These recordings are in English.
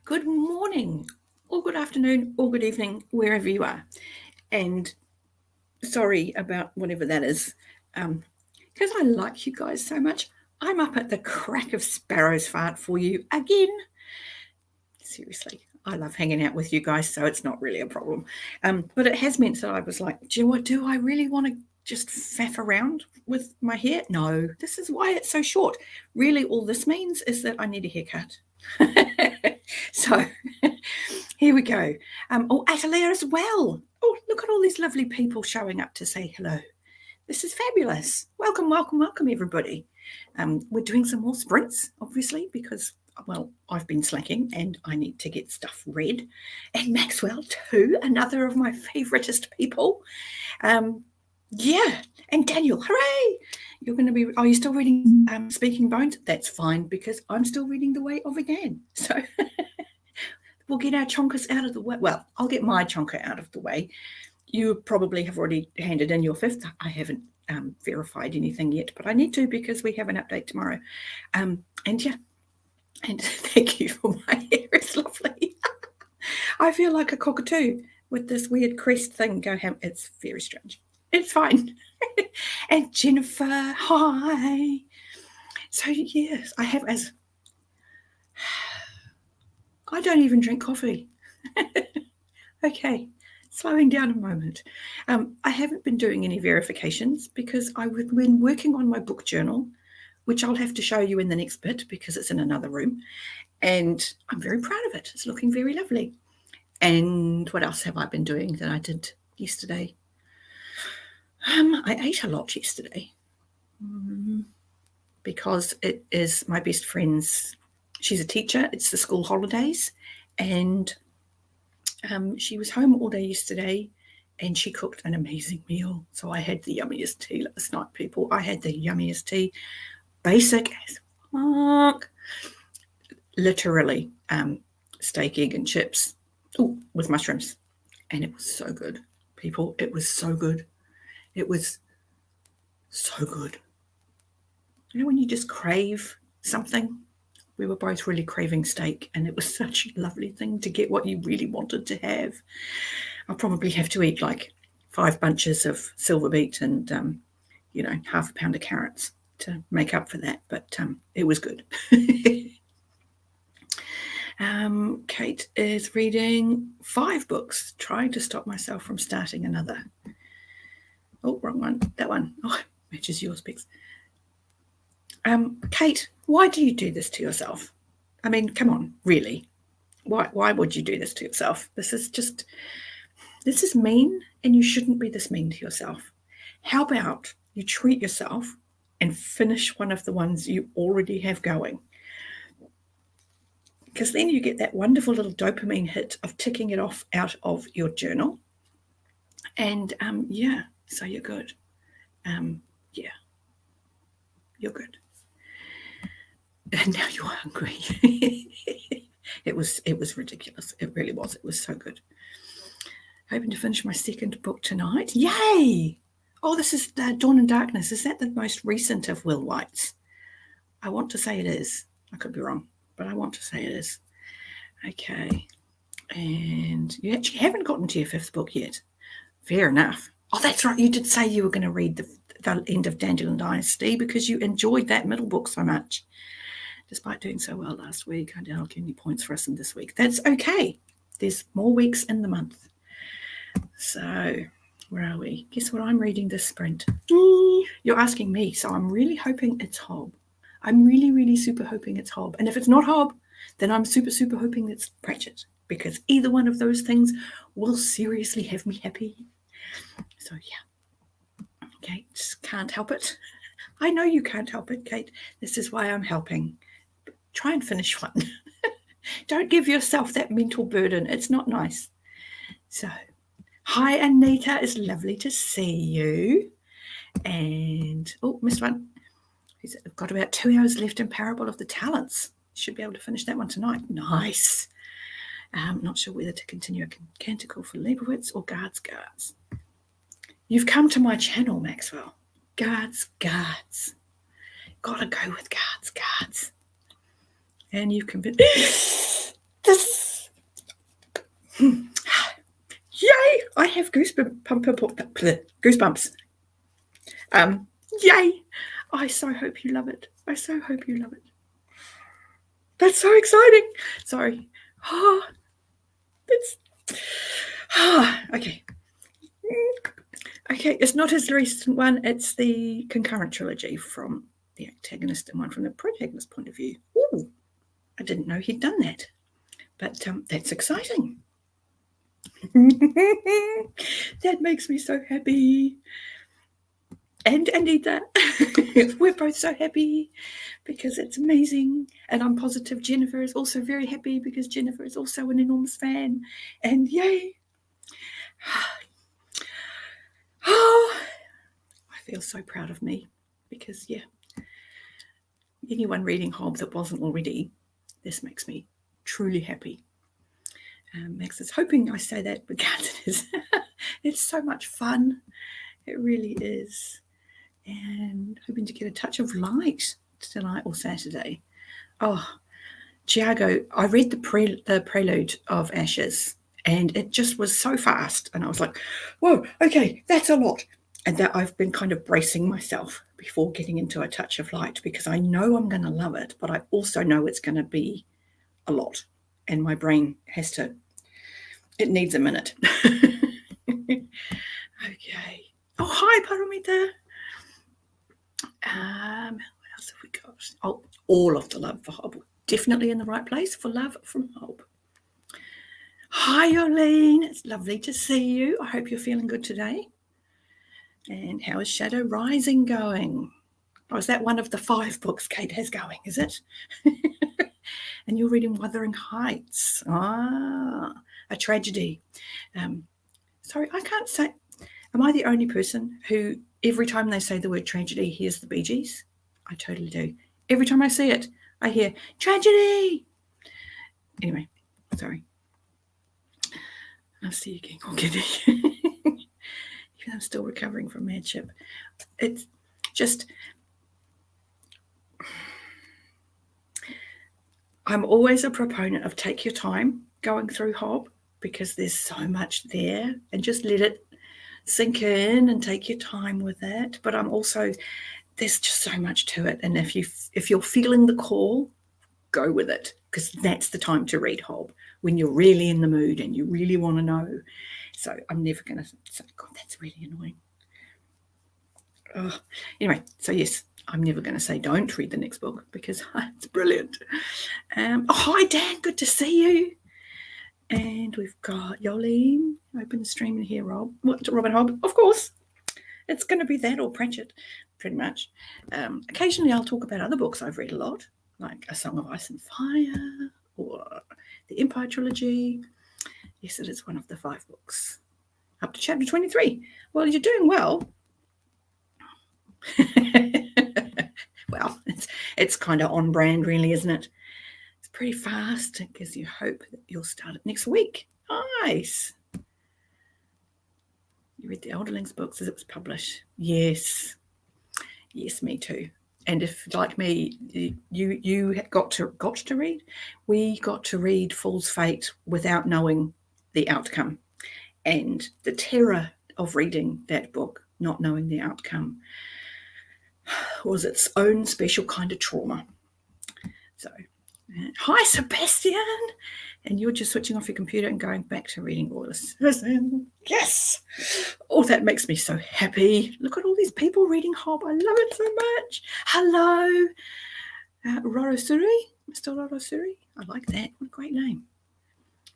Good morning, or good afternoon, or good evening, wherever you are. And sorry about whatever that is, because I like you guys so much. I'm up at the crack of sparrow's fart for you again. Seriously, I love hanging out with you guys, so it's not really a problem. But it has meant that I was like, do you know what? Do I really want to just faff around with my hair? No, this is why it's so short. Really, all this means is that I need a haircut. So here we go. Atalaya as well. Oh, look at all these lovely people showing up to say hello. This is fabulous. Welcome, welcome, welcome, everybody. We're doing some more sprints, obviously, because, well, I've been slacking and I need to get stuff read. And Maxwell, too, another of my favoritist people. Yeah, and Daniel, hooray! You're going to be, are you still reading Speaking Bones? That's fine, because I'm still reading The Way of Again. So we'll get our chonkers out of the way. Well, I'll get my chonker out of the way. You probably have already handed in your fifth. I haven't verified anything yet, but I need to because we have an update tomorrow. And yeah, and thank you for my hair. It's lovely. I feel like a cockatoo with this weird crest thing going. It's very strange. It's fine. And Jennifer, hi. So yes, I have as I don't even drink coffee. Okay, slowing down a moment. I haven't been doing any verifications because I've been working on my book journal, which I'll have to show you in the next bit because it's in another room. And I'm very proud of it. It's looking very lovely. And what else have I been doing that I did yesterday? I ate a lot yesterday because it is my best friend's. She's a teacher. It's the school holidays. And she was home all day yesterday and she cooked an amazing meal. So I had the yummiest tea last night, people. I had the yummiest tea. Basic as fuck. Literally steak, egg and chips with mushrooms. And it was so good, people. It was so good. It was so good. You know when you just crave something? We were both really craving steak, and it was such a lovely thing to get what you really wanted to have. I'll probably have to eat like 5 bunches of silver beet and, half a pound of carrots to make up for that. But it was good. Kate is reading 5 books, trying to stop myself from starting another. Oh, wrong one. That one. Oh, matches yours, Pix. Kate, why do you do this to yourself? I mean, come on, really. Why would you do this to yourself? This is mean, and you shouldn't be this mean to yourself. How about you treat yourself and finish one of the ones you already have going? Because then you get that wonderful little dopamine hit of ticking it off out of your journal. And so you're good. You're good. And now you're hungry. It was ridiculous. It really was. It was so good. Hoping to finish my second book tonight. Yay! Oh, this is Dawn and Darkness. Is that the most recent of Will White's? I want to say it is. I could be wrong, but I want to say it is. Okay. And you actually haven't gotten to your 5th book yet. Fair enough. Oh, that's right. You did say you were going to read the end of Dandelion Dynasty because you enjoyed that middle book so much. Despite doing so well last week, I doubt any points for us in this week. That's okay. There's more weeks in the month. So, where are we? Guess what I'm reading this sprint? You're asking me, so I'm really hoping it's Hob. I'm really, really super hoping it's Hob. And if it's not Hob, then I'm super, super hoping it's Pratchett, because either one of those things will seriously have me happy. So, yeah. Okay, just can't help it. I know you can't help it, Kate. This is why I'm helping. Try and finish one. Don't give yourself that mental burden. It's not nice. So, hi, Anita. It's lovely to see you. And, missed one. I've got about 2 hours left in Parable of the Talents. Should be able to finish that one tonight. Nice. Not sure whether to continue a canticle for Leibowitz or Guards. You've come to my channel, Maxwell. Guards. Gotta go with Guards. And you've convinced. This is have goosebumps. Yay! I so hope you love it. I so hope you love it. That's so exciting. Sorry. Okay. Okay, it's not his recent one. It's the concurrent trilogy from the antagonist and one from the protagonist point of view. Ooh, I didn't know he'd done that. But that's exciting. That makes me so happy. And Anita, we're both so happy because it's amazing. And I'm positive Jennifer is also very happy because Jennifer is also an enormous fan. And yay. Oh, I feel so proud of me because, yeah, anyone reading Hob that wasn't already, this makes me truly happy. Max is hoping I say that because it's so much fun. It really is. And hoping to get a touch of light tonight or Saturday. Oh, Giago, I read the prelude of Ashes and it just was so fast. And I was like, whoa, okay, that's a lot. And that I've been kind of bracing myself before getting into a touch of light because I know I'm going to love it, but I also know it's going to be a lot. And my brain it needs a minute. Okay. Oh, hi, Paramita. What else have we got? Oh, all of the love for Hob. Definitely in the right place for love from Hob. Hi, Yolene. It's lovely to see you. I hope you're feeling good today. And how is Shadow Rising going? Oh, is that one of the 5 books Kate has going, is it? And you're reading Wuthering Heights. A tragedy. Sorry, I can't say. Am I the only person who, every time they say the word tragedy, hears the Bee Gees? I totally do. Every time I see it, I hear tragedy. Anyway, sorry. I'll see you again, Giddy. I'm still recovering from Madship. It's just, I'm always a proponent of take your time going through Hob because there's so much there and just let it sink in and take your time with it. But I'm also, there's just so much to it. And if you're feeling the call, go with it because that's the time to read Hob when you're really in the mood and you really want to know. So I'm never going to say, God, that's really annoying. Anyway, so yes, I'm never going to say don't read the next book because it's brilliant. Hi, Dan. Good to see you. And we've got Yolene. Open the stream in here, Rob. What, Robin Hobb? Of course. It's going to be that or Pratchett, pretty much. Occasionally I'll talk about other books I've read a lot, like A Song of Ice and Fire or the Empire Trilogy. Yes, it is one of the 5 books. Up to chapter 23. Well, you're doing well. Well, it's kind of on brand, really, isn't it? It's pretty fast. It gives you hope that you'll start it next week. Nice. You read the Elderlings books as it was published? Yes. Yes, me too. And if, like me, you got to read, we got to read Fool's Fate without knowing the outcome. And the terror of reading that book, not knowing the outcome, was its own special kind of trauma. So, hi, Sebastian. And you're just switching off your computer and going back to reading Orless. Yes. Oh, that makes me so happy. Look at all these people reading Hob. I love it so much. Hello, Rorosuri, Mr. Rorosuri. I like that. What a great name.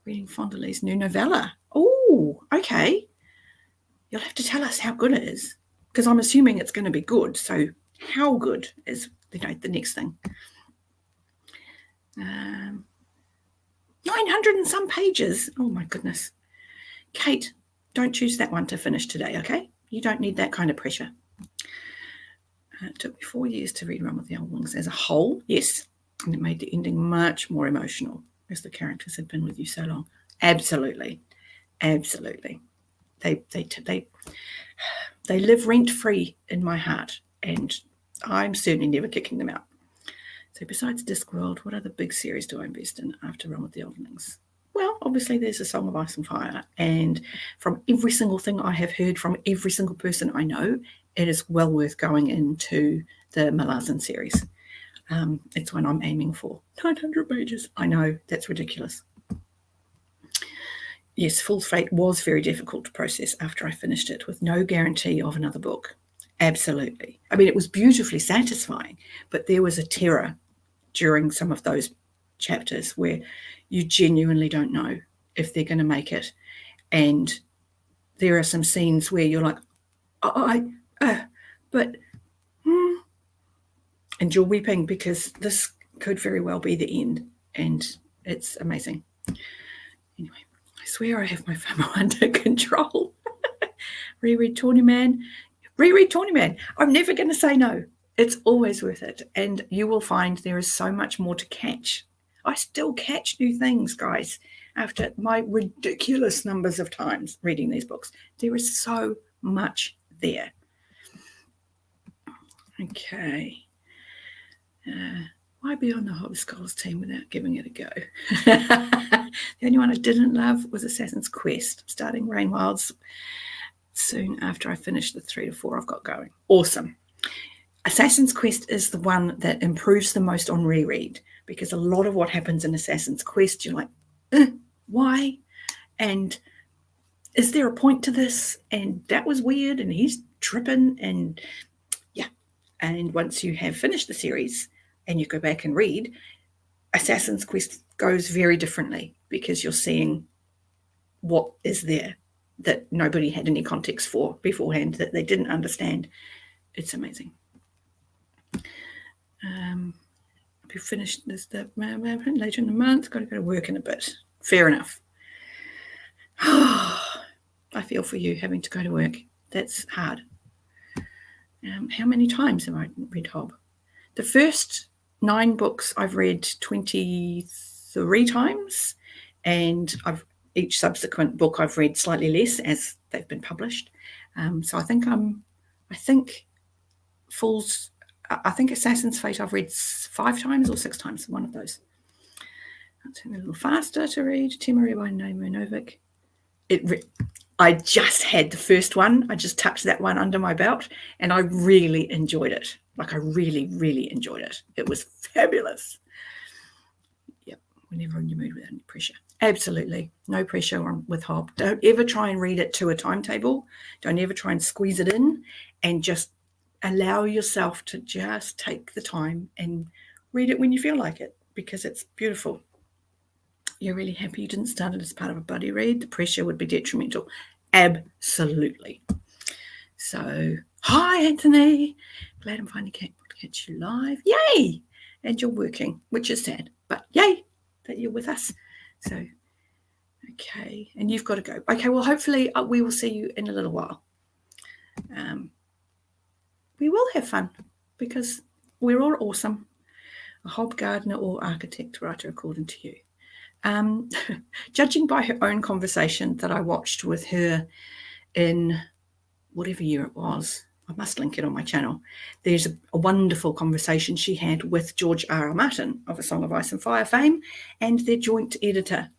Reading Fondele's new novella. Oh, okay. You'll have to tell us how good it is because I'm assuming it's going to be good. So how good is the next thing? 900 and some pages. Oh, my goodness. Kate, don't choose that one to finish today, okay? You don't need that kind of pressure. It took me 4 years to read Run with the Elderlings as a whole, yes, and it made the ending much more emotional as the characters had been with you so long. Absolutely. Absolutely. They live rent-free in my heart, and I'm certainly never kicking them out. So besides Discworld, what other big series do I invest in after Run with the Elderlings? Well, obviously there's A Song of Ice and Fire, and from every single thing I have heard from every single person I know, it is well worth going into the Malazan series. It's one I'm aiming for. 900 pages. I know, that's ridiculous. Yes, Fool's Fate was very difficult to process after I finished it, with no guarantee of another book. Absolutely. I mean, it was beautifully satisfying, but there was a terror during some of those chapters where you genuinely don't know if they're going to make it. And there are some scenes where you're like, and you're weeping because this could very well be the end. And it's amazing. Anyway, I swear I have my FOMO under control. Reread Tawnyman. Reread Tawnyman. I'm never going to say no. It's always worth it. And you will find there is so much more to catch. I still catch new things, guys, after my ridiculous numbers of times reading these books. There is so much there. Okay. Why be on the Hob Skulls team without giving it a go? The only one I didn't love was Assassin's Quest. I'm starting Rain Wilds soon after I finish the 3 to 4 I've got going. Awesome. Assassin's Quest is the one that improves the most on reread, because a lot of what happens in Assassin's Quest, you're like, why? And is there a point to this? And that was weird, and he's tripping, and yeah. And once you have finished the series and you go back and read, Assassin's Quest goes very differently, because you're seeing what is there that nobody had any context for beforehand, that they didn't understand. It's amazing. I'll be finished this later in the month. Got to go to work in a bit. Fair enough. I feel for you having to go to work. That's hard. How many times have I read Hob? The first 9 books I've read 23 times, and each subsequent book I've read slightly less as they've been published. So I think Assassin's Fate I've read 5 times or 6 times, one of those. That's a little faster to read. Temeria by Naomi Novik. I just had the first one. I just tucked that one under my belt, and I really enjoyed it. Like, I really, really enjoyed it. It was fabulous. Yep, whenever in your mood without any pressure. Absolutely. No pressure with Hob. Don't ever try and read it to a timetable. Don't ever try and squeeze it in, and just allow yourself to just take the time and read it when you feel like it, because it's beautiful. You're really happy you didn't start it as part of a buddy read? The pressure would be detrimental. Absolutely. So, hi, Anthony. Glad I'm finally able to catch you live. Yay! And you're working, which is sad, but yay that you're with us. So, okay. And you've got to go. Okay, well, hopefully we will see you in a little while. We will have fun, because we're all awesome. A Hob gardener or architect writer, according to you. Judging by her own conversation that I watched with her in whatever year it was, I must link it on my channel. There's a wonderful conversation she had with George R.R. Martin of A Song of Ice and Fire fame, and their joint editor.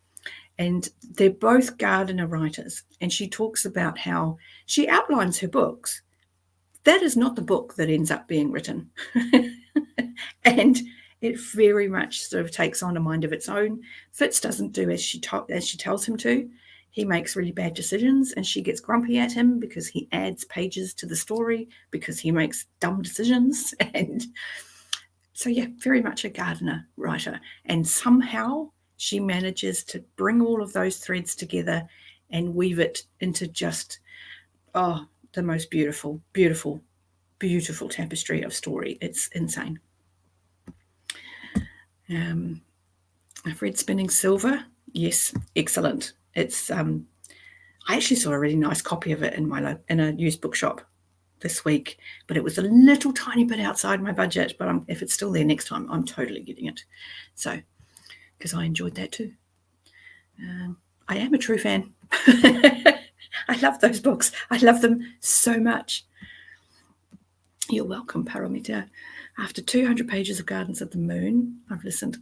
And they're both gardener writers. And she talks about how she outlines her books. That is not the book that ends up being written. And it very much sort of takes on a mind of its own. Fitz doesn't do as she tells him to. He makes really bad decisions, and she gets grumpy at him because he adds pages to the story, because he makes dumb decisions. And so, yeah, very much a gardener writer. And somehow she manages to bring all of those threads together and weave it into just, the most beautiful, beautiful, beautiful tapestry of story. It's insane. I've read Spinning Silver. Yes, excellent. It's I actually saw a really nice copy of it in a used bookshop this week, but it was a little tiny bit outside my budget. But if it's still there next time, I'm totally getting it. So, because I enjoyed that too. I am a true fan. I love those books. I love them so much. You're welcome, Paramita. After 200 pages of Gardens of the Moon, I've listened.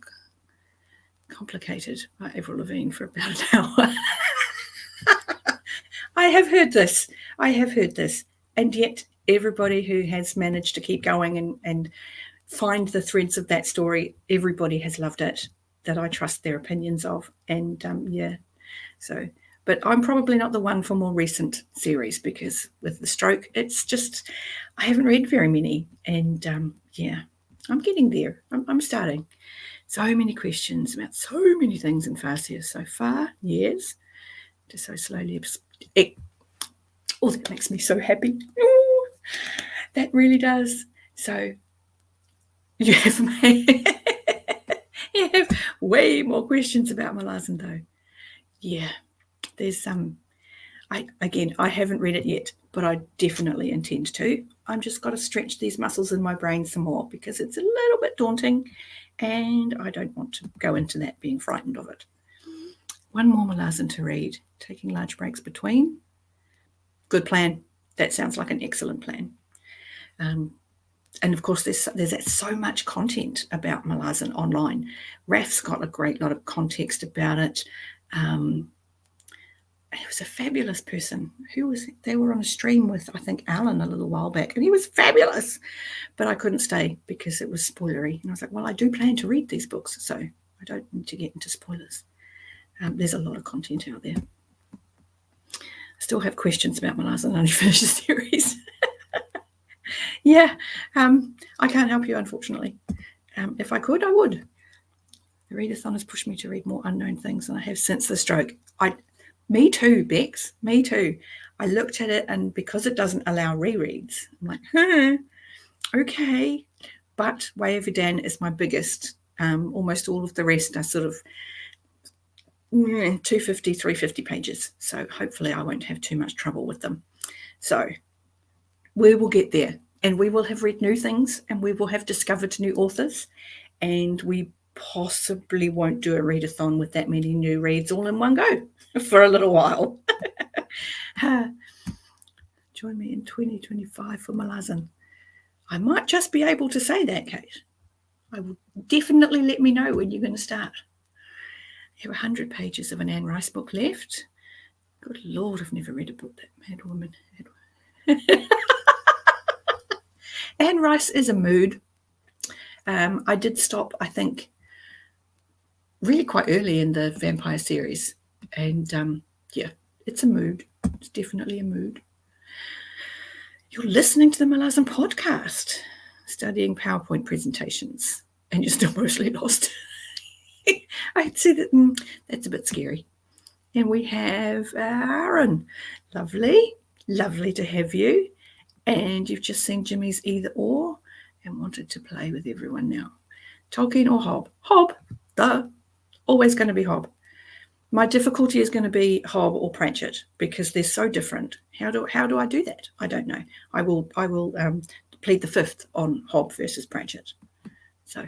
Complicated by Avril Lavigne for about an hour. I have heard this. And yet everybody who has managed to keep going and find the threads of that story, everybody has loved it, that I trust their opinions of. And so, but I'm probably not the one for more recent series, because with the stroke, it's just, I haven't read very many. And I'm getting there. I'm starting. So many questions about so many things in Farseer so far. Yes. Just so slowly. Oh, that makes me so happy. Oh, that really does. So you have way more questions about Malazan, though. Yeah, there's some. I haven't read it yet, but I definitely intend to. I've just got to stretch these muscles in my brain some more, because it's a little bit daunting, and I don't want to go into that being frightened of it. One more Malazan to read, taking large breaks between. Good plan. That sounds like an excellent plan. And of course, there's so much content about Malazan online. Raf's got a great lot of context about it. He was a fabulous person. They were on a stream with, I think, Alan a little while back, and he was fabulous. But I couldn't stay because it was spoilery. And I was like, well, I do plan to read these books, so I don't need to get into spoilers. There's a lot of content out there. I still have questions about Malazan and only finished the series. I can't help you, unfortunately. If I could, I would. The readathon has pushed me to read more unknown things than I have since the stroke. Me too, Bex. Me too. I looked at it, and because it doesn't allow rereads, I'm like, okay. But Way of Edan is my biggest. Almost all of the rest are sort of 250, 350 pages. So hopefully I won't have too much trouble with them. So we will get there, and we will have read new things, and we will have discovered new authors, and we possibly won't do a readathon with that many new reads all in one go for a little while. Join me in 2025 for Malazan. I might just be able to say that, Kate. I will definitely let me know when you're going to start. I have 100 pages of an Anne Rice book left. Good Lord, I've never read a book that mad woman had. Anne Rice is a mood. I did stop, I think, really quite early in the vampire series. And it's a mood. It's definitely a mood. You're listening to the Malazan podcast, studying PowerPoint presentations, and you're still mostly lost. I'd say that that's a bit scary. And we have Aaron. Lovely to have you. And you've just seen Jimmy's Either Or and wanted to play with everyone now. Tolkien or Hob? Hob, always going to be Hob. My difficulty is going to be Hob or Pratchett, because they're so different. How do I do that? I don't know. I will plead the fifth on Hob versus Pratchett. So,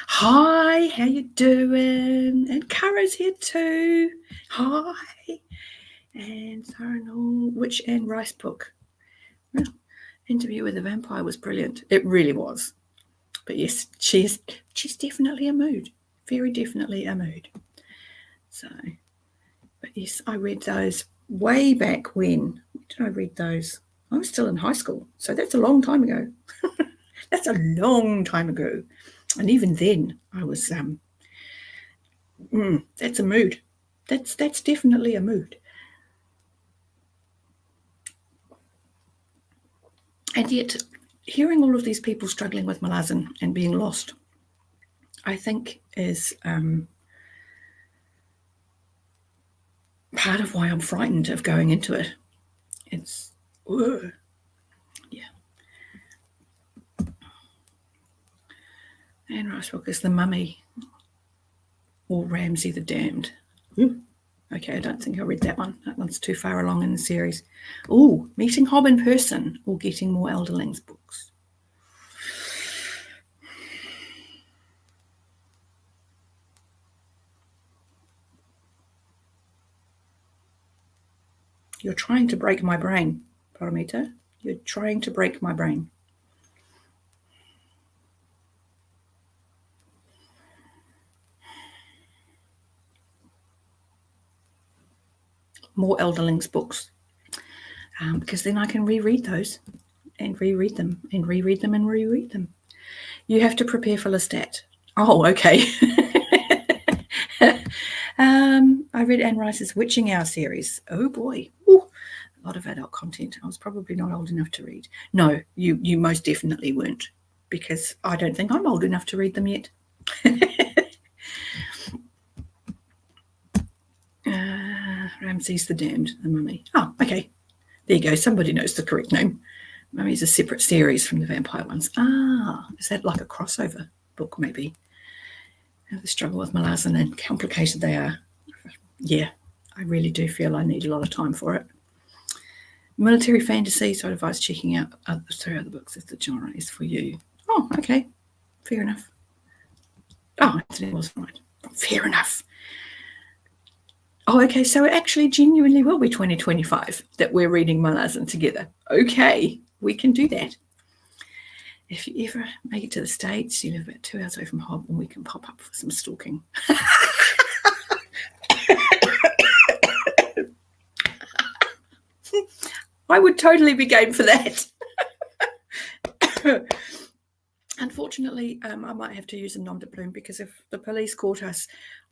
hi, how you doing? And Cara's here too. Hi. And Sarah, which Anne Rice book? Well, Interview with a Vampire was brilliant. It really was. But yes, she's definitely a mood. Very definitely a mood. So, but yes, I read those way back when. When did I read those? I was still in high school. So that's a long time ago. That's a long time ago. And even then I was, that's a mood. That's definitely a mood. And yet, hearing all of these people struggling with Malazan and being lost, I think is part of why I'm frightened of going into it. It's, Anne Rice book is The Mummy or Ramsay the Damned. Okay, I don't think I read that one. That one's too far along in the series. Oh, Meeting Hob in Person or Getting More Elderlings books. You're trying to break my brain, Paramita. You're trying to break my brain. more Elderlings books, because then I can reread those and reread them and reread them and reread them. You have to prepare for Lestat. Oh, okay. I read Anne Rice's Witching Hour series. Oh boy. Ooh, a lot of adult content. I was probably not old enough to read. No, you most definitely weren't, because I don't think I'm old enough to read them yet. Ramses the Damned, the Mummy. Oh, okay. There you go. Somebody knows the correct name. Mummy's a separate series from the vampire ones. Ah, is that like a crossover book, maybe? The struggle with Malazan and complicated they are. Yeah, I really do feel I need a lot of time for it. Military fantasy, so I'd advise checking out other books if the genre is for you. Oh, okay. Fair enough. Oh, Anthony wasn't right. Fair enough. Oh, okay. So it actually genuinely will be 2025 that we're reading Malazan together. Okay, we can do that. If you ever make it to the States, you live about 2 hours away from Hob, and we can pop up for some stalking. I would totally be game for that. Unfortunately, I might have to use a nom de plume, because if the police caught us,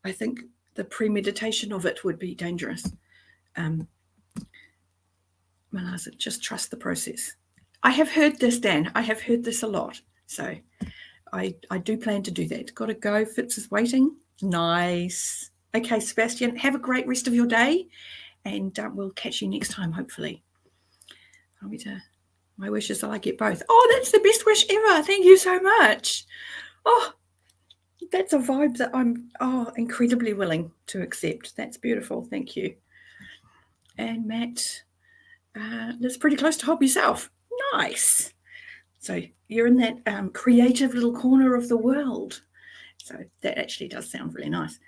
I think the premeditation of it would be dangerous. Malazan, just trust the process. I have heard this, Dan. I have heard this a lot. So I do plan to do that. Got to go. Fitz is waiting. Nice. Okay, Sebastian, have a great rest of your day, and we'll catch you next time, hopefully. My wish is that I get both. Oh, that's the best wish ever. Thank you so much. Oh, that's a vibe that I'm incredibly willing to accept. That's beautiful. Thank you. And Matt, that's pretty close to Hob yourself. Nice. So you're in that creative little corner of the world. So that actually does sound really nice.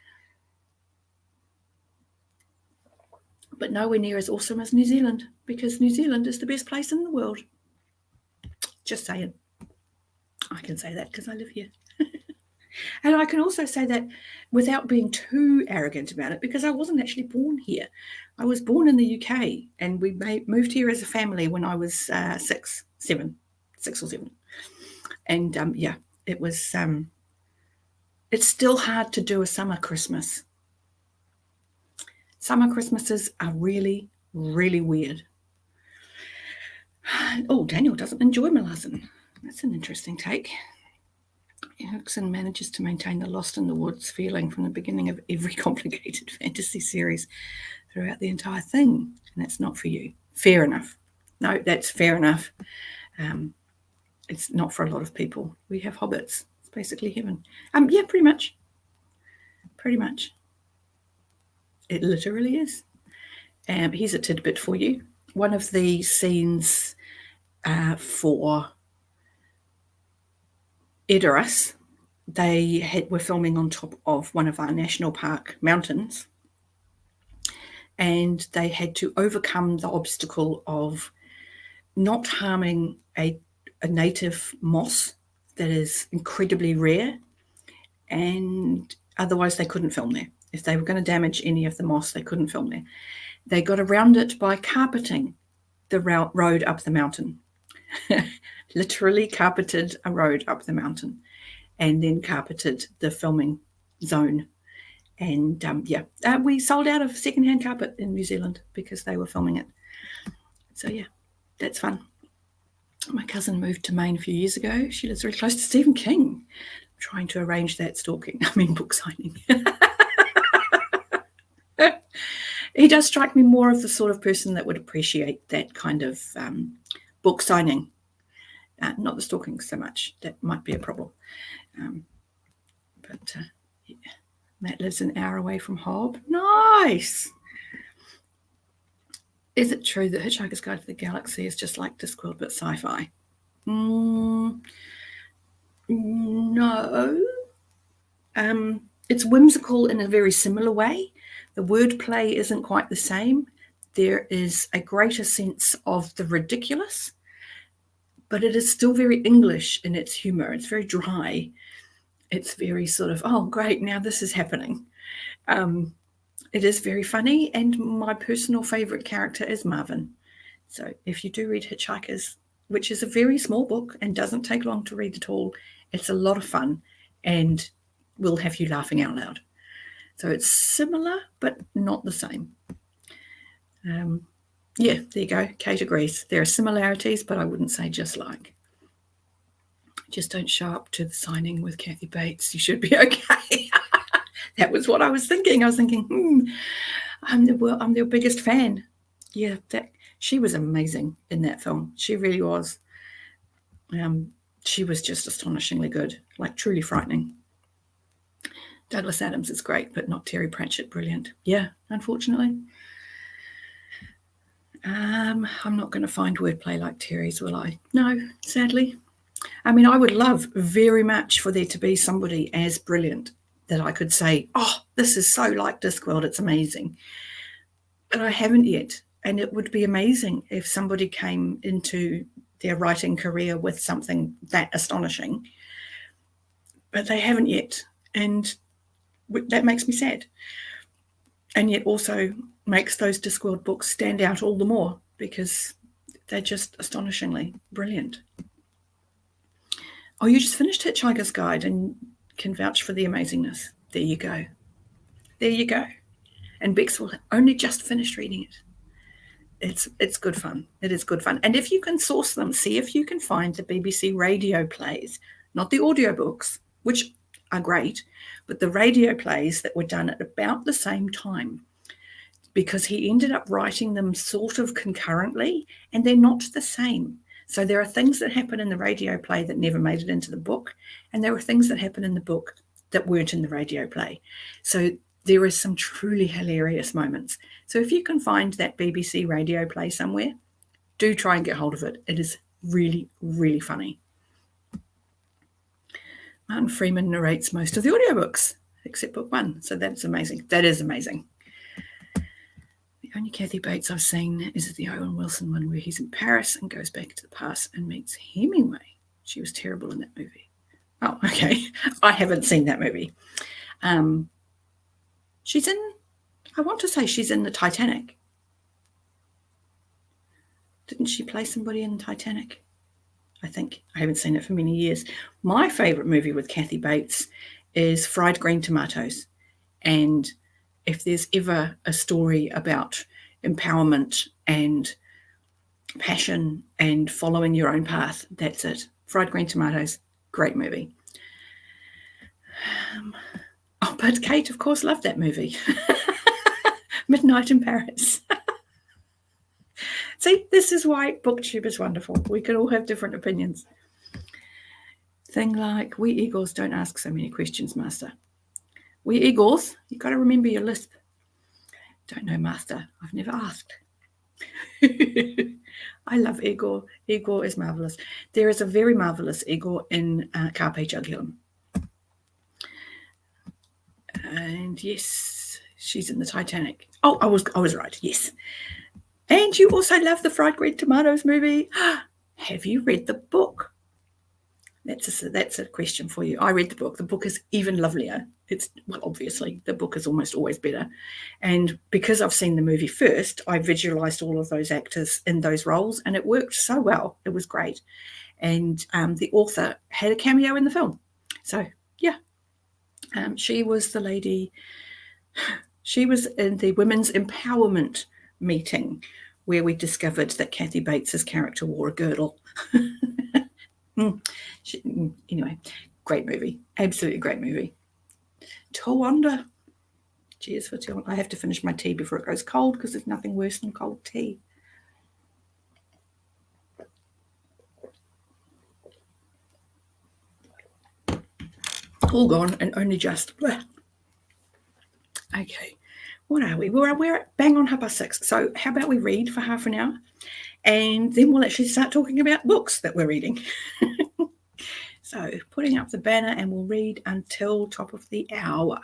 But nowhere near as awesome as New Zealand, because New Zealand is the best place in the world. Just saying. I can say that because I live here. And I can also say that without being too arrogant about it, because I wasn't actually born here. I was born in the UK, and we moved here as a family when I was 6 or 7. And yeah, it was, it's still hard to do a summer Christmas. Summer Christmases are really, really weird. Oh, Daniel doesn't enjoy Malazan. That's an interesting take. Erikson manages to maintain the lost in the woods feeling from the beginning of every complicated fantasy series throughout the entire thing. And that's not for you. Fair enough. No, that's fair enough. It's not for a lot of people. We have hobbits. It's basically heaven. Yeah, pretty much. Pretty much. It literally is. Here's a tidbit for you. One of the scenes for Edoras, they were filming on top of one of our national park mountains, and they had to overcome the obstacle of not harming a native moss that is incredibly rare, and otherwise they couldn't film there. If they were going to damage any of the moss, they couldn't film there. They got around it by carpeting the road up the mountain. Literally carpeted a road up the mountain, and then carpeted the filming zone. And we sold out of secondhand carpet in New Zealand because they were filming it. So yeah, that's fun. My cousin moved to Maine a few years ago. She lives very close to Stephen King. I'm trying to arrange that book signing. He does strike me more of the sort of person that would appreciate that kind of book signing. Not the stalking so much. That might be a problem. But yeah. Matt lives an hour away from Hob. Nice. Is it true that Hitchhiker's Guide to the Galaxy is just like Discworld but sci-fi? No. It's whimsical in a very similar way. The wordplay isn't quite the same. There is a greater sense of the ridiculous, but it is still very English in its humor. It's very dry. It's very sort of, oh, great, now this is happening. It is very funny, and my personal favourite character is Marvin. So if you do read Hitchhikers, which is a very small book and doesn't take long to read at all, it's a lot of fun and will have you laughing out loud. So it's similar, but not the same. Yeah, there you go. Kate agrees. There are similarities, but I wouldn't say just like. Just don't show up to the signing with Kathy Bates. You should be okay. That was what I was thinking. I was thinking, I'm their biggest fan. Yeah, she was amazing in that film. She really was. She was just astonishingly good, like truly frightening. Douglas Adams is great, but not Terry Pratchett brilliant. Yeah, unfortunately. I'm not going to find wordplay like Terry's, will I? No, sadly. I mean, I would love very much for there to be somebody as brilliant that I could say, oh, this is so like Discworld, it's amazing. But I haven't yet. And it would be amazing if somebody came into their writing career with something that astonishing. But they haven't yet. And that makes me sad. And yet also makes those Discworld books stand out all the more because they're just astonishingly brilliant. Oh, you just finished Hitchhiker's Guide and can vouch for the amazingness. There you go. There you go. And Bexwell only just finished reading it. It's good fun. It is good fun. And if you can source them, see if you can find the BBC radio plays, not the audiobooks, which are great, but the radio plays that were done at about the same time, because he ended up writing them sort of concurrently, and they're not the same. So there are things that happen in the radio play that never made it into the book, and there are things that happen in the book that weren't in the radio play. So there is some truly hilarious moments. So if you can find that BBC radio play somewhere, do try and get hold of it. It is really, really funny. Martin Freeman narrates most of the audiobooks, except book 1. So that's amazing. That is amazing. The only Kathy Bates I've seen is the Owen Wilson one where he's in Paris and goes back to the past and meets Hemingway. She was terrible in that movie. Oh, okay. I haven't seen that movie. She's in, I want to say she's in the Titanic. Didn't she play somebody in Titanic? I think. I haven't seen it for many years. My favourite movie with Kathy Bates is Fried Green Tomatoes. And if there's ever a story about empowerment and passion and following your own path, that's it. Fried Green Tomatoes, great movie. But Kate, of course, loved that movie. Midnight in Paris. See, this is why BookTube is wonderful. We can all have different opinions. Thing like, we Eagles don't ask so many questions, Master. We Eagles, you've got to remember your lisp. Don't know, Master. I've never asked. I love Igor. Igor is marvellous. There is a very marvellous Igor in Carpe Jugulum. And yes, she's in the Titanic. Oh, I was right. Yes. And you also love the Fried Green Tomatoes movie. Have you read the book? That's a question for you. I read the book. The book is even lovelier. Obviously, the book is almost always better. And because I've seen the movie first, I visualized all of those actors in those roles, and it worked so well. It was great. And the author had a cameo in the film. So, yeah. She was the lady, she was in the women's empowerment meeting where we discovered that Kathy Bates's character wore a girdle. Anyway, great movie. Absolutely great movie. Towanda. Cheers for Towanda. I have to finish my tea before it goes cold because there's nothing worse than cold tea. All gone and only just. Bleh. Okay. What are we? We're at bang on 6:30. So how about we read for half an hour and then we'll actually start talking about books that we're reading. So putting up the banner and we'll read until top of the hour.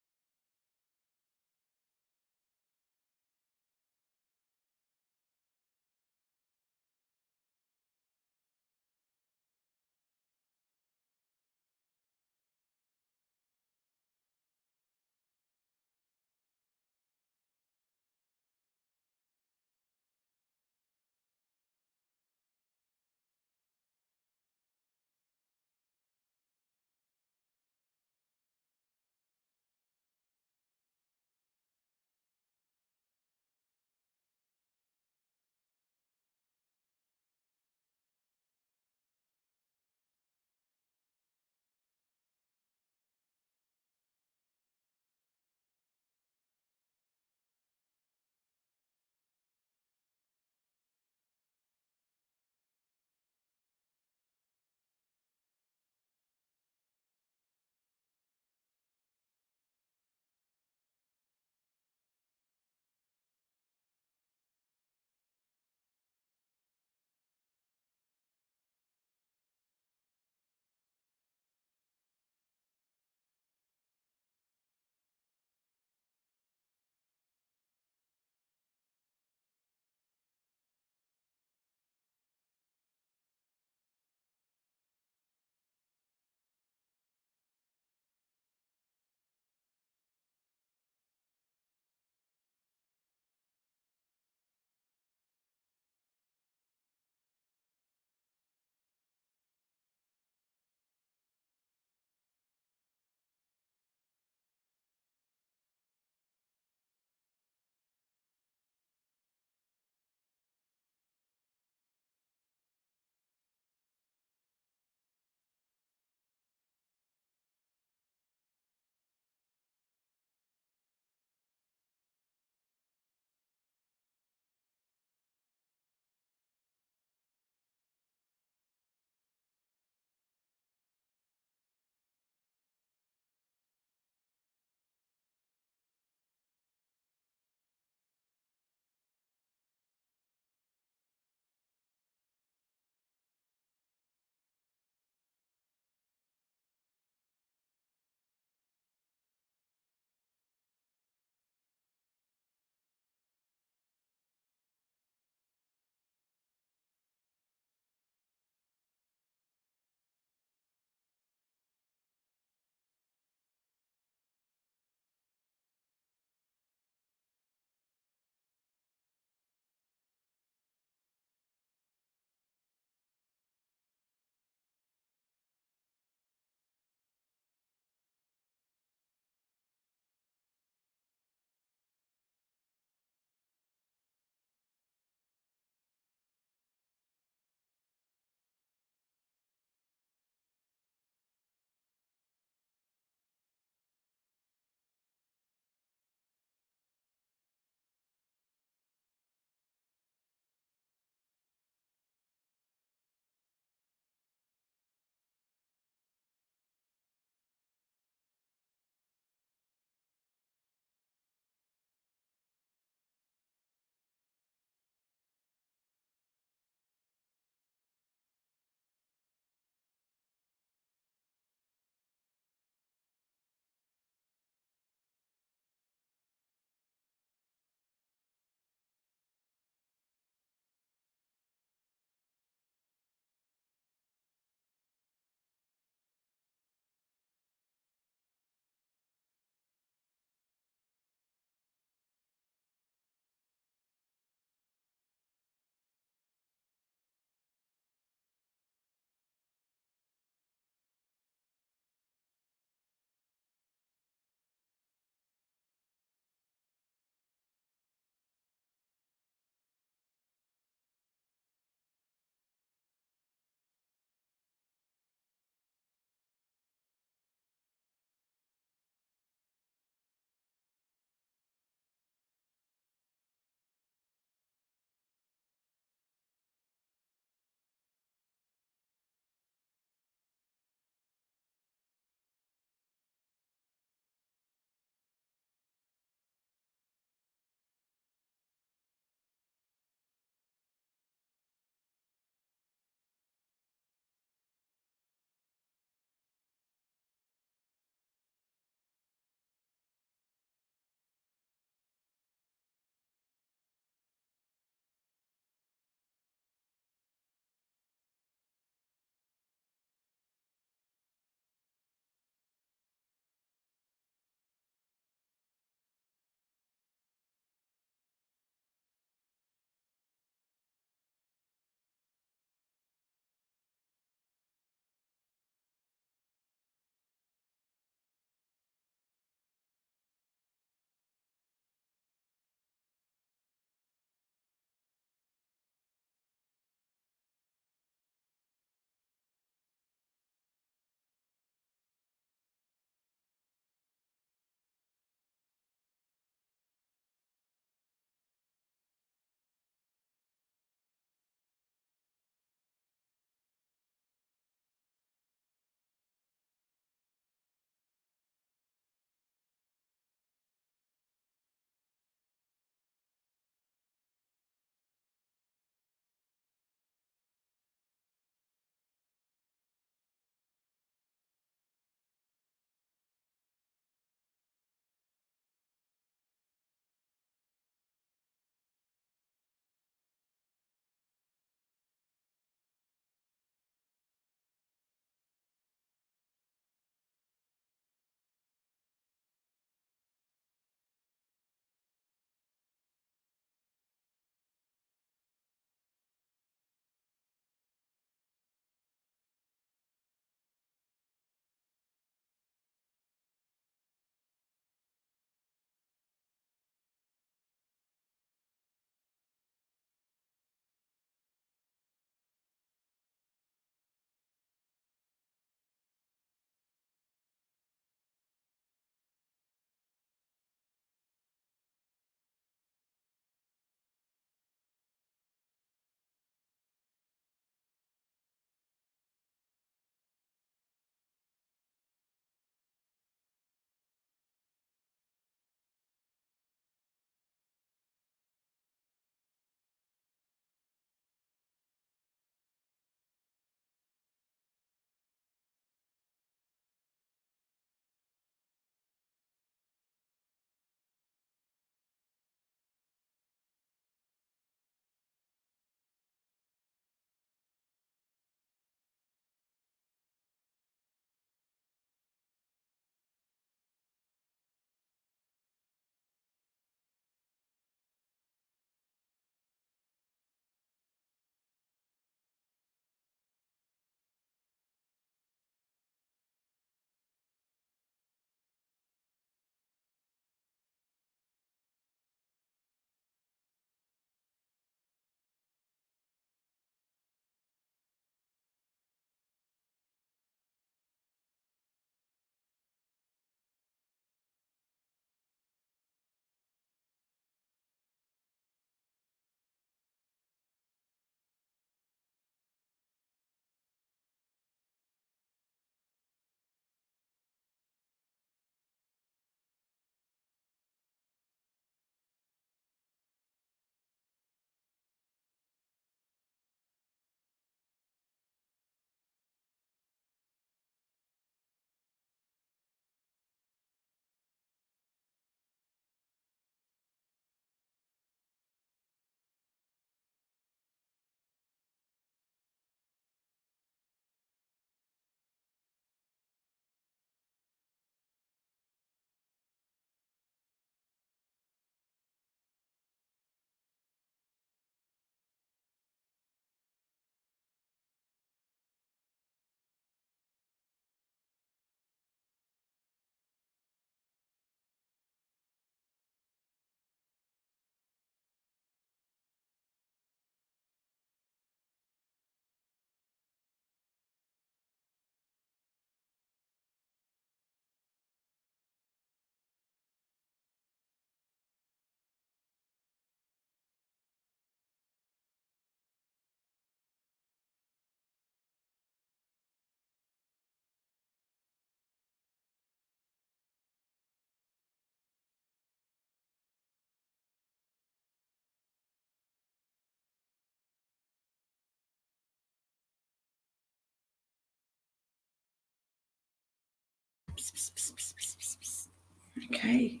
Okay.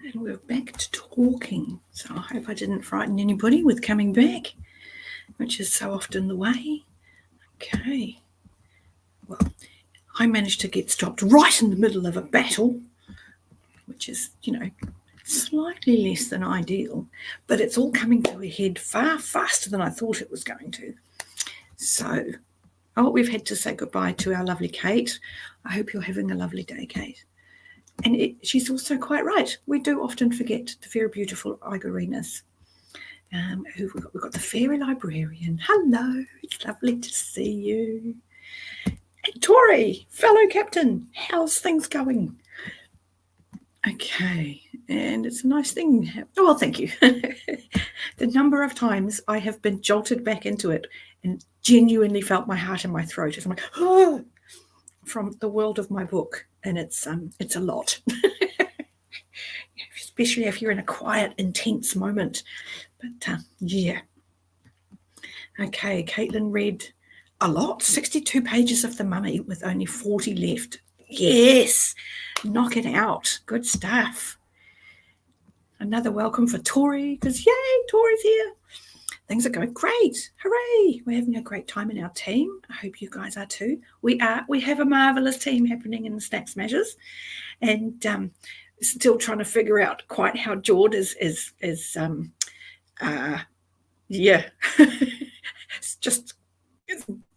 And we're back to talking. So I hope I didn't frighten anybody with coming back, which is so often the way. Okay. Well, I managed to get stopped right in the middle of a battle, which is, slightly less than ideal, but it's all coming to a head far faster than I thought it was going to. So, we've had to say goodbye to our lovely Kate. I hope you're having a lovely day, Kate. And she's also quite right. We do often forget the very beautiful Igorinas. Who we've got the fairy librarian. Hello, it's lovely to see you. And Tori, fellow captain, how's things going? Okay, and it's a nice thing. Oh, well, thank you. The number of times I have been jolted back into it and genuinely felt my heart in my throat as I'm like, oh, from the world of my book, and it's a lot. Especially if you're in a quiet, intense moment. But yeah. Okay, Caitlin read a lot, 62 pages of The Mummy with only 40 left. Yes, knock it out. Good stuff. Another welcome for Tori, because yay, Tori's here. Things are going great. Hooray. We're having a great time in our team. I hope you guys are too. We have a marvelous team happening in the Snack Smashers, and still trying to figure out quite how Jord is it's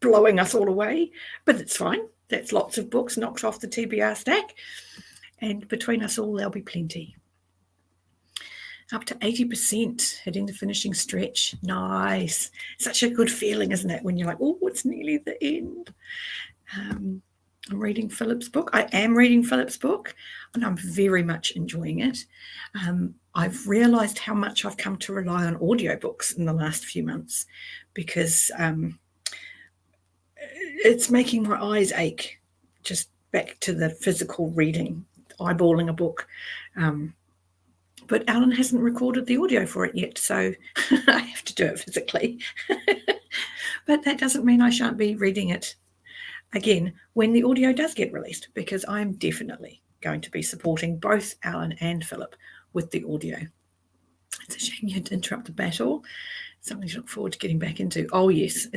blowing us all away, but it's fine. That's lots of books knocked off the TBR stack, and between us all there'll be plenty. Up to 80%, hitting the finishing stretch. Nice. Such a good feeling, isn't it, when you're like, oh, it's nearly the end. I'm reading Philip's book. I am reading Philip's book, and I'm very much enjoying it. I've realised how much I've come to rely on audiobooks in the last few months, because it's making my eyes ache, just back to the physical reading, eyeballing a book. But Alan hasn't recorded the audio for it yet, so I have to do it physically. But that doesn't mean I shan't be reading it again when the audio does get released, because I'm definitely going to be supporting both Alan and Philip with the audio. It's a shame you had to interrupt the battle. Something to look forward to getting back into. Oh, yes,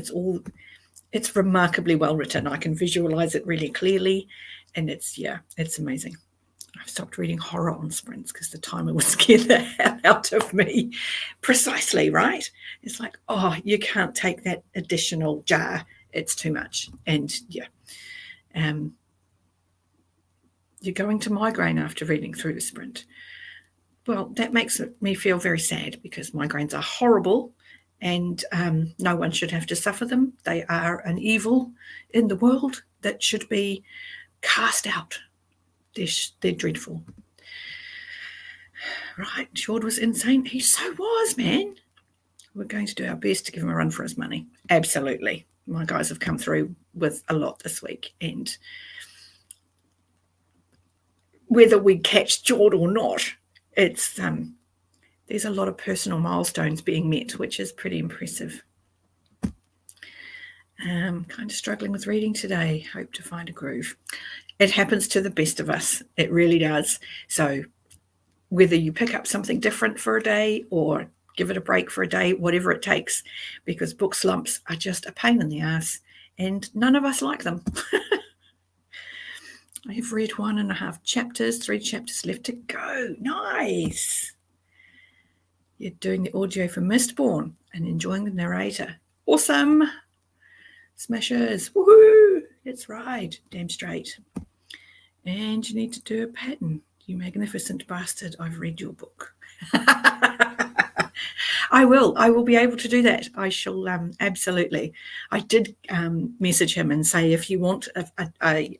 it's remarkably well written. I can visualize it really clearly, and it's amazing. I've stopped reading horror on sprints because the timer would scare the hell out of me. Precisely, right? It's like, oh, you can't take that additional jar. It's too much. And you're going to migraine after reading through the sprint. Well, that makes me feel very sad, because migraines are horrible, and no one should have to suffer them. They are an evil in the world that should be cast out. They're dreadful. Right, Jord was insane. He so was, man. We're going to do our best to give him a run for his money. Absolutely. My guys have come through with a lot this week, and whether we catch Jord or not, it's there's a lot of personal milestones being met, which is pretty impressive. Kind of struggling with reading today. Hope to find a groove. It happens to the best of us. It really does. So whether you pick up something different for a day or give it a break for a day, whatever it takes, because book slumps are just a pain in the ass, and none of us like them. I have read 1.5 chapters, 3 chapters left to go. Nice. You're doing the audio for Mistborn and enjoying the narrator. Awesome. Smashers. Woohoo. That's right. Damn straight. And you need to do a pattern. You magnificent bastard. I've read your book. I will be able to do that. I shall absolutely. I did message him and say, if you want a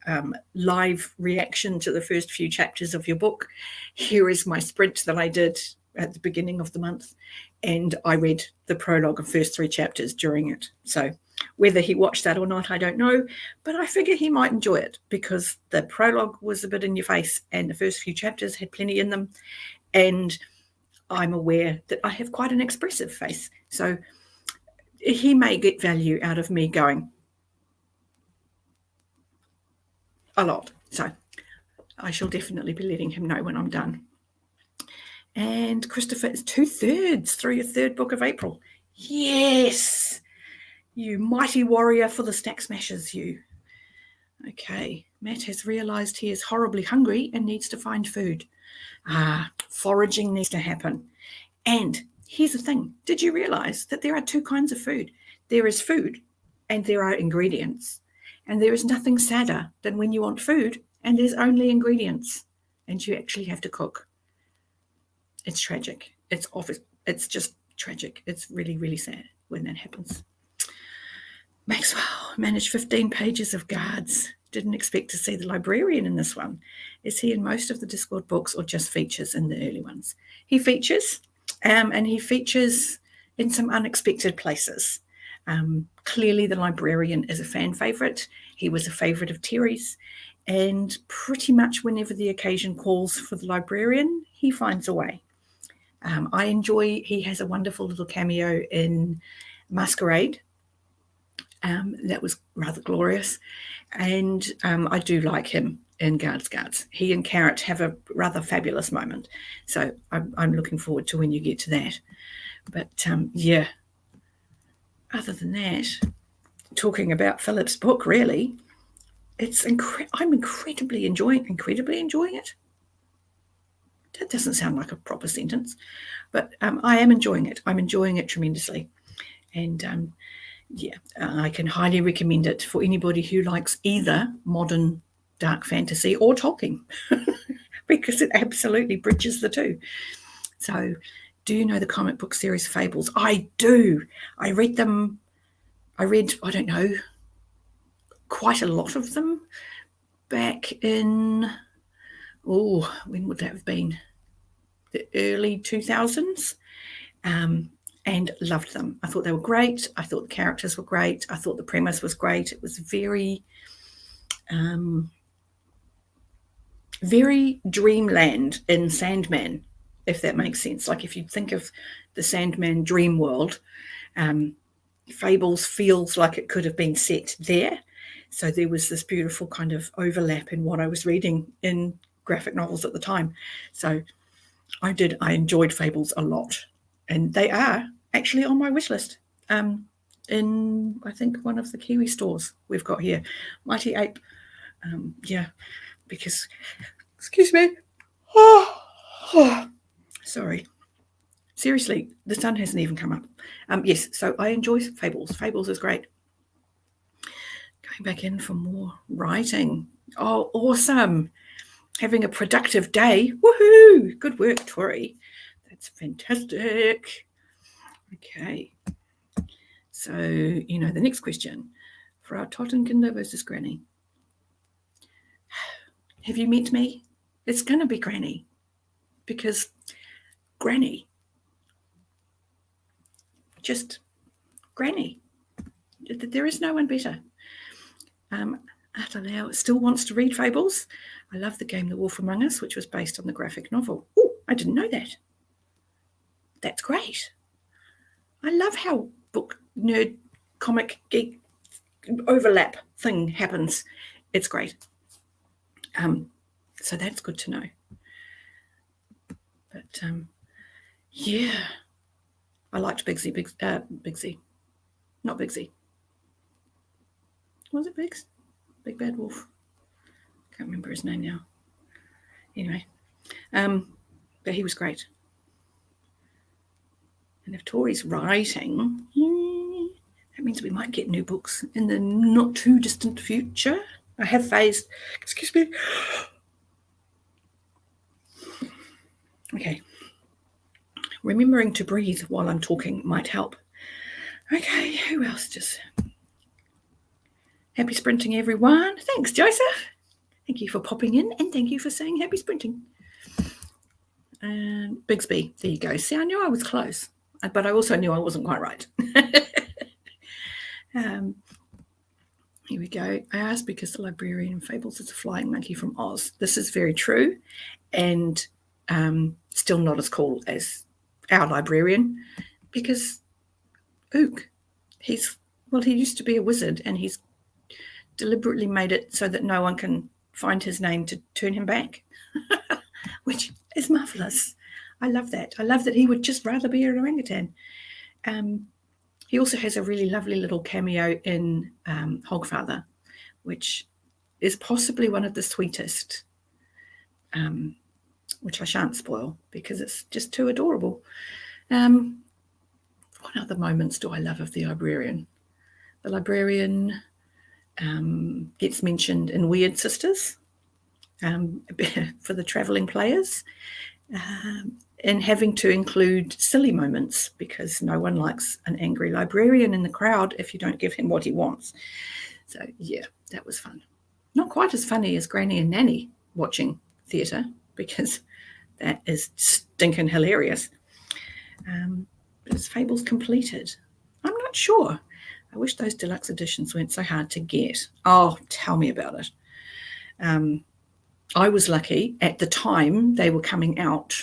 live reaction to the first few chapters of your book, here is my sprint that I did at the beginning of the month, and I read the prologue and first 3 chapters during it. So whether he watched that or not, I don't know, but I figure he might enjoy it, because the prologue was a bit in your face and the first few chapters had plenty in them, and I'm aware that I have quite an expressive face, so he may get value out of me going a lot. So I shall definitely be letting him know when I'm done. And Christopher is 2/3 through your third book of April. Yes, you mighty warrior for the Stack Smashers, you. Okay, Matt has realised he is horribly hungry and needs to find food. Foraging needs to happen. And here's the thing. Did you realise that there are two kinds of food? There is food and there are ingredients. And there is nothing sadder than when you want food and there's only ingredients and you actually have to cook. It's tragic. It's just tragic. It's really, really sad when that happens. Maxwell managed 15 pages of guards. Didn't expect to see the librarian in this one. Is he in most of the Discord books or just features in the early ones? He features, and he features in some unexpected places. Clearly, the librarian is a fan favourite. He was a favourite of Terry's, and pretty much whenever the occasion calls for the librarian, he finds a way. I enjoy, he has a wonderful little cameo in Masquerade. That was rather glorious. And I do like him in Guards. He and Carrot have a rather fabulous moment. So I'm looking forward to when you get to that. But yeah, other than that, talking about Philip's book, really, I'm incredibly enjoying it. That doesn't sound like a proper sentence, but I am enjoying it. I'm enjoying it tremendously. And yeah, I can highly recommend it for anybody who likes either modern dark fantasy or Tolkien, because it absolutely bridges the two. So, do you know the comic book series Fables? I do. I read, I don't know, quite a lot of them back in, when would that have been? The early 2000s. And loved them. I thought they were great. I thought the characters were great. I thought the premise was great. It was very, very dreamland in Sandman, if that makes sense. Like if you think of the Sandman dream world, Fables feels like it could have been set there. So there was this beautiful kind of overlap in what I was reading in graphic novels at the time. So I enjoyed Fables a lot. And they are actually on my wish list in, I think, one of the Kiwi stores we've got here. Mighty Ape. Yeah, because, excuse me. Sorry. Seriously, the sun hasn't even come up. Yes, so I enjoy Fables. Fables is great. Going back in for more writing. Oh, awesome. Having a productive day. Woohoo! Good work, Tori. That's fantastic. Okay. So, the next question. For our Tottenkinder versus Granny. Have you met me? It's going to be Granny. Because Granny. Just Granny. There is no one better. Atalau still wants to read Fables. I love the game The Wolf Among Us, which was based on the graphic novel. Oh, I didn't know that. That's great. I love how book nerd comic geek overlap thing happens. It's great. So that's good to know. But yeah, I liked Bigsy. Not Bigsy. Was it Biggs? Big Bad Wolf. Can't remember his name now. Anyway, but he was great. And if Tori's writing, that means we might get new books in the not too distant future. I have phased. Excuse me. Okay. Remembering to breathe while I'm talking might help. Okay, who else just... Happy sprinting, everyone. Thanks, Joseph. Thank you for popping in, and thank you for saying happy sprinting. And Bigsby, there you go. See, I knew I was close, but I also knew I wasn't quite right. Here we go. I asked because the librarian in Fables is a flying monkey from Oz. This is very true, and still not as cool as our librarian, because Ook, he used to be a wizard, and he's deliberately made it so that no one can find his name to turn him back, which is marvellous. I love that. I love that he would just rather be an orangutan. He also has a really lovely little cameo in Hogfather, which is possibly one of the sweetest, which I shan't spoil because it's just too adorable. What other moments do I love of the librarian? The librarian gets mentioned in Weird Sisters for the travelling players, and having to include silly moments because no one likes an angry librarian in the crowd if you don't give him what he wants. So, yeah, that was fun. Not quite as funny as Granny and Nanny watching theatre because that is stinking hilarious. But is Fables completed? I'm not sure. I wish those deluxe editions weren't so hard to get. Oh, tell me about it. I was lucky at the time they were coming out,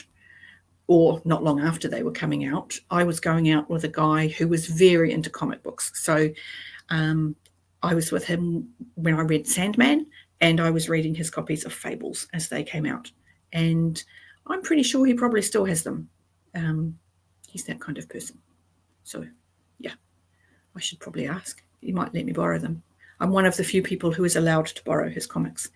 or not long after they were coming out. I was going out with a guy who was very into comic books. So I was with him when I read Sandman, and I was reading his copies of Fables as they came out. And I'm pretty sure he probably still has them. He's that kind of person. So, yeah, I should probably ask. He might let me borrow them. I'm one of the few people who is allowed to borrow his comics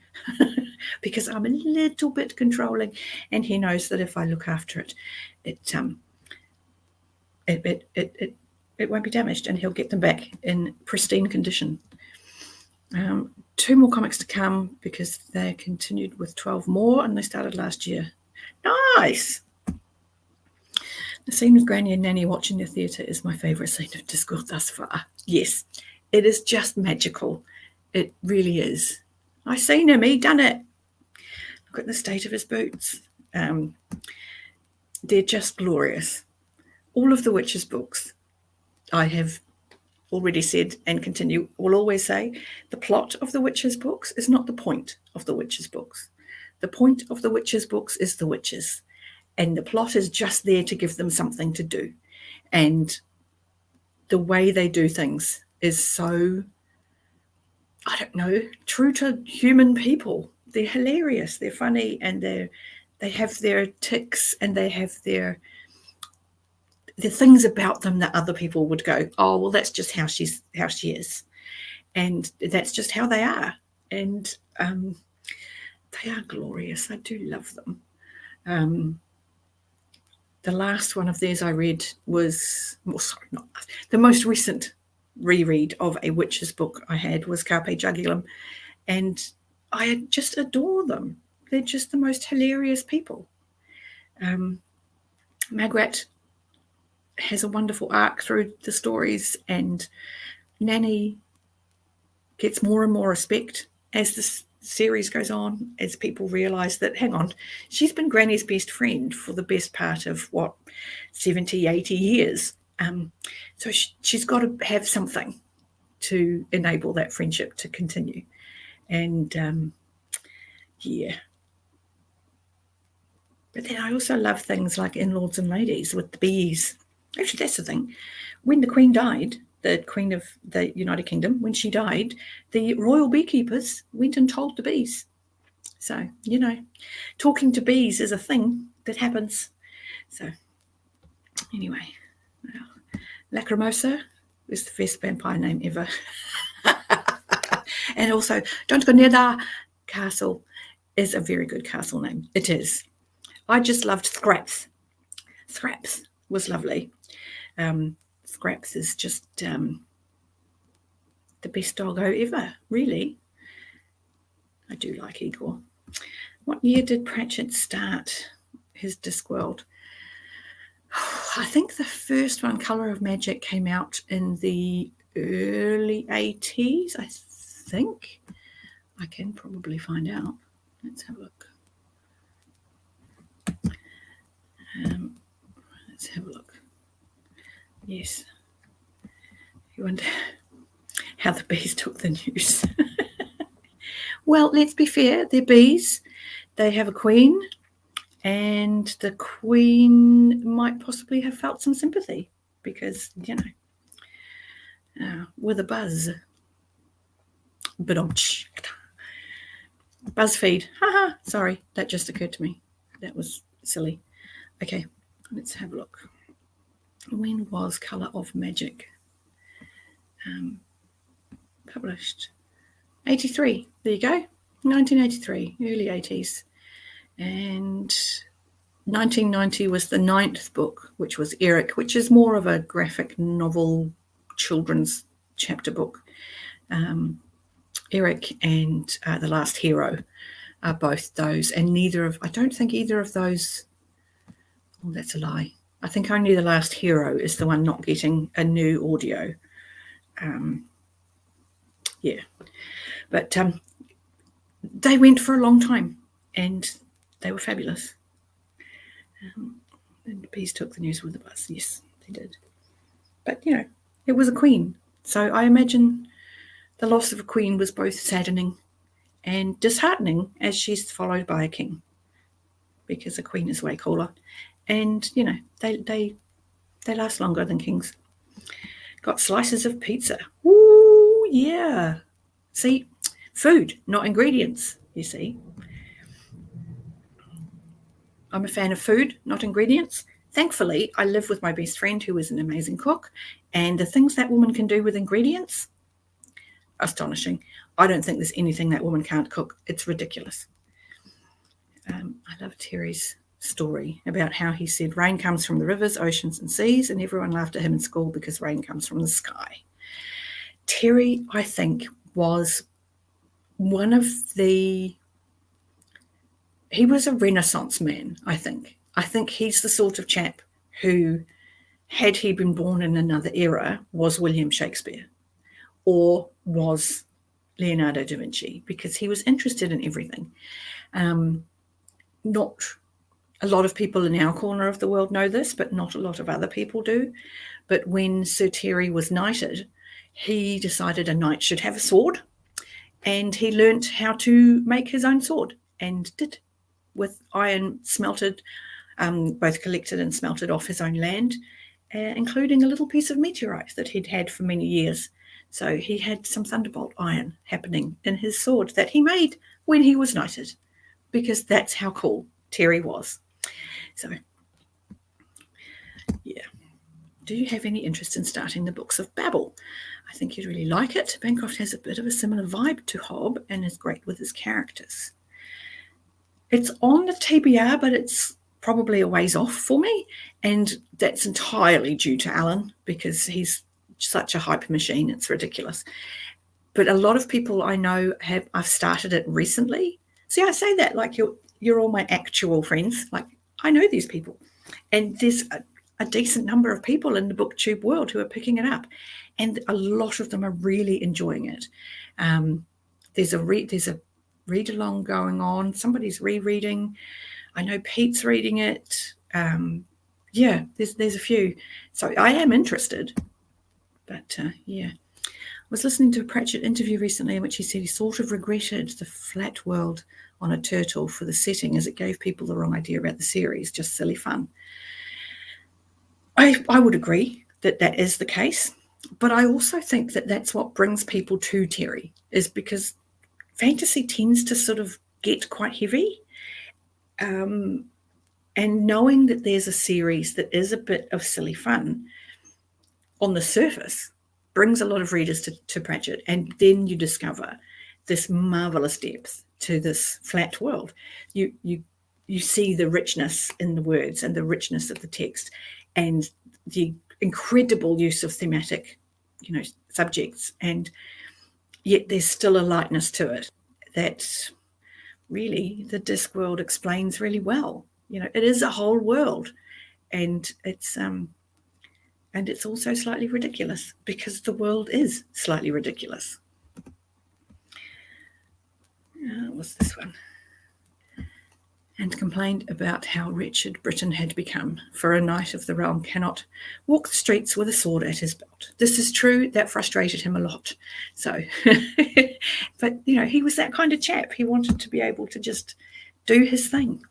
because I'm a little bit controlling, and he knows that if I look after it, it won't be damaged, and he'll get them back in pristine condition. 2 more comics to come because they continued with 12 more, and they started last year. Nice. The scene with Granny and Nanny watching the theatre is my favourite scene of Discworld thus far. Yes, it is just magical. It really is. I seen him, he done it. Look at the state of his boots. They're just glorious. All of the Witches books, I have already said and will always say, the plot of the Witches books is not the point of the Witches books. The point of the Witches books is the witches. And the plot is just there to give them something to do. And the way they do things is so, I don't know, true to human people. They're hilarious, they're funny, and they have their tics, and they have the things about them that other people would go, oh, well, that's just how she is. And that's just how they are. And they are glorious. I do love them. The last one of theirs I read was, the most recent reread of a Witches book I had was Carpe Jugulum, and I just adore them. They're just the most hilarious people. Magrat has a wonderful arc through the stories, and Nanny gets more and more respect as the series goes on, as people realise that, hang on, she's been Granny's best friend for the best part of, 70, 80 years. So she's got to have something to enable that friendship to continue. And, yeah. But then I also love things like In Lords and Ladies with the bees. Actually, that's the thing. When the Queen died, the Queen of the United Kingdom, when she died, the royal beekeepers went and told the bees. So, talking to bees is a thing that happens. So, anyway, Lacrimosa is the best vampire name ever. And also, Don't Go Near the Castle is a very good castle name. It is. I just loved Scraps. Scraps was lovely. Scraps is just the best doggo ever, really. I do like Igor. What year did Pratchett start his Discworld? I think the first one, Colour of Magic, came out in the early 80s, I think. I can probably find out. Let's have a look. Let's have a look. Yes. You wonder how the bees took the news. Well, let's be fair. They're bees. They have a queen, and the queen might possibly have felt some sympathy because, with a buzz. But BuzzFeed. Haha, sorry, that just occurred to me. That was silly. Okay, let's have a look. When was Colour of Magic published? 83. There you go. 1983, early 80s. And 1990 was the 9th book, which was Eric, which is more of a graphic novel children's chapter book. Eric and The Last Hero are both those, and I don't think either of those, oh, that's a lie. I think only The Last Hero is the one not getting a new audio. Yeah. But they went for a long time, and they were fabulous. And the bees took the news with a buzz. Yes, they did. But, it was a queen. So I imagine the loss of a queen was both saddening and disheartening, as she's followed by a king, because a queen is way cooler. And, they last longer than kings. Got slices of pizza. Ooh, yeah. See, food, not ingredients, you see. I'm a fan of food, not ingredients. Thankfully, I live with my best friend who is an amazing cook, and the things that woman can do with ingredients, astonishing. I don't think there's anything that woman can't cook. It's ridiculous. I love Terry's story about how he said rain comes from the rivers, oceans, and seas, and everyone laughed at him in school because rain comes from the sky. Terry, I think, was one of he was a Renaissance man, I think. I think he's the sort of chap who, had he been born in another era, was William Shakespeare or was Leonardo da Vinci, because he was interested in everything. Not a lot of people in our corner of the world know this, but not a lot of other people do. But when Sir Terry was knighted, he decided a knight should have a sword, and he learnt how to make his own sword, and did, with iron smelted, both collected and smelted off his own land, including a little piece of meteorite that he'd had for many years. So he had some thunderbolt iron happening in his sword that he made when he was knighted, because that's how cool Terry was. So, yeah. Do you have any interest in starting the Books of Babel? I think you'd really like it. Bancroft has a bit of a similar vibe to Hobb and is great with his characters. It's on the TBR, but it's probably a ways off for me, and that's entirely due to Alan, because he's such a hype machine. It's ridiculous. But a lot of people I know I've started it recently. See, I say that like you're all my actual friends. Like, I know these people, and there's a decent number of people in the BookTube world who are picking it up, and a lot of them are really enjoying it. There's a read along going on. Somebody's rereading. I know Pete's reading it. Yeah, there's a few. So I am interested. But yeah, I was listening to a Pratchett interview recently in which he said he sort of regretted the flat world on a turtle for the setting, as it gave people the wrong idea about the series, just silly fun. I would agree that is the case, but I also think that that's what brings people to Terry, is because fantasy tends to sort of get quite heavy. And knowing that there's a series that is a bit of silly fun on the surface brings a lot of readers to Pratchett, and then you discover this marvelous depth to this flat world. You see the richness in the words and the richness of the text, and the incredible use of thematic, subjects, and yet there's still a lightness to it that really the Discworld explains really well. It is a whole world, and it's also slightly ridiculous, because the world is slightly ridiculous. What's this one? And complained about how wretched Britain had become, for a knight of the realm cannot walk the streets with a sword at his belt. This is true. That frustrated him a lot. So, but, he was that kind of chap. He wanted to be able to just do his thing.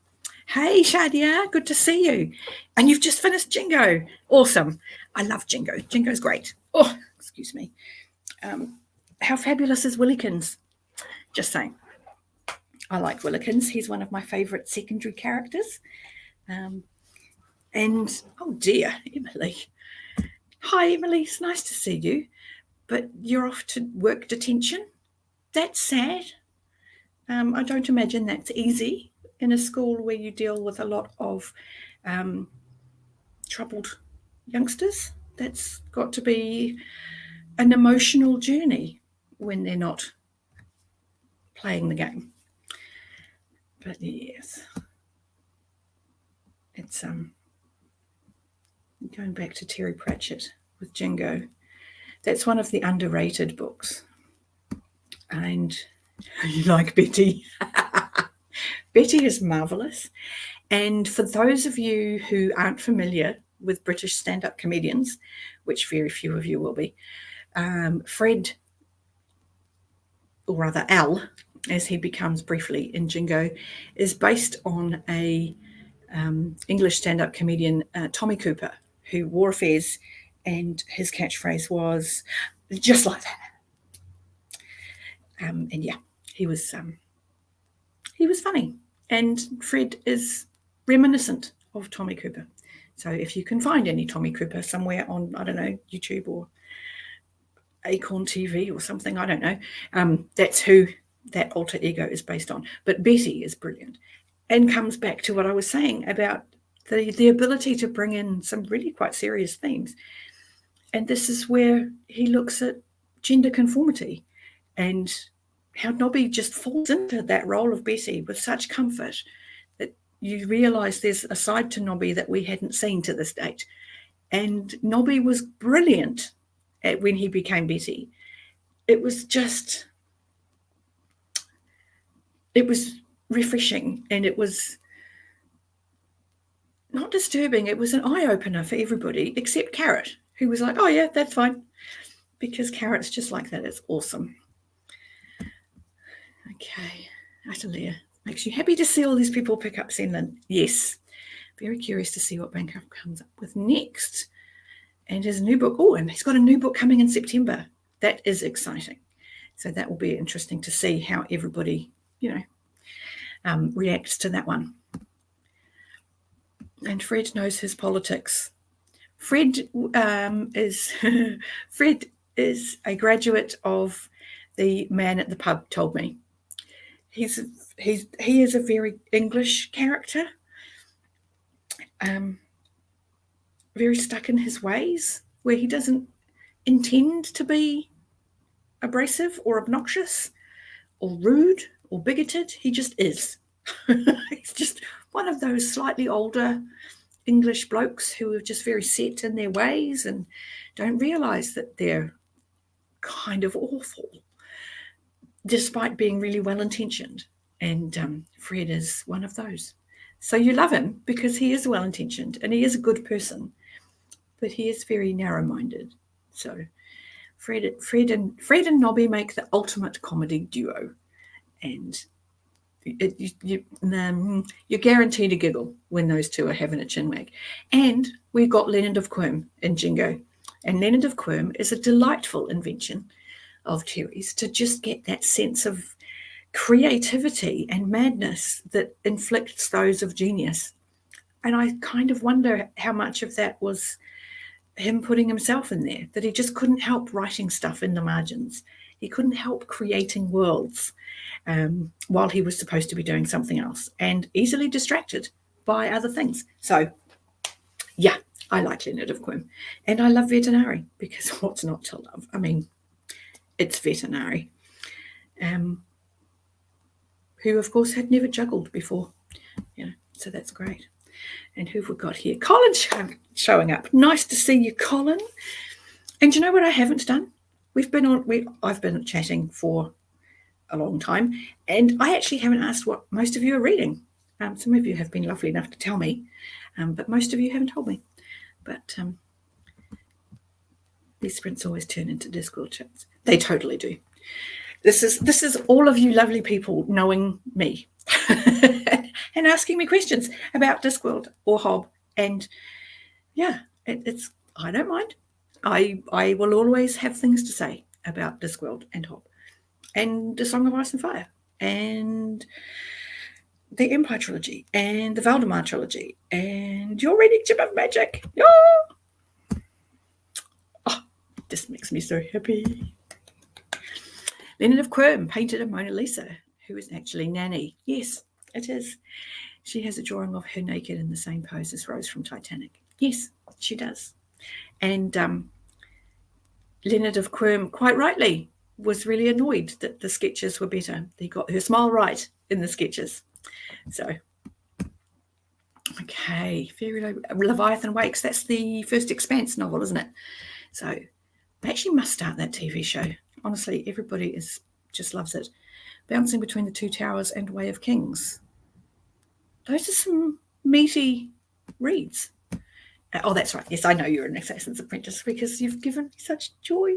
Hey, Shadia, good to see you. And you've just finished Jingo. Awesome. I love Jingo. Jingo's great. Oh, excuse me. How fabulous is Willykins? Just saying. I like Willikins. He's one of my favourite secondary characters. And, oh dear, Emily. Hi, Emily. It's nice to see you. But you're off to work detention? That's sad. I don't imagine that's easy in a school where you deal with a lot of troubled youngsters. That's got to be an emotional journey when they're not playing the game. But yes, it's going back to Terry Pratchett with Jingo. That's one of the underrated books. And you like Betty. Betty is marvellous. And for those of you who aren't familiar with British stand-up comedians, which very few of you will be, Fred, or rather Al, as he becomes briefly in Jingo, is based on a English stand-up comedian, Tommy Cooper, who wore a fez, and his catchphrase was just like that. And yeah, he was funny, and Fred is reminiscent of Tommy Cooper. So if you can find any Tommy Cooper somewhere on, I don't know, YouTube or Acorn TV or something, I don't know, that's who that alter ego is based on. But Betty is brilliant, and comes back to what I was saying about the ability to bring in some really quite serious themes. And this is where he looks at gender conformity and how Nobby just falls into that role of Betty with such comfort that you realise there's a side to Nobby that we hadn't seen to this date. And Nobby was brilliant when he became Betty. It was refreshing, and it was not disturbing. It was an eye-opener for everybody except Carrot, who was like, oh yeah, that's fine, because Carrot's just like that. It's awesome. Okay, Atalia, makes you happy to see all these people pick up Senlin? Yes, very curious to see what Bancroft comes up with next. And his new book, and he's got a new book coming in September. That is exciting. So that will be interesting to see how everybody, reacts to that one. And Fred knows his politics. Fred is Fred is a graduate of the Man at the Pub told me. He is a very English character, very stuck in his ways, where he doesn't intend to be abrasive or obnoxious or rude or bigoted. He just is. He's just one of those slightly older English blokes who are just very set in their ways and don't realise that they're kind of awful, despite being really well-intentioned. And Fred is one of those. So you love him because he is well-intentioned and he is a good person, but he is very narrow-minded. So Fred and Nobby make the ultimate comedy duo, and you're guaranteed a giggle when those two are having a chinwag. And we've got Leonard of Quirm in Jingo, and Leonard of Quirm is a delightful invention of Terry's to just get that sense of creativity and madness that inflicts those of genius. And I kind of wonder how much of that was him putting himself in there, that he just couldn't help writing stuff in the margins. He couldn't help creating worlds while he was supposed to be doing something else, and easily distracted by other things. So, yeah, I like Leonard of Quirm. And I love Vetinari, because what's not to love? I mean, it's Vetinari, who, of course, had never juggled before. So that's great. And who've we got here? Colin's showing up. Nice to see you, Colin. And you know what I haven't done? I've been chatting for a long time, and I actually haven't asked what most of you are reading. Some of you have been lovely enough to tell me, but most of you haven't told me. But these sprints always turn into Discord chats. They totally do. This is all of you lovely people knowing me and asking me questions about Discworld or Hob. And yeah, it's I don't mind. I will always have things to say about Discworld and Hob and A Song of Ice and Fire. and the Empire trilogy, and the Valdemar trilogy, and you're reading Chip of Magic. Oh, this makes me so happy. Leonard of Quirm painted a Mona Lisa, who is actually Nanny. Yes, it is. She has a drawing of her naked in the same pose as Rose from Titanic. Yes, she does. And Leonard of Quirm, quite rightly, was really annoyed that the sketches were better. He got her smile right in the sketches. So, okay, Fairy Leviathan Wakes. That's the first Expanse novel, isn't it? So, I actually must start that TV show. Honestly, everybody just loves it. Bouncing Between the Two Towers and Way of Kings. Those are some meaty reads. Oh, that's right. Yes, I know you're an Assassin's Apprentice because you've given me such joy.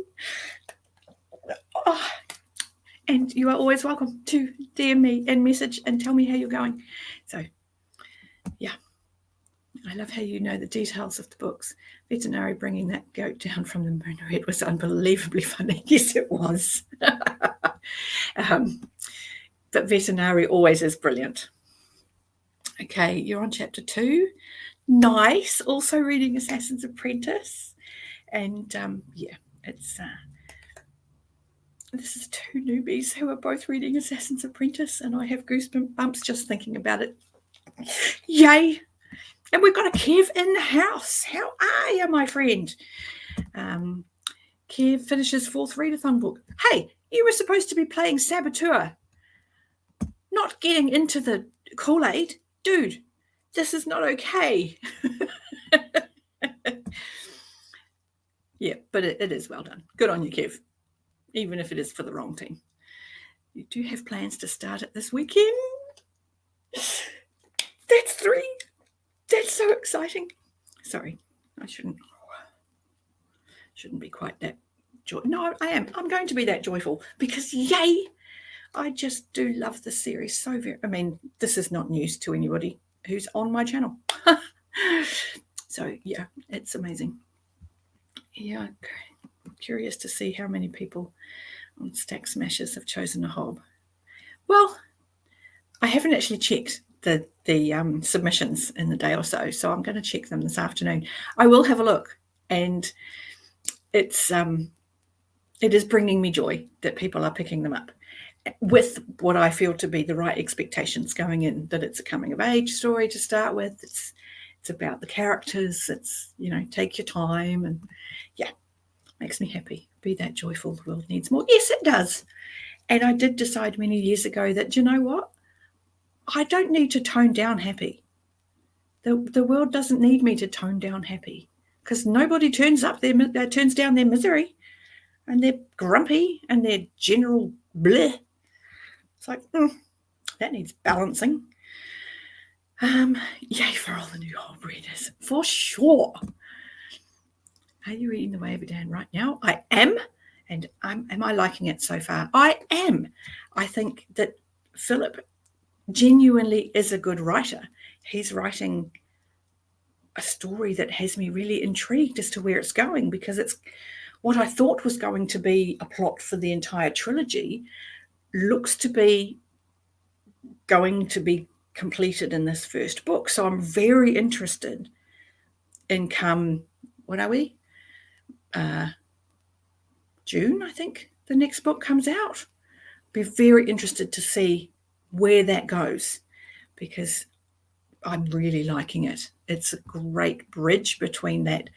Oh, and you are always welcome to DM me and message and tell me how you're going. So, yeah. I love how you know the details of the books. Vetinari bringing that goat down from the minaret was unbelievably funny. Yes, it was. But Vetinari always is brilliant. Okay, you're on chapter 2. Nice. Also reading Assassin's Apprentice. And yeah, it's this is 2 newbies who are both reading Assassin's Apprentice, and I have goosebumps just thinking about it. Yay! And we've got a Kev in the house. How are you, my friend? Kev finishes 4th readathon book. Hey, you were supposed to be playing Saboteur, not getting into the Kool-Aid. Dude, this is not okay. Yeah, but it is well done. Good on you, Kev, even if it is for the wrong team. You do have plans to start it this weekend? That's 3. That's so exciting. Sorry, I shouldn't be quite that joy. No, I am. I'm going to be that joyful because, yay, I just do love the series so very. I mean, this is not news to anybody who's on my channel. So, yeah, it's amazing. Yeah, curious to see how many people on Stack Smashers have chosen a hob. Well, I haven't actually checked the submissions in the day or so I'm going to check them this afternoon. I will have a look, and it is bringing me joy that people are picking them up with what I feel to be the right expectations going in, that it's a coming of age story to start with. It's about the characters. It's, take your time, and yeah, makes me happy. Be that joyful. The world needs more. Yes, it does. And I did decide many years ago that, you know what? I don't need to tone down happy. The world doesn't need me to tone down happy, because nobody turns down their misery, and they're grumpy and they're general bleh. It's like, that needs balancing. Yay for all the new hob readers, for sure. Are you reading The Way of Adan right now? I am. And am I liking it so far? I am. I think that Philip genuinely is a good writer. He's writing a story that has me really intrigued as to where it's going, because it's what I thought was going to be a plot for the entire trilogy looks to be going to be completed in this first book. So I'm very interested in what are we? June, I think the next book comes out. Be very interested to see where that goes, because I'm really liking it. It's a great bridge between that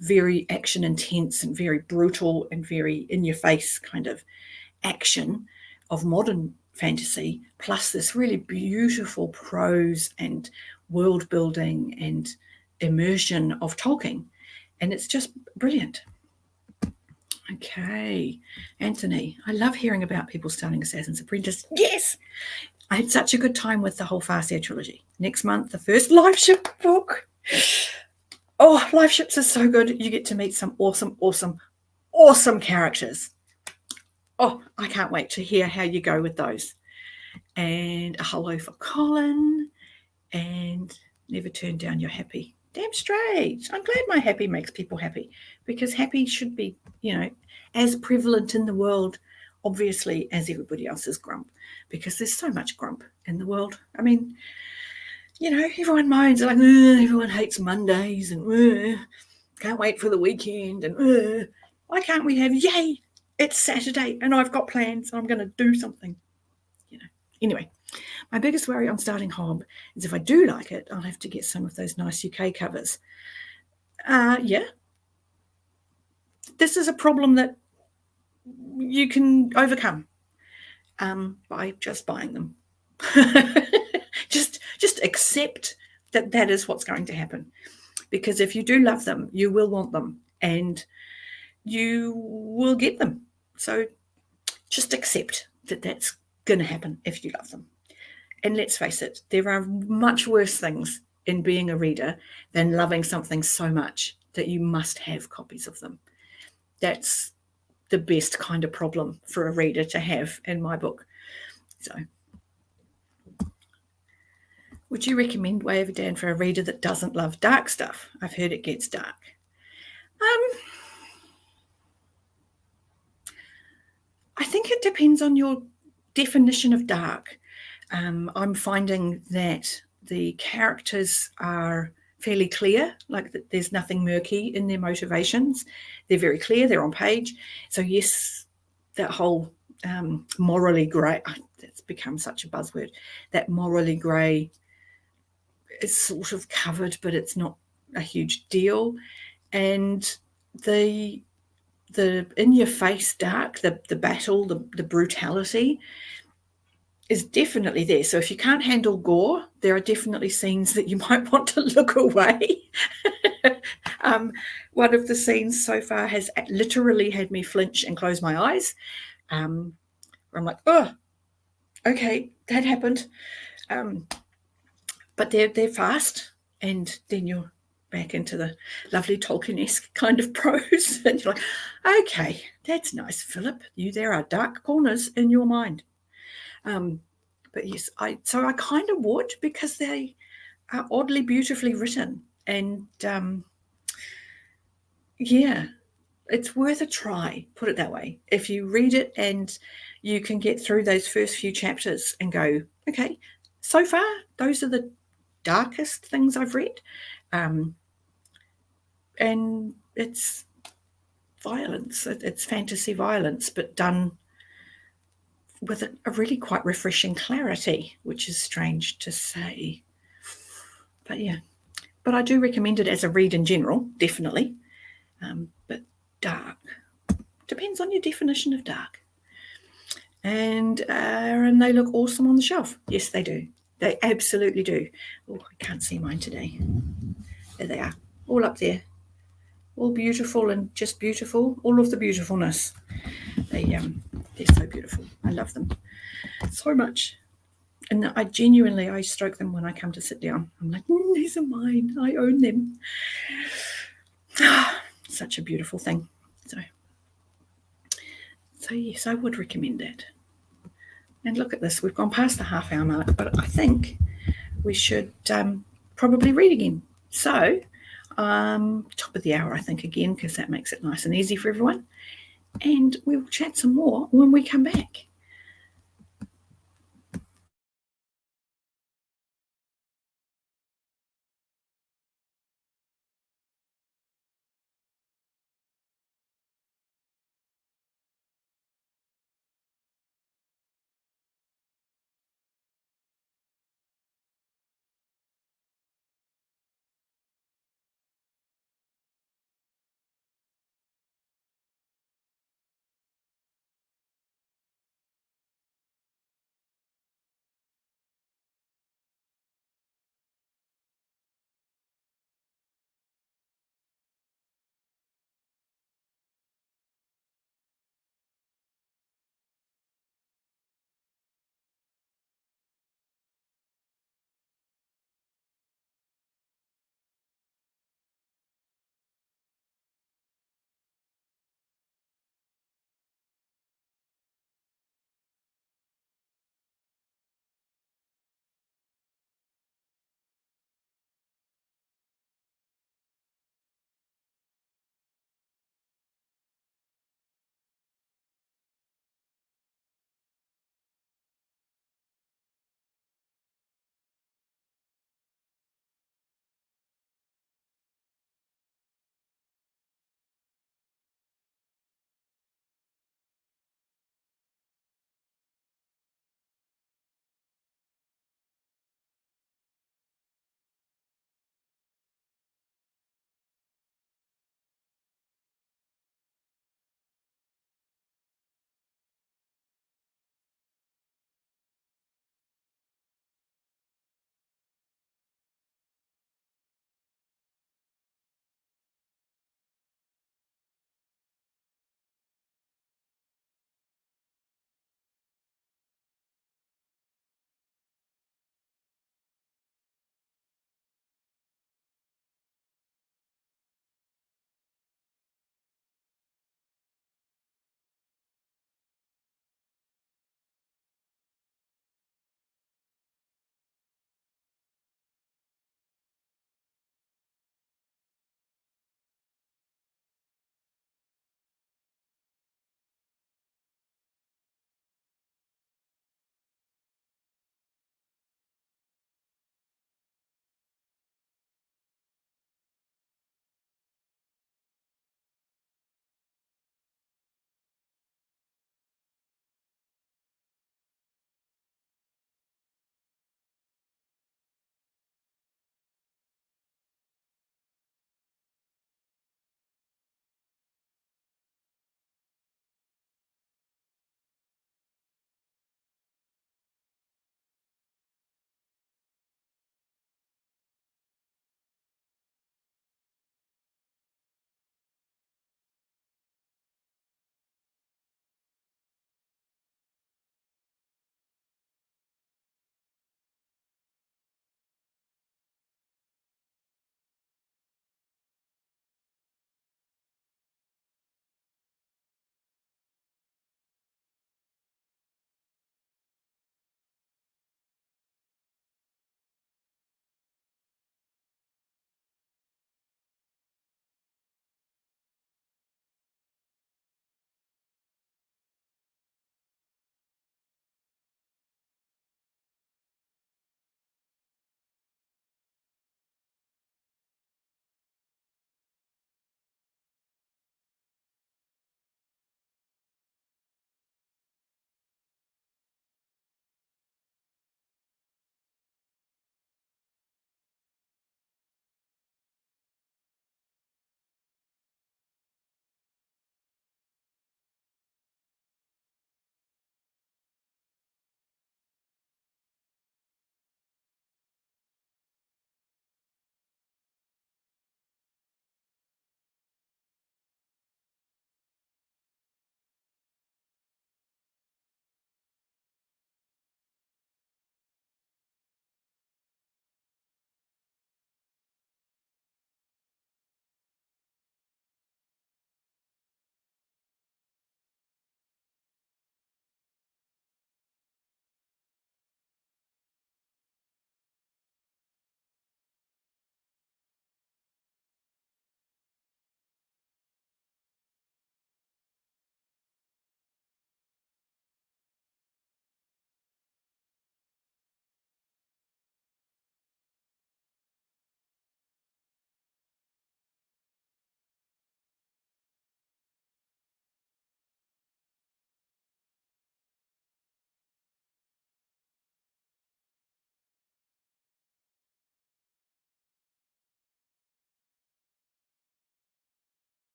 very action intense and very brutal and very in-your-face kind of action of modern fantasy, plus this really beautiful prose and world building and immersion of Tolkien. And it's just brilliant. Okay, Anthony, I love hearing about people starting Assassin's Apprentice. Yes! I had such a good time with the whole Farseer trilogy. Next month, the first Life Ship book. Oh, Life Ships are so good. You get to meet some awesome, awesome, awesome characters. Oh, I can't wait to hear how you go with those. And a hello for Colin. And never turn down your happy. Damn straight. I'm glad my happy makes people happy, because happy should be, as prevalent in the world obviously as everybody else's grump, because there's so much grump in the world. I mean, everyone moans like, everyone hates Mondays and can't wait for the weekend and why can't we have, yay, it's Saturday and I've got plans and I'm going to do something. Anyway, my biggest worry on starting Hob is if I do like it, I'll have to get some of those nice UK covers. This is a problem that you can overcome by just buying them. just accept that is what's going to happen, because if you do love them, you will want them and you will get them. So just accept that that's going to happen if you love them. And let's face it, there are much worse things in being a reader than loving something so much that you must have copies of them. That's the best kind of problem for a reader to have in my book. So, would you recommend Way Over Dan for a reader that doesn't love dark stuff? I've heard it gets dark. I think it depends on your definition of dark. I'm finding that the characters are fairly clear, like there's nothing murky in their motivations. They're very clear, they're on page. So yes, that whole morally grey, it's become such a buzzword, that morally grey is sort of covered, but it's not a huge deal. And the in-your-face dark, the battle, the brutality is definitely there. So if you can't handle gore, there are definitely scenes that you might want to look away. One of the scenes so far has literally had me flinch and close my eyes. Where I'm like, oh, okay, that happened. But they're fast, and then you're back into the lovely Tolkien-esque kind of prose, and you're like, okay, that's nice, Philip. There are dark corners in your mind. But yes, I kind of would, because they are oddly beautifully written, and it's worth a try, put it that way. If you read it and you can get through those first few chapters and go, okay, so far those are the darkest things I've read, and it's violence, it's fantasy violence, but done with a really quite refreshing clarity, which is strange to say. But yeah, but I do recommend it as a read in general, definitely. But dark depends on your definition of dark. And they look awesome on the shelf. Yes, they do. They absolutely do. Oh, I can't see mine today. There they are, all up there, all beautiful and just beautiful. All of the beautifulness. They're so beautiful. I love them so much. And I stroke them when I come to sit down. I'm like, these are mine. I own them. Such a beautiful thing. So yes, I would recommend that. And look at this. We've gone past the half-hour mark, but I think we should probably read again. So top of the hour, I think, again, because that makes it nice and easy for everyone. And we will chat some more when we come back.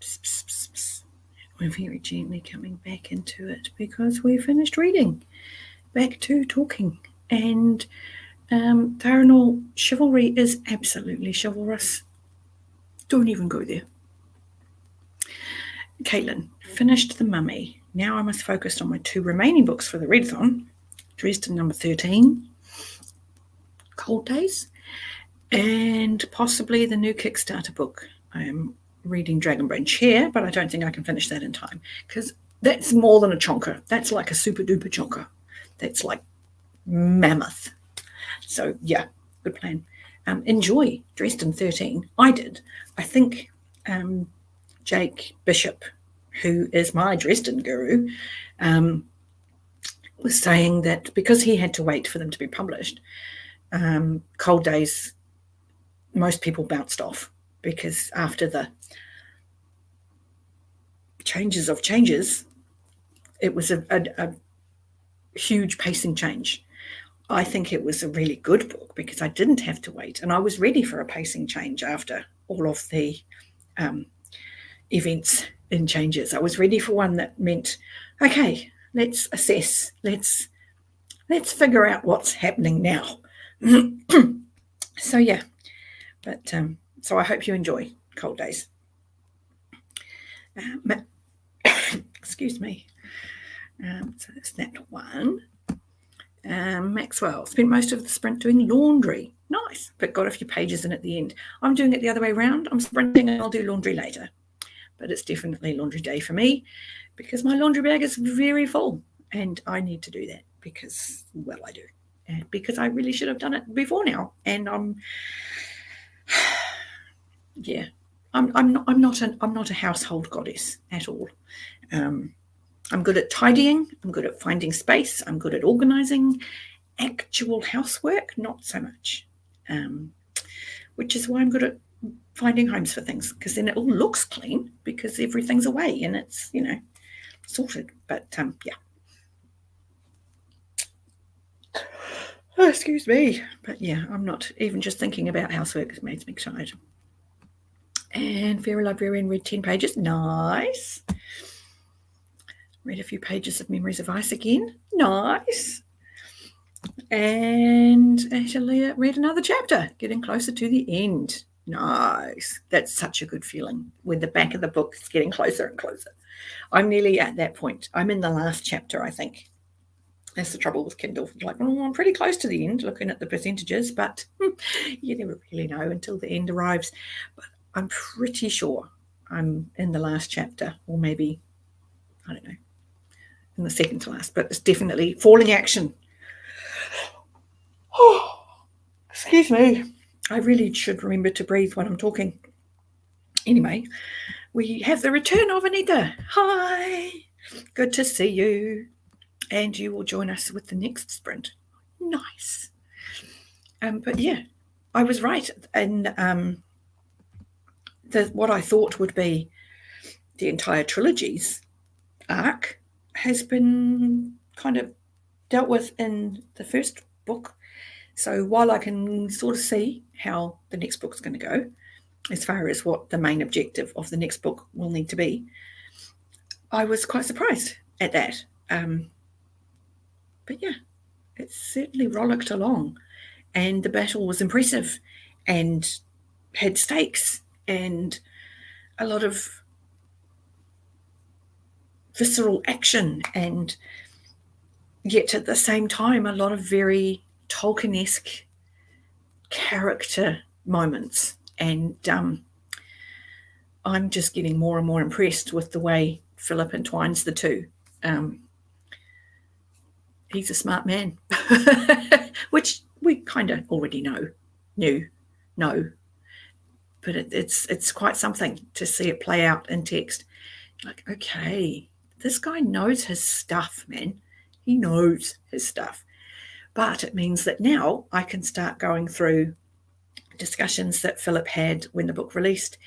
Psst, psst, psst, psst. We're very gently coming back into it because we finished reading. Back to talking. And Tharanor chivalry is absolutely chivalrous. Don't even go there. Caitlin, finished The Mummy. Now I must focus on my 2 remaining books for the readathon. Dresden number 13, Cold Days, and possibly the new Kickstarter book. I am reading Dragonbrain Chair, but I don't think I can finish that in time because that's more than a chonker. That's like a super duper chonker. That's like mammoth. So yeah, good plan. Enjoy Dresden 13. I did. I think Jake Bishop, who is my Dresden guru, was saying that because he had to wait for them to be published, Cold Days, most people bounced off because after the changes of changes, it was a huge pacing change. I think it was a really good book because I didn't have to wait, and I was ready for a pacing change after all of the events and changes. I was ready for one that meant, okay, let's assess, let's figure out what's happening now. So yeah, but so I hope you enjoy Cold Days. Excuse me. So that's that one. Maxwell spent most of the sprint doing laundry. Nice, but got a few pages in at the end. I'm doing it the other way around. I'm sprinting and I'll do laundry later. But it's definitely laundry day for me because my laundry bag is very full and I need to do that because, well, I do. And because I really should have done it before now. And I'm not a household goddess at all. I'm good at tidying. I'm good at finding space. I'm good at organizing. Actual housework, not so much. Which is why I'm good at finding homes for things, because then it all looks clean because everything's away and it's, sorted. But yeah. Oh, excuse me. But yeah, I'm not even just thinking about housework. It makes me tired. And Fairy Librarian read 10 pages. Nice. Read a few pages of Memories of Ice again. Nice. And actually read another chapter, getting closer to the end. Nice. That's such a good feeling when the back of the book is getting closer and closer. I'm nearly at that point. I'm in the last chapter, I think. That's the trouble with Kindle. Like, I'm pretty close to the end, looking at the percentages, but you never really know until the end arrives. But I'm pretty sure I'm in the last chapter, or maybe, I don't know, in the second to last, but it's definitely falling action. Oh, excuse me. I really should remember to breathe when I'm talking. Anyway, we have the return of Anita. Hi. Good to see you. And you will join us with the next sprint. Nice. But yeah, I was right. And what I thought would be the entire trilogy's arc has been kind of dealt with in the first book. So while I can sort of see how the next book's going to go, as far as what the main objective of the next book will need to be, I was quite surprised at that. But yeah, it certainly rollicked along, and the battle was impressive and had stakes and a lot of visceral action, and yet at the same time a lot of very Tolkien-esque character moments, and I'm just getting more and more impressed with the way Philip entwines the two. He's a smart man, which we kind of already know, but it's quite something to see it play out in text. Like, okay, this guy knows his stuff, man. He knows his stuff. But it means that now I can start going through discussions that Philip had when the book released,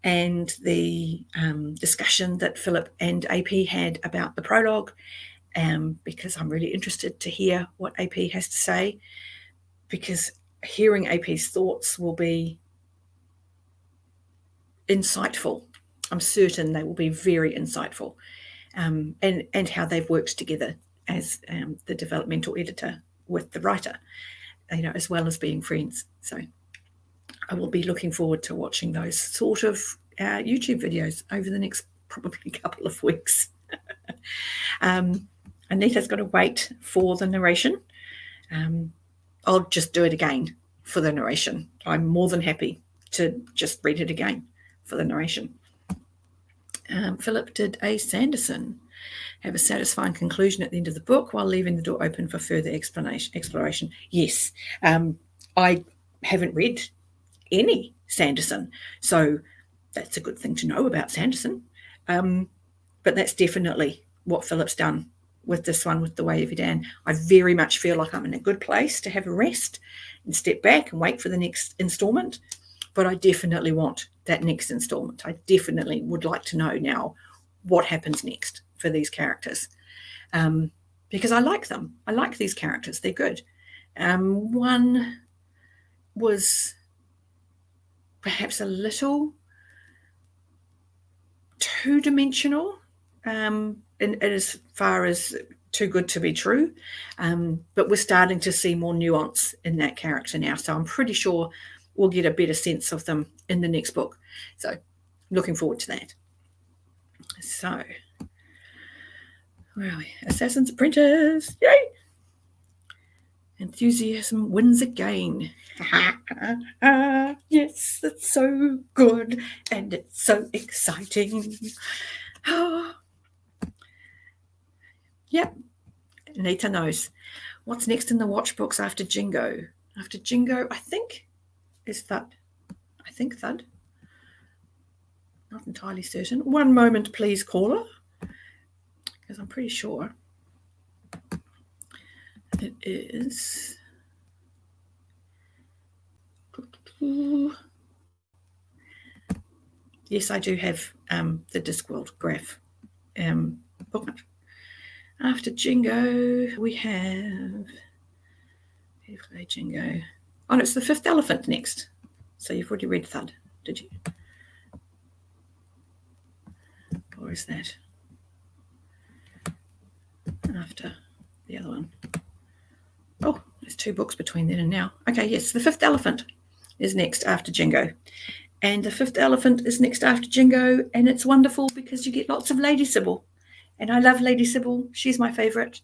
and the discussion that Philip and AP had about the prologue, because I'm really interested to hear what AP has to say, because hearing AP's thoughts will be insightful. I'm certain they will be very insightful, and how they've worked together as the developmental editor with the writer, as well as being friends. So I will be looking forward to watching those sort of YouTube videos over the next probably couple of weeks. Anita's got to wait for the narration. I'll just do it again for the narration. I'm more than happy to just read it again for the narration. Philip, did A. Sanderson have a satisfying conclusion at the end of the book while leaving the door open for further exploration? Yes. I haven't read any Sanderson, so that's a good thing to know about Sanderson. But that's definitely what Philip's done with this one, with The Way of Edan. I very much feel like I'm in a good place to have a rest and step back and wait for the next installment. But I definitely want that next installment. I definitely would like to know now what happens next for these characters, because I like them. I like these characters. They're good. One was perhaps a little two-dimensional, in as far as too good to be true, but we're starting to see more nuance in that character now, so I'm pretty sure we'll get a better sense of them in the next book. So looking forward to that. So where are we? Assassin's Apprentice. Yay! Enthusiasm wins again. Yes, it's so good and it's so exciting. Yep. Anita knows. What's next in the watch books after Jingo? After Jingo, I think, is Thud. I think Thud. Not entirely certain. One moment, please, caller, because I'm pretty sure it is. Yes, I do have the Discworld graph bookmark. After Jingo, we have Jingo. Oh, no, it's the Fifth Elephant next. So you've already read Thud, did you? Or is that after the other one? Oh, there's 2 books between then and now. Okay, yes, the Fifth Elephant is next after Jingo. And the Fifth Elephant is next after Jingo, and it's wonderful because you get lots of Lady Sybil. And I love Lady Sybil. She's my favourite.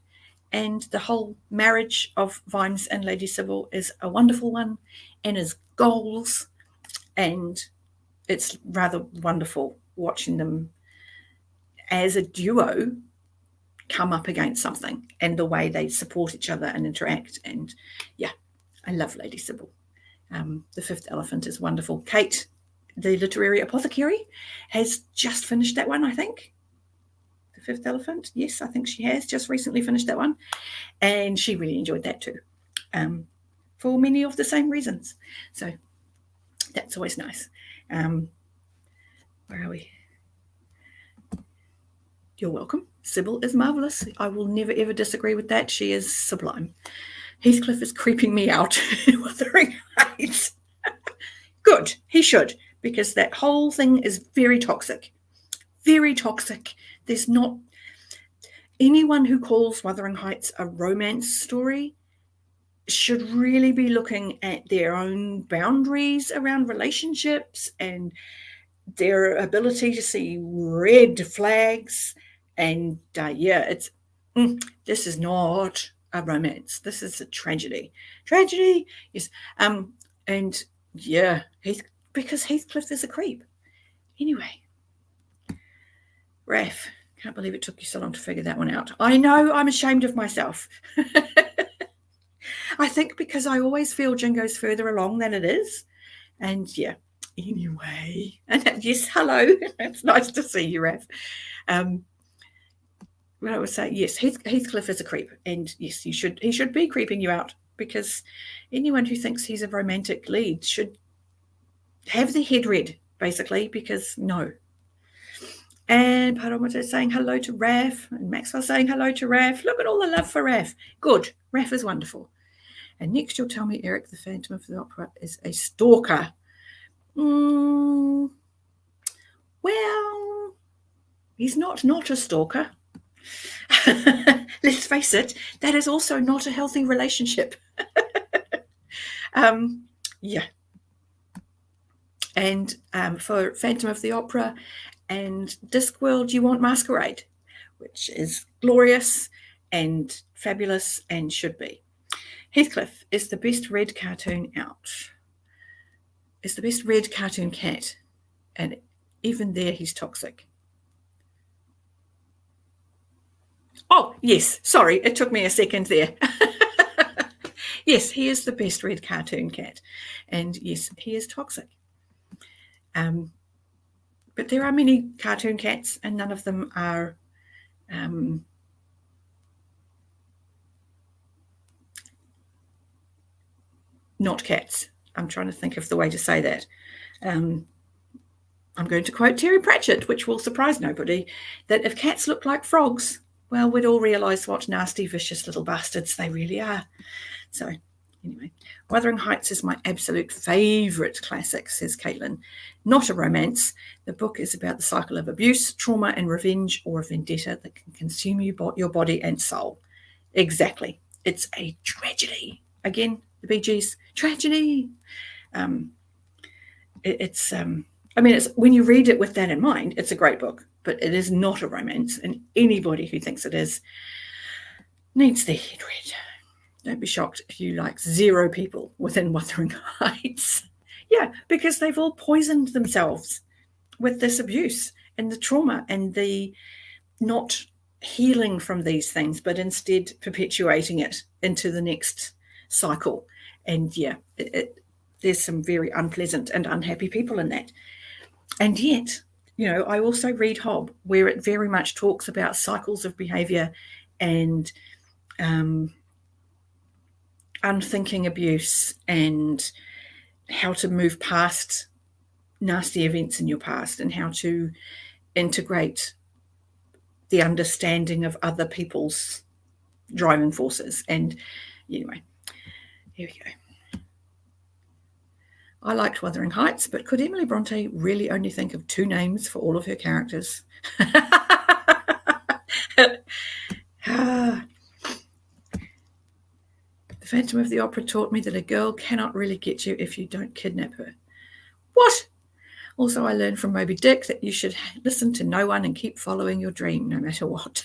And the whole marriage of Vimes and Lady Sybil is a wonderful one, and is goals. And it's rather wonderful watching them as a duo come up against something, and the way they support each other and interact. And yeah, I love Lady Sybil. The Fifth Elephant is wonderful. Kate, the literary apothecary, has just finished that one, I think. The Fifth Elephant. Yes, I think she has just recently finished that one. And she really enjoyed that too, for many of the same reasons. So that's always nice. Where are we? You're welcome. Sybil is marvellous. I will never, ever disagree with that. She is sublime. Heathcliff is creeping me out. Wuthering Heights. Good. He should, because that whole thing is very toxic. Very toxic. There's not... Anyone who calls Wuthering Heights a romance story should really be looking at their own boundaries around relationships and their ability to see red flags. And it's this is not a romance. This is a tragedy. Tragedy, yes. And yeah, because Heathcliff is a creep. Anyway, Raph, can't believe it took you so long to figure that one out. I know, I'm ashamed of myself. I think because I always feel Jingo's further along than it is. And yeah, anyway. And yes, hello. It's nice to see you, Raph. What I would say, yes, Heathcliff is a creep. And yes, he should be creeping you out, because anyone who thinks he's a romantic lead should have their head read, basically, because no. And Paromata is saying hello to Raph, and Maxwell saying hello to Raph. Look at all the love for Raph. Good. Raph is wonderful. And next you'll tell me Eric the Phantom of the Opera is a stalker. Well, he's not a stalker. Let's face it, that is also not a healthy relationship. Yeah. And for Phantom of the Opera and Discworld, you want Masquerade, which is glorious and fabulous and should be. Heathcliff is the best red cartoon out. Is the best red cartoon cat. And even there, he's toxic. Oh, yes. Sorry, it took me a second there. Yes, he is the best red cartoon cat. And yes, he is toxic. But there are many cartoon cats, and none of them are not cats. I'm trying to think of the way to say that. I'm going to quote Terry Pratchett, which will surprise nobody, that if cats look like frogs, well, we'd all realise what nasty, vicious little bastards they really are. So anyway, Wuthering Heights is my absolute favourite classic, says Caitlin. Not a romance. The book is about the cycle of abuse, trauma and revenge, or a vendetta that can consume your body and soul. Exactly. It's a tragedy. Again, the Bee Gees, tragedy. It's when you read it with that in mind, it's a great book, but it is not a romance, and anybody who thinks it is needs their head read. Don't be shocked if you like 0 people within Wuthering Heights. Yeah, because they've all poisoned themselves with this abuse and the trauma and the not healing from these things, but instead perpetuating it into the next cycle. And yeah, there's some very unpleasant and unhappy people in that. And yet, I also read Hob, where it very much talks about cycles of behaviour and unthinking abuse and how to move past nasty events in your past and how to integrate the understanding of other people's driving forces. And anyway, here we go. I liked Wuthering Heights, but could Emily Bronte really only think of 2 names for all of her characters? The Phantom of the Opera taught me that a girl cannot really get you if you don't kidnap her. What? Also, I learned from Moby Dick that you should listen to no one and keep following your dream, no matter what.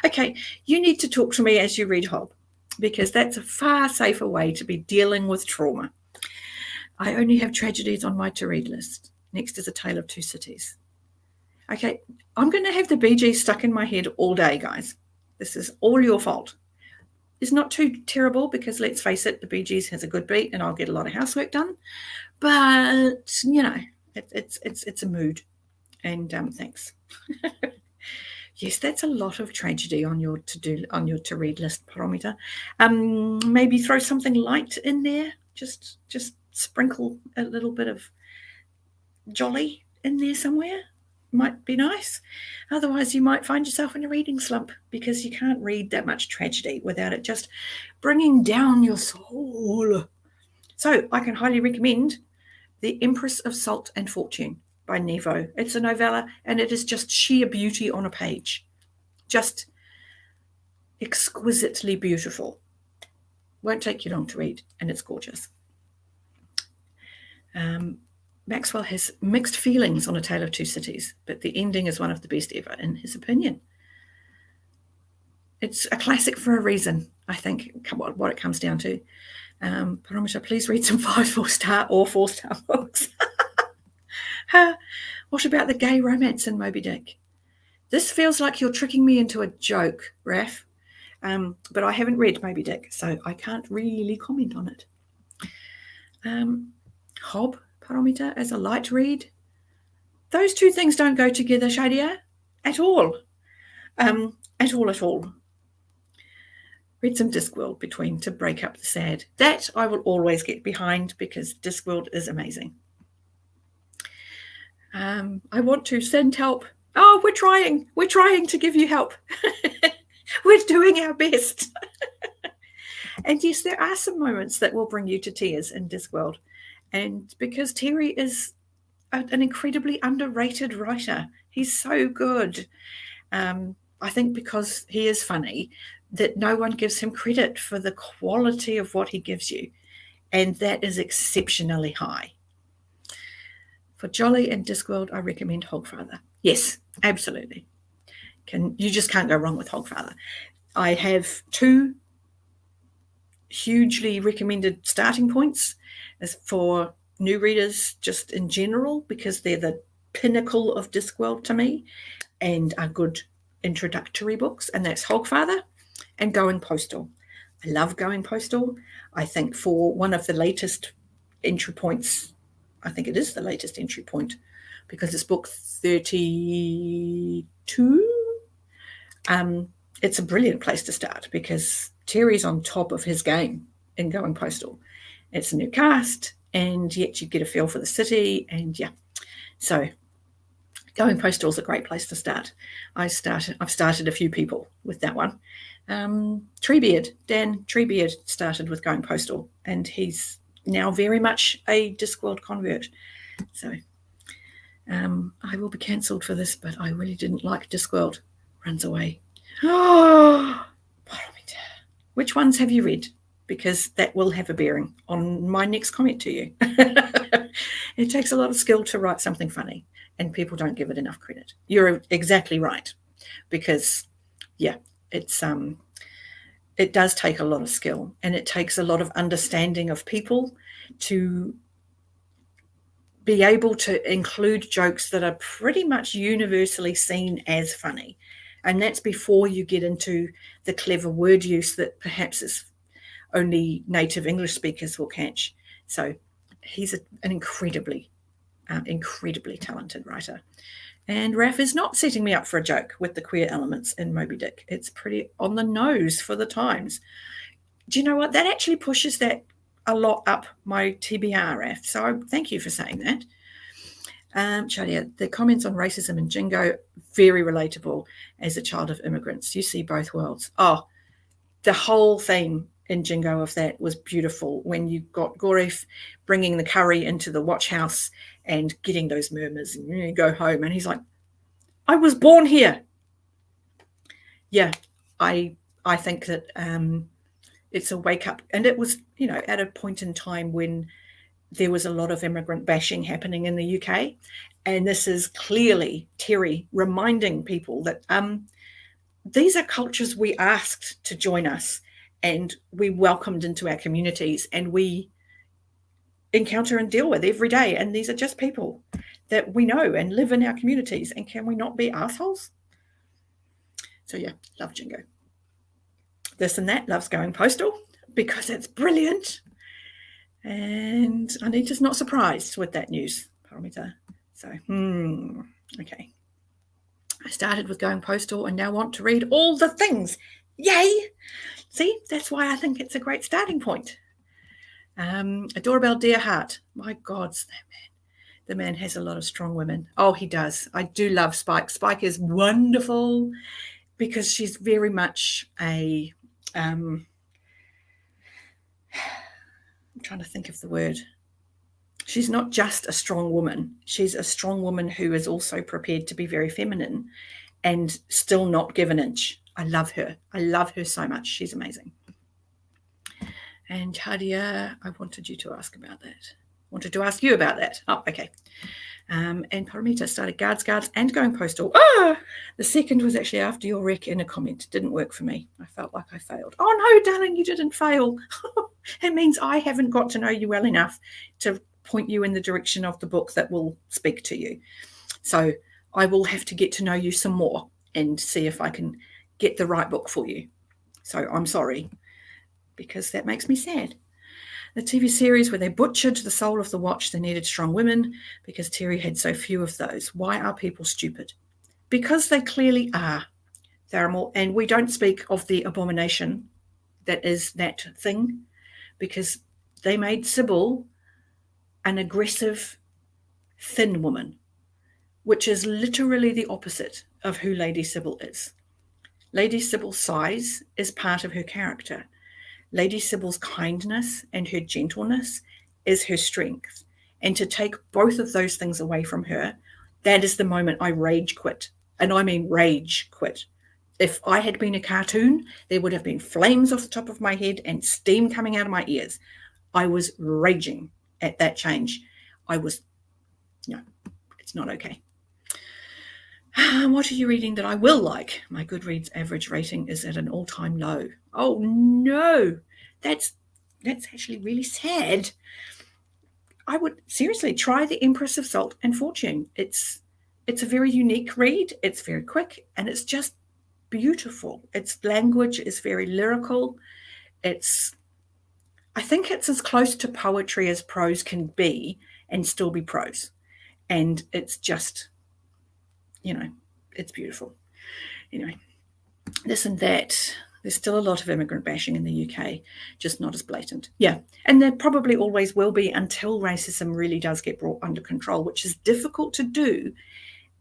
Okay, you need to talk to me as you read Hob, because that's a far safer way to be dealing with trauma. I only have tragedies on my to-read list. Next is A Tale of Two Cities. Okay, I'm going to have the Bee Gees stuck in my head all day, guys. This is all your fault. It's not too terrible because, let's face it, the Bee Gees has a good beat and I'll get a lot of housework done. But, it's a mood. And thanks. Yes, that's a lot of tragedy on your to-read list, Paromita. Maybe throw something light in there. Just sprinkle a little bit of jolly in there somewhere. Might be nice. Otherwise, you might find yourself in a reading slump because you can't read that much tragedy without it just bringing down your soul. So I can highly recommend The Empress of Salt and Fortune by Nevo. It's a novella and it is just sheer beauty on a page. Just exquisitely beautiful. Won't take you long to read and it's gorgeous. Maxwell has mixed feelings on A Tale of Two Cities, but the ending is one of the best ever, in his opinion. it's a classic for a reason, I think, what it comes down to. Paromita, please read some 5 4-star or 4-star books. What about the gay romance in Moby Dick? This feels like you're tricking me into a joke, Raf. But I haven't read Moby Dick, so I can't really comment on it. Hob, Paromita, as a light read. Those two things don't go together, Shadia, at all. At all. Read some Discworld between to break up the sad. That I will always get behind because Discworld is amazing. I want to send help. Oh, we're trying to give you help. We're doing our best. And yes, there are some moments that will bring you to tears in Discworld. And because Terry is an incredibly underrated writer, he's so good. I think because he is funny, that no one gives him credit for the quality of what he gives you. And that is exceptionally high. For Jolly and Discworld, I recommend Hogfather. Yes, absolutely. You just can't go wrong with Hogfather. I have 2 hugely recommended starting points as for new readers just in general, because they're the pinnacle of Discworld to me and are good introductory books, and that's Hogfather and Going Postal. I love Going Postal. I think for one of the latest entry points, I think it is the latest entry point because it's book 32. It's a brilliant place to start because Terry's on top of his game in Going Postal. It's a new cast, and yet you get a feel for the city, and yeah. So Going Postal is a great place to start. I've started a few people with that one. Dan Treebeard started with Going Postal, and he's now very much a Discworld convert. So I will be cancelled for this, but I really didn't like Discworld. Runs away. Oh, which ones have you read? Because that will have a bearing on my next comment to you. It takes a lot of skill to write something funny, and people don't give it enough credit. You're exactly right, because yeah, it does take a lot of skill, and it takes a lot of understanding of people to be able to include jokes that are pretty much universally seen as funny. And that's before you get into the clever word use that perhaps is only native English speakers will catch. So he's an incredibly talented writer. And Raf is not setting me up for a joke with the queer elements in Moby Dick. It's pretty on the nose for the times. Do you know what? That actually pushes that a lot up my TBR, Raf. So thank you for saying that. Shadia, the comments on racism in Jingo, very relatable as a child of immigrants. You see both worlds. Oh, the whole theme in Jingo of that was beautiful when you got Goref bringing the curry into the watch house and getting those murmurs, and you go home and he's like, I was born here. Yeah, I think that it's a wake up, and it was, at a point in time when there was a lot of immigrant bashing happening in the UK. And this is clearly Terry reminding people that these are cultures we asked to join us, and we welcomed into our communities, and we encounter and deal with every day. And these are just people that we know and live in our communities. And can we not be assholes? So yeah, love Jingo. This and that loves Going Postal because it's brilliant. And Anita's not surprised with that news, Paromita. So, okay. I started with Going Postal and now want to read all the things. Yay! See, that's why I think it's a great starting point. A Doorbell Dear Heart. My God, that man. The man has a lot of strong women. Oh, he does. I do love Spike. Spike is wonderful because she's very much a... I'm trying to think of the word. She's not just a strong woman. She's a strong woman who is also prepared to be very feminine and still not give an inch. I love her. I love her so much. She's amazing. And Hadia, I wanted you to ask about that. Wanted to ask you about that. Oh, okay. And Paramita started guards, and going postal. The second was actually after your rec in a comment. Didn't work for me. I felt like I failed. Oh, no, darling, you didn't fail. It means I haven't got to know you well enough to point you in the direction of the book that will speak to you. So I will have to get to know you some more and see if I can get the right book for you. So I'm sorry, because that makes me sad. The TV series where they butchered the soul of the watch, they needed strong women because Terry had so few of those. Why are people stupid? Because they clearly are. They're more, and we don't speak of the abomination that is that thing, because they made Sybil an aggressive, thin woman, which is literally the opposite of who Lady Sybil is. Lady Sybil's size is part of her character. Lady Sybil's kindness and her gentleness is her strength. And to take both of those things away from her, that is the moment I rage quit. And I mean rage quit. If I had been a cartoon, there would have been flames off the top of my head and steam coming out of my ears. I was raging at that change. No, it's not okay. What are you reading that I will like? My Goodreads average rating is at an all-time low. Oh no, that's actually really sad. I would seriously try The Empress of Salt and Fortune. It's a very unique read. It's very quick and it's just beautiful. Its language is very lyrical. I think it's as close to poetry as prose can be and still be prose. And it's just, it's beautiful. Anyway, this and that. There's still a lot of immigrant bashing in the UK, just not as blatant. Yeah, and there probably always will be until racism really does get brought under control, which is difficult to do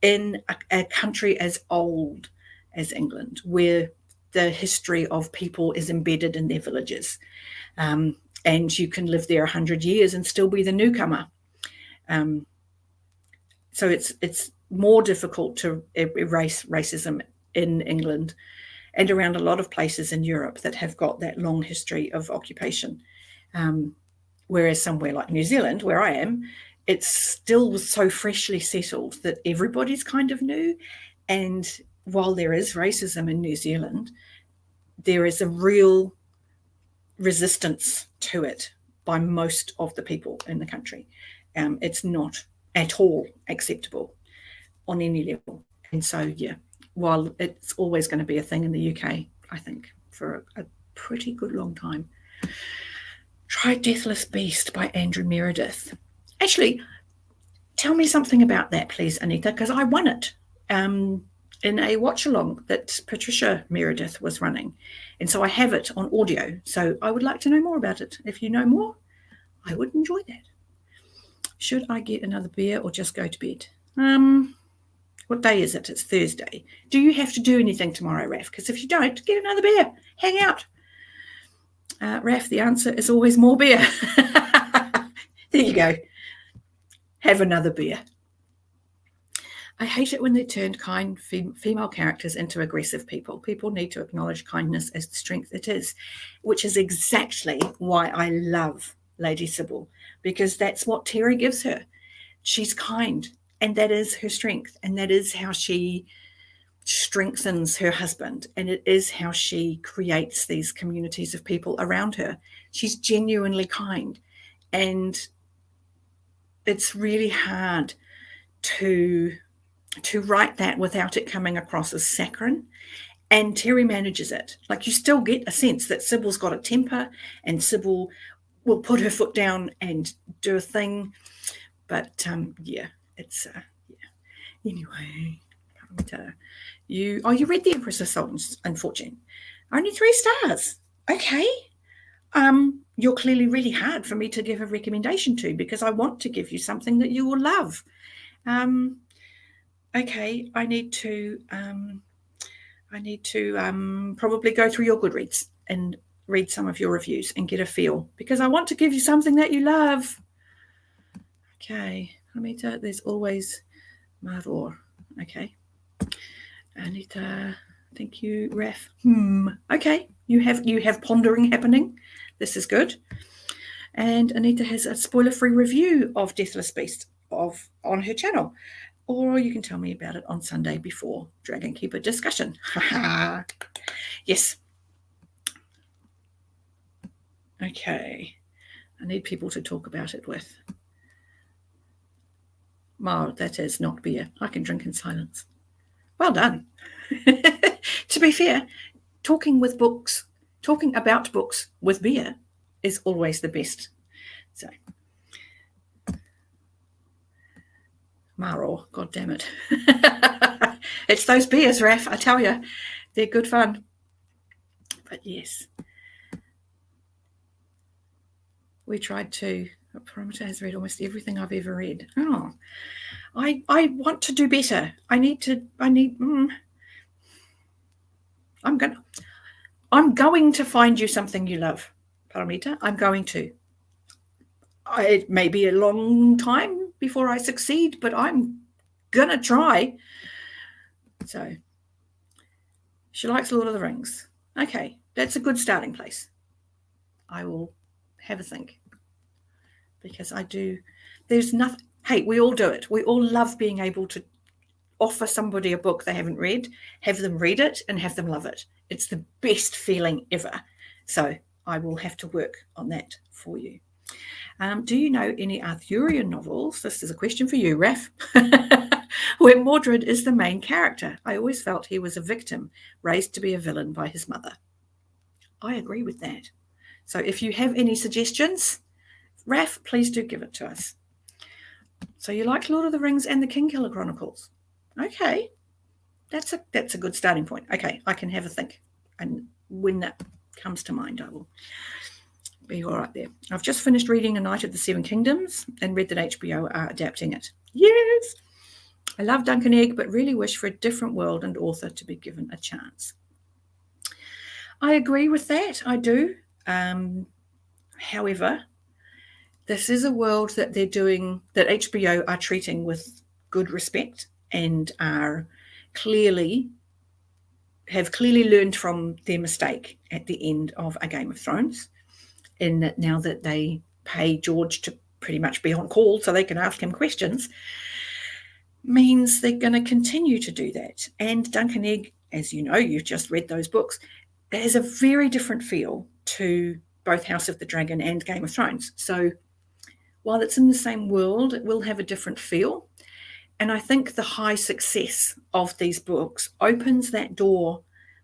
in a country as old as England, where the history of people is embedded in their villages. And you can live there 100 years and still be the newcomer. So it's more difficult to erase racism in England and around a lot of places in Europe that have got that long history of occupation. Whereas somewhere like New Zealand, where I am, it's still so freshly settled that everybody's kind of new. And while there is racism in New Zealand, there is a real resistance to it by most of the people in the country. It's not at all acceptable on any level. And so, yeah, while it's always going to be a thing in the UK, I think, for a pretty good long time. Try Deathless Beast by Andrew Meredith. Actually, tell me something about that, please, Anita, because I won it in a watch-along that Patricia Meredith was running. And so I have it on audio. So I would like to know more about it. If you know more, I would enjoy that. Should I get another beer or just go to bed? What day is it? It's Thursday. Do you have to do anything tomorrow, Raf? Because if you don't, get another beer. Hang out. Raf, the answer is always more beer. There you go. Have another beer. I hate it when they turned kind female characters into aggressive people. People need to acknowledge kindness as the strength it is, which is exactly why I love Lady Sybil, because that's what Terry gives her. She's kind, and that is her strength, and that is how she strengthens her husband, and it is how she creates these communities of people around her. She's genuinely kind, and it's really hard to write that without it coming across as saccharine. And Terry manages it. Like, you still get a sense that Sybil's got a temper and Sybil will put her foot down and do a thing. But it's anyway. You read The Empress of Salt and Fortune. Only 3 stars. Okay. You're clearly really hard for me to give a recommendation to, because I want to give you something that you will love. Okay, I need to probably go through your Goodreads and read some of your reviews and get a feel, because I want to give you something that you love. Okay, Anita, there's always Maror. Okay, Anita, thank you, Raf. Okay, you have pondering happening. This is good. And Anita has a spoiler-free review of Deathless Beast on her channel. Or you can tell me about it on Sunday before Dragon Keeper discussion. Yes. Okay. I need people to talk about it with. Ma, that is not beer. I can drink in silence. Well done. To be fair, talking about books with beer is always the best. So, Maro, God damn it. It's those beers, Raf, I tell you. They're good fun. But yes. We tried to. Parameter has read almost everything I've ever read. Oh, I want to do better. I'm going to find you something you love, Paramita. I'm going to. It may be a long time before I succeed, but I'm going to try. So, she likes Lord of the Rings. Okay, that's a good starting place. I will have a think. Because I do. There's nothing. Hey, we all do it. We all love being able to offer somebody a book they haven't read, have them read it, and have them love it. It's the best feeling ever. So I will have to work on that for you. Do you know any Arthurian novels? This is a question for you, Raf. Where Mordred is the main character. I always felt he was a victim, raised to be a villain by his mother. I agree with that. So if you have any suggestions, Raf, please do give it to us. So you like Lord of the Rings and the Kingkiller Chronicles? Okay, that's a good starting point. Okay, I can have a think, and when that comes to mind, I will be all right there. I've just finished reading A Knight of the Seven Kingdoms and read that HBO are adapting it. Yes, I love Duncan Egg, but really wish for a different world and author to be given a chance. I agree with that. I do. However, this is a world that they're doing, that HBO are treating with good respect and have clearly learned from their mistake at the end of A Game of Thrones, in that now that they pay George to pretty much be on call so they can ask him questions, means they're going to continue to do that. And Duncan Egg, as you know, you've just read those books, has a very different feel to both House of the Dragon and Game of Thrones. So while it's in the same world, it will have a different feel. And I think the high success of these books opens that door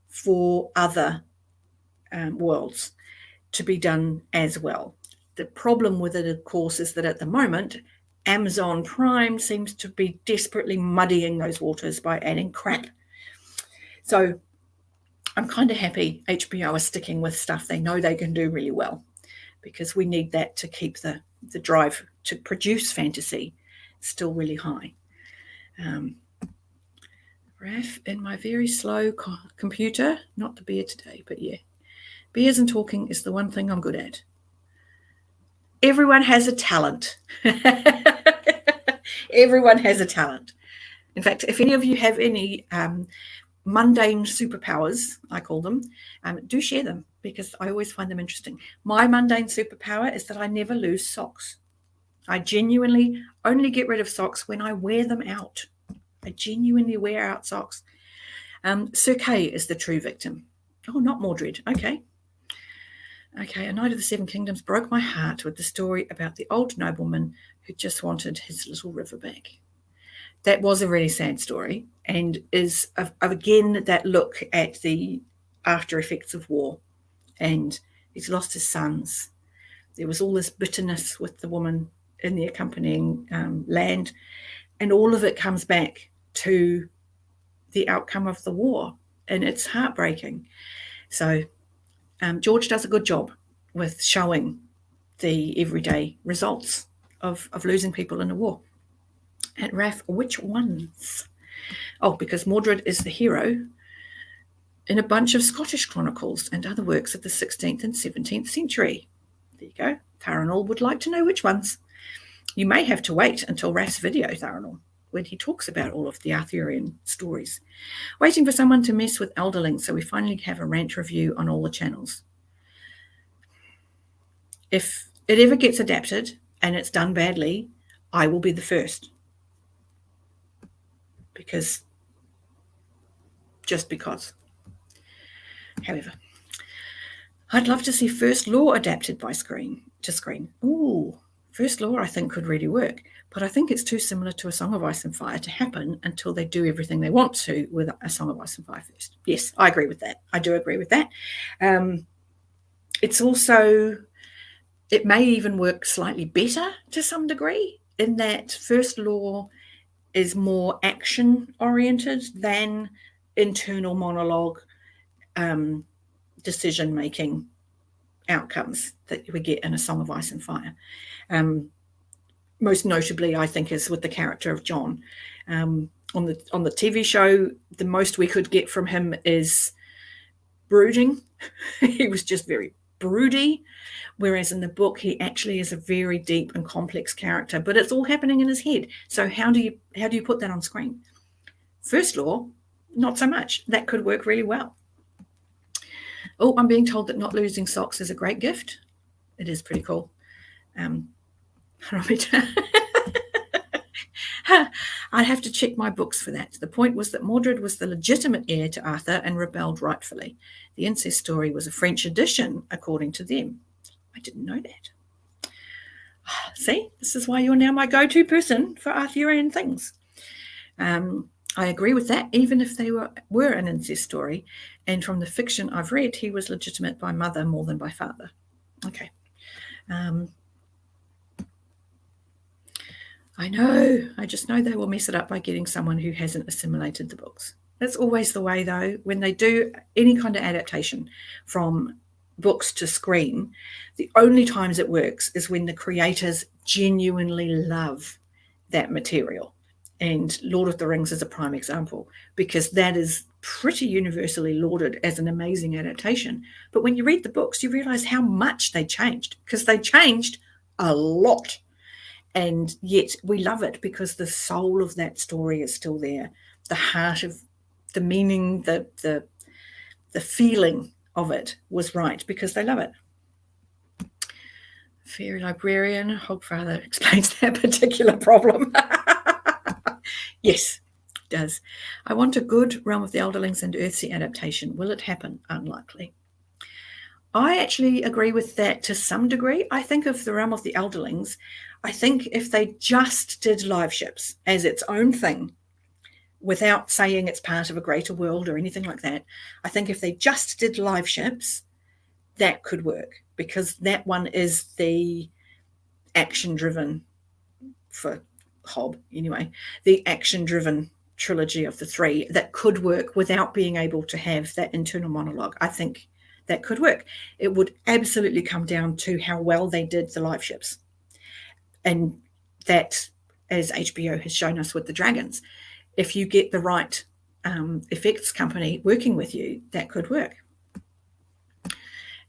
for other worlds to be done as well. The problem with it, of course, is that at the moment, Amazon Prime seems to be desperately muddying those waters by adding crap. So I'm kind of happy HBO are sticking with stuff they know they can do really well, because we need that to keep the drive to produce fantasy still really high. Raf, in my very slow computer, not the beer today, but yeah. Beers and talking is the one thing I'm good at. Everyone has a talent. Everyone has a talent. In fact, if any of you have any mundane superpowers, I call them, do share them, because I always find them interesting. My mundane superpower is that I never lose socks. I genuinely only get rid of socks when I wear them out. I genuinely wear out socks. Sir Kay is the true victim. Oh, not Mordred. Okay. A Knight of the Seven Kingdoms broke my heart with the story about the old nobleman who just wanted his little river back. That was a really sad story, and is, again, that look at the after effects of war. And he's lost his sons. There was all this bitterness with the woman in the accompanying land, and all of it comes back to the outcome of the war, and it's heartbreaking. So George does a good job with showing the everyday results of losing people in a war. And Raf, which ones? Oh, because Mordred is the hero in a bunch of Scottish chronicles and other works of the 16th and 17th century. There you go. Tharanol would like to know which ones. You may have to wait until Raf's video, Tharanol, when he talks about all of the Arthurian stories. Waiting for someone to mess with Elderling, so we finally have a rant review on all the channels. If it ever gets adapted and it's done badly, I will be the first. Because. However, I'd love to see First Law adapted to screen. Ooh, First Law I think could really work, but I think it's too similar to A Song of Ice and Fire to happen until they do everything they want to with A Song of Ice and Fire first. Yes, I agree with that. I do agree with that. It's also, it may even work slightly better to some degree in that First Law is more action oriented than internal monologue, decision making outcomes that we get in A Song of Ice and Fire. Most notably, I think, is with the character of John. On the TV show, the most we could get from him is brooding. He was just very broody, whereas in the book he actually is a very deep and complex character, but it's all happening in his head. So how do you put that on screen? First Law, not so much. That could work really well. Oh, I'm being told that Not Losing Socks is a great gift. It is pretty cool. I'd have to check my books for that. The point was that Mordred was the legitimate heir to Arthur and rebelled rightfully. The incest story was a French addition, according to them. I didn't know that. See, this is why you're now my go-to person for Arthurian things. I agree with that, even if they were an incest story. And from the fiction I've read, he was legitimate by mother more than by father. Okay. I know. I just know they will mess it up by getting someone who hasn't assimilated the books. That's always the way, though. When they do any kind of adaptation from books to screen, the only times it works is when the creators genuinely love that material. And Lord of the Rings is a prime example, because that is pretty universally lauded as an amazing adaptation. But when you read the books, you realize how much they changed, because they changed a lot. And yet we love it because the soul of that story is still there. The heart of the meaning, the feeling of it was right because they love it. Fairy Librarian, Hogfather explains that particular problem. Yes, it does. I want a good Realm of the Elderlings and Earthsea adaptation. Will it happen? Unlikely. I actually agree with that to some degree. I think of the Realm of the Elderlings, I think if they just did live ships as its own thing, without saying it's part of a greater world or anything like that, I think if they just did live ships, that could work, because that one is the action-driven, for Hob anyway, the action-driven trilogy of the three that could work without being able to have that internal monologue. I think that could work. It would absolutely come down to how well they did the live ships. And that, as HBO has shown us with the dragons, if you get the right effects company working with you, that could work.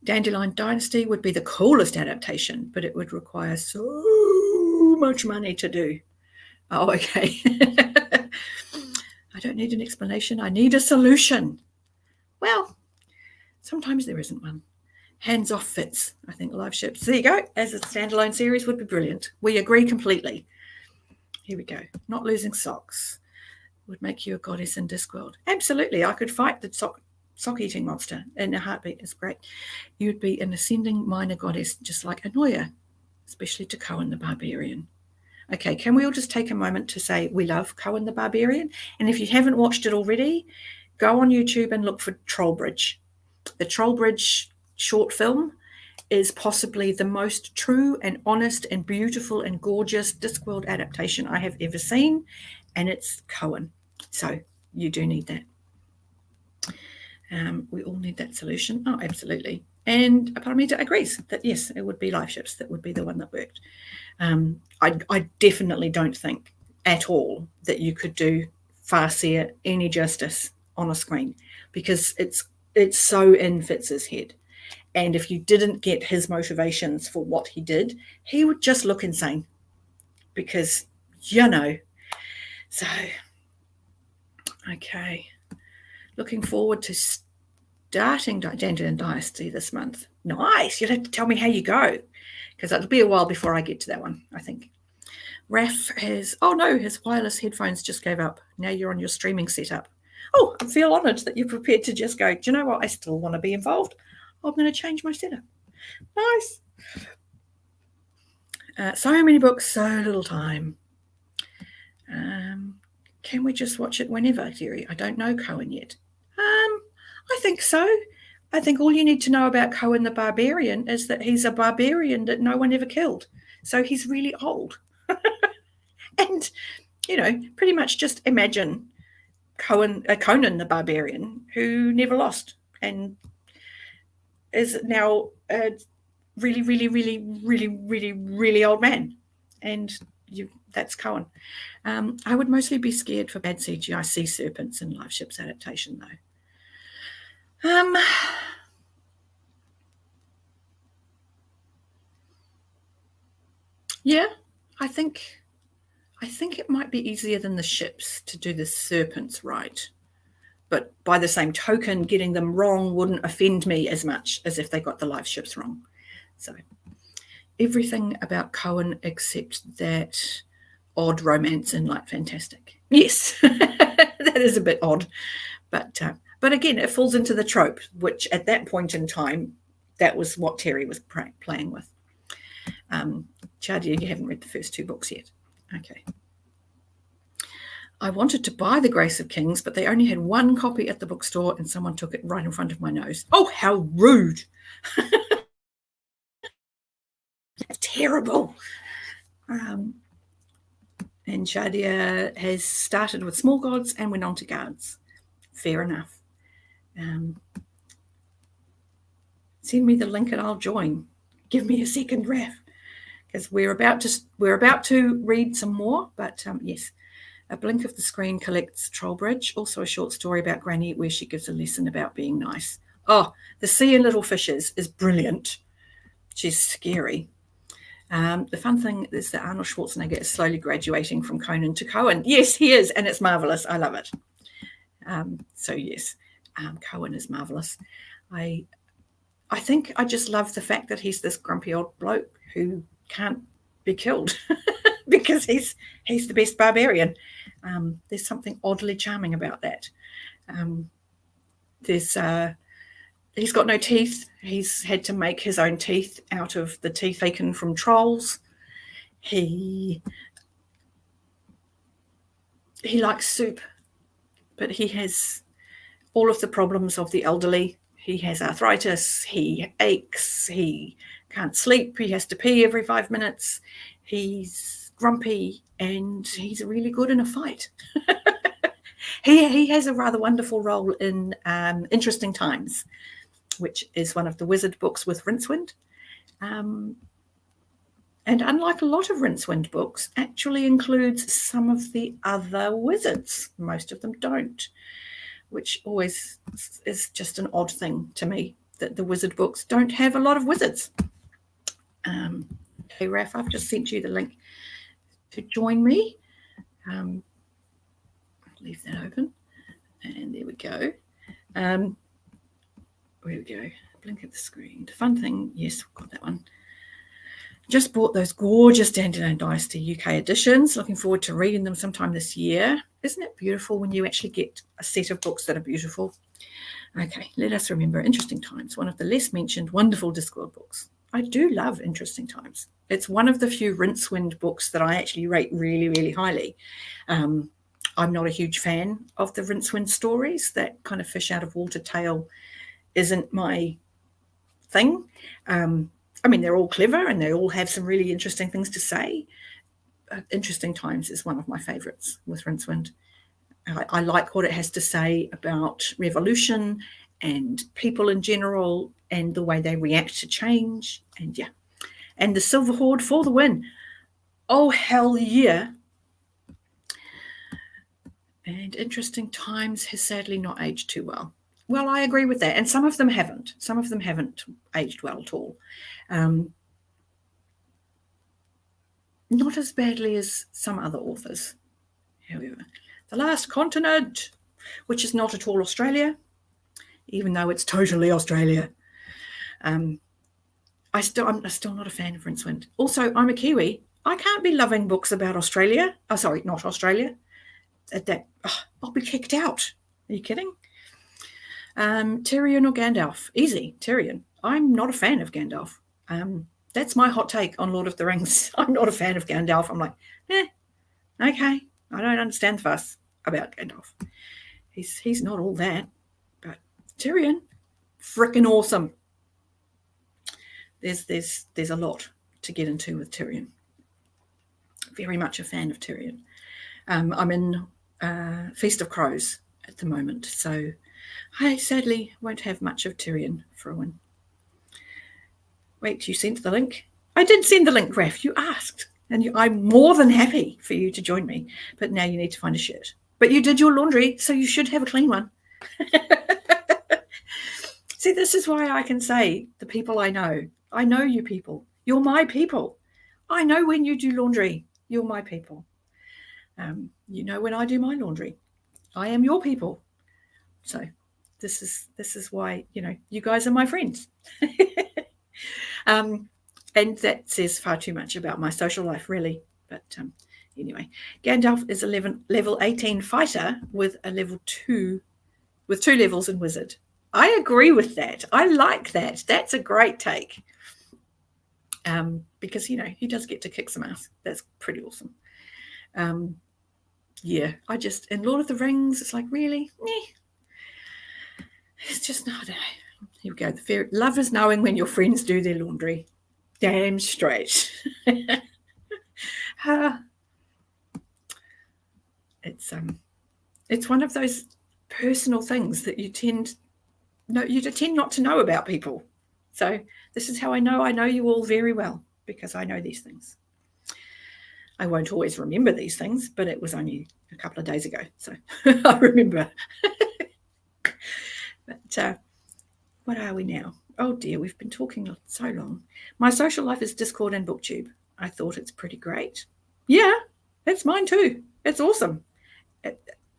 Dandelion Dynasty would be the coolest adaptation, but it would require so much money to do. Oh, okay. I don't need an explanation. I need a solution. Well, sometimes there isn't one. Hands Off fits, I think, live ships. There you go. As a standalone series would be brilliant. We agree completely. Here we go. Not Losing Socks would make you a goddess in Discworld. Absolutely. I could fight the sock-eating monster in a heartbeat. It's great. You would be an ascending minor goddess, just like Anoia, especially to Cohen the Barbarian. Okay, can we all just take a moment to say we love Cohen the Barbarian? And if you haven't watched it already, go on YouTube and look for Trollbridge. The Trollbridge short film is possibly the most true and honest and beautiful and gorgeous Discworld adaptation I have ever seen, and it's Cohen. So you do need that. We all need that solution. Oh, absolutely. And Paramita agrees that, yes, it would be live ships that would be the one that worked. I definitely don't think at all that you could do Farseer any justice on a screen, because it's so in Fitz's head. And if you didn't get his motivations for what he did, he would just look insane, because, So, okay. Looking forward to starting Dandelion Dynasty this month. Nice. You'll have to tell me how you go, because it'll be a while before I get to that one, I think. Raf has, oh no, his wireless headphones just gave up. Now you're on your streaming setup. Oh, I feel honoured that you're prepared to just go, do you know what? I still want to be involved. I'm going to change my setup. Nice. So many books, so little time. Can we just watch it whenever, Jerry? I don't know Cohen yet. I think so. I think all you need to know about Cohen the Barbarian is that he's a barbarian that no one ever killed. So he's really old. And, you know, pretty much just imagine Conan the Barbarian who never lost and is now a really, really, really, really, really, really old man. And that's Cohen. I would mostly be scared for bad CGI sea serpents in Live Ships adaptation, though. Yeah, I think it might be easier than the ships to do the serpents right. But by the same token, getting them wrong wouldn't offend me as much as if they got the live ships wrong. So everything about Cohen except that odd romance in Light Fantastic. Yes, that is a bit odd. But again, it falls into the trope, which at that point in time, that was what Terry was playing with. Chadia, you haven't read the first 2 books yet. Okay. I wanted to buy The Grace of Kings, but they only had 1 copy at the bookstore and someone took it right in front of my nose. Oh, how rude. Terrible. And Shadia has started with Small Gods and went on to Guards. Fair enough. Send me the link and I'll join. Give me a second, Raf, because we're about to read some more. But yes, A Blink of the Screen collects Trollbridge, also a short story about Granny where she gives a lesson about being nice. Oh, The Sea and Little Fishes is brilliant. She's scary. The fun thing is that Arnold Schwarzenegger is slowly graduating from Conan to Cohen. Yes, he is, and it's marvelous. I love it. So yes, Cohen is marvelous. I think I just love the fact that he's this grumpy old bloke who can't be killed because he's the best barbarian. There's something oddly charming about that. He's got no teeth. He's had to make his own teeth out of the teeth taken from trolls. He likes soup, but he has all of the problems of the elderly. He has arthritis, he aches, he can't sleep, he has to pee every 5 minutes, he's grumpy, and he's really good in a fight. He has a rather wonderful role in Interesting Times, which is one of the wizard books with Rincewind. And unlike a lot of Rincewind books, actually includes some of the other wizards. Most of them don't, which always is just an odd thing to me, that the wizard books don't have a lot of wizards. Hey, Raf, I've just sent you the link to join me. Leave that open. And there we go. Where we go. Blink at the screen. The fun thing, yes, we've got that one. Just bought those gorgeous Dandelion Dynasty UK editions. Looking forward to reading them sometime this year. Isn't it beautiful when you actually get a set of books that are beautiful? Okay, let us remember Interesting Times, one of the less mentioned wonderful Discworld books. I do love Interesting Times. It's one of the few Rincewind books that I actually rate really, really highly. I'm not a huge fan of the Rincewind stories. That kind of fish out of water tale isn't my thing. I mean, they're all clever and they all have some really interesting things to say. Interesting Times is one of my favourites with Rincewind. I like what it has to say about revolution and people in general and the way they react to change. And yeah, and the Silver Horde for the win. Oh, hell yeah. And Interesting Times has sadly not aged too well. Well, I agree with that. And some of them haven't. Some of them haven't aged well at all. Not as badly as some other authors. However, The Last Continent, which is not at all Australia, even though it's totally Australia. I'm still not a fan of Rincewind. Also, I'm a Kiwi. I can't be loving books about Australia. Oh, sorry, not Australia. I'll be kicked out. Are you kidding? Tyrion or Gandalf? Easy, Tyrion. I'm not a fan of Gandalf. That's my hot take on Lord of the Rings. I'm not a fan of Gandalf. I'm like, okay, I don't understand the fuss about Gandalf. He's not all that, but Tyrion, freaking awesome. There's a lot to get into with Tyrion. Very much a fan of Tyrion. I'm in Feast of Crows at the moment, so I sadly won't have much of Tyrion for a win. Wait, you sent the link? I did send the link, Raph. You asked. And I'm more than happy for you to join me. But now you need to find a shirt. But you did your laundry, so you should have a clean one. See, this is why I can say the people I know you people. You're my people. I know when you do laundry. You're my people. You know when I do my laundry. I am your people. So this is why, you guys are my friends. And that says far too much about my social life, really. But anyway, Gandalf is a level 18 fighter with a level 2, with 2 levels in wizard. I agree with that. I like that. That's a great take. Because, he does get to kick some ass. That's pretty awesome. Yeah, in Lord of the Rings, it's like, really? It's just not. Here we go. Love is knowing when your friends do their laundry. Damn straight. It's one of those personal things that you tend not to know about people. So this is how I know you all very well, because I know these things. I won't always remember these things, but it was only a couple of days ago, so I remember. But what are we now? Oh dear, we've been talking so long. My social life is Discord and BookTube. I thought it's pretty great. Yeah, that's mine too. It's awesome.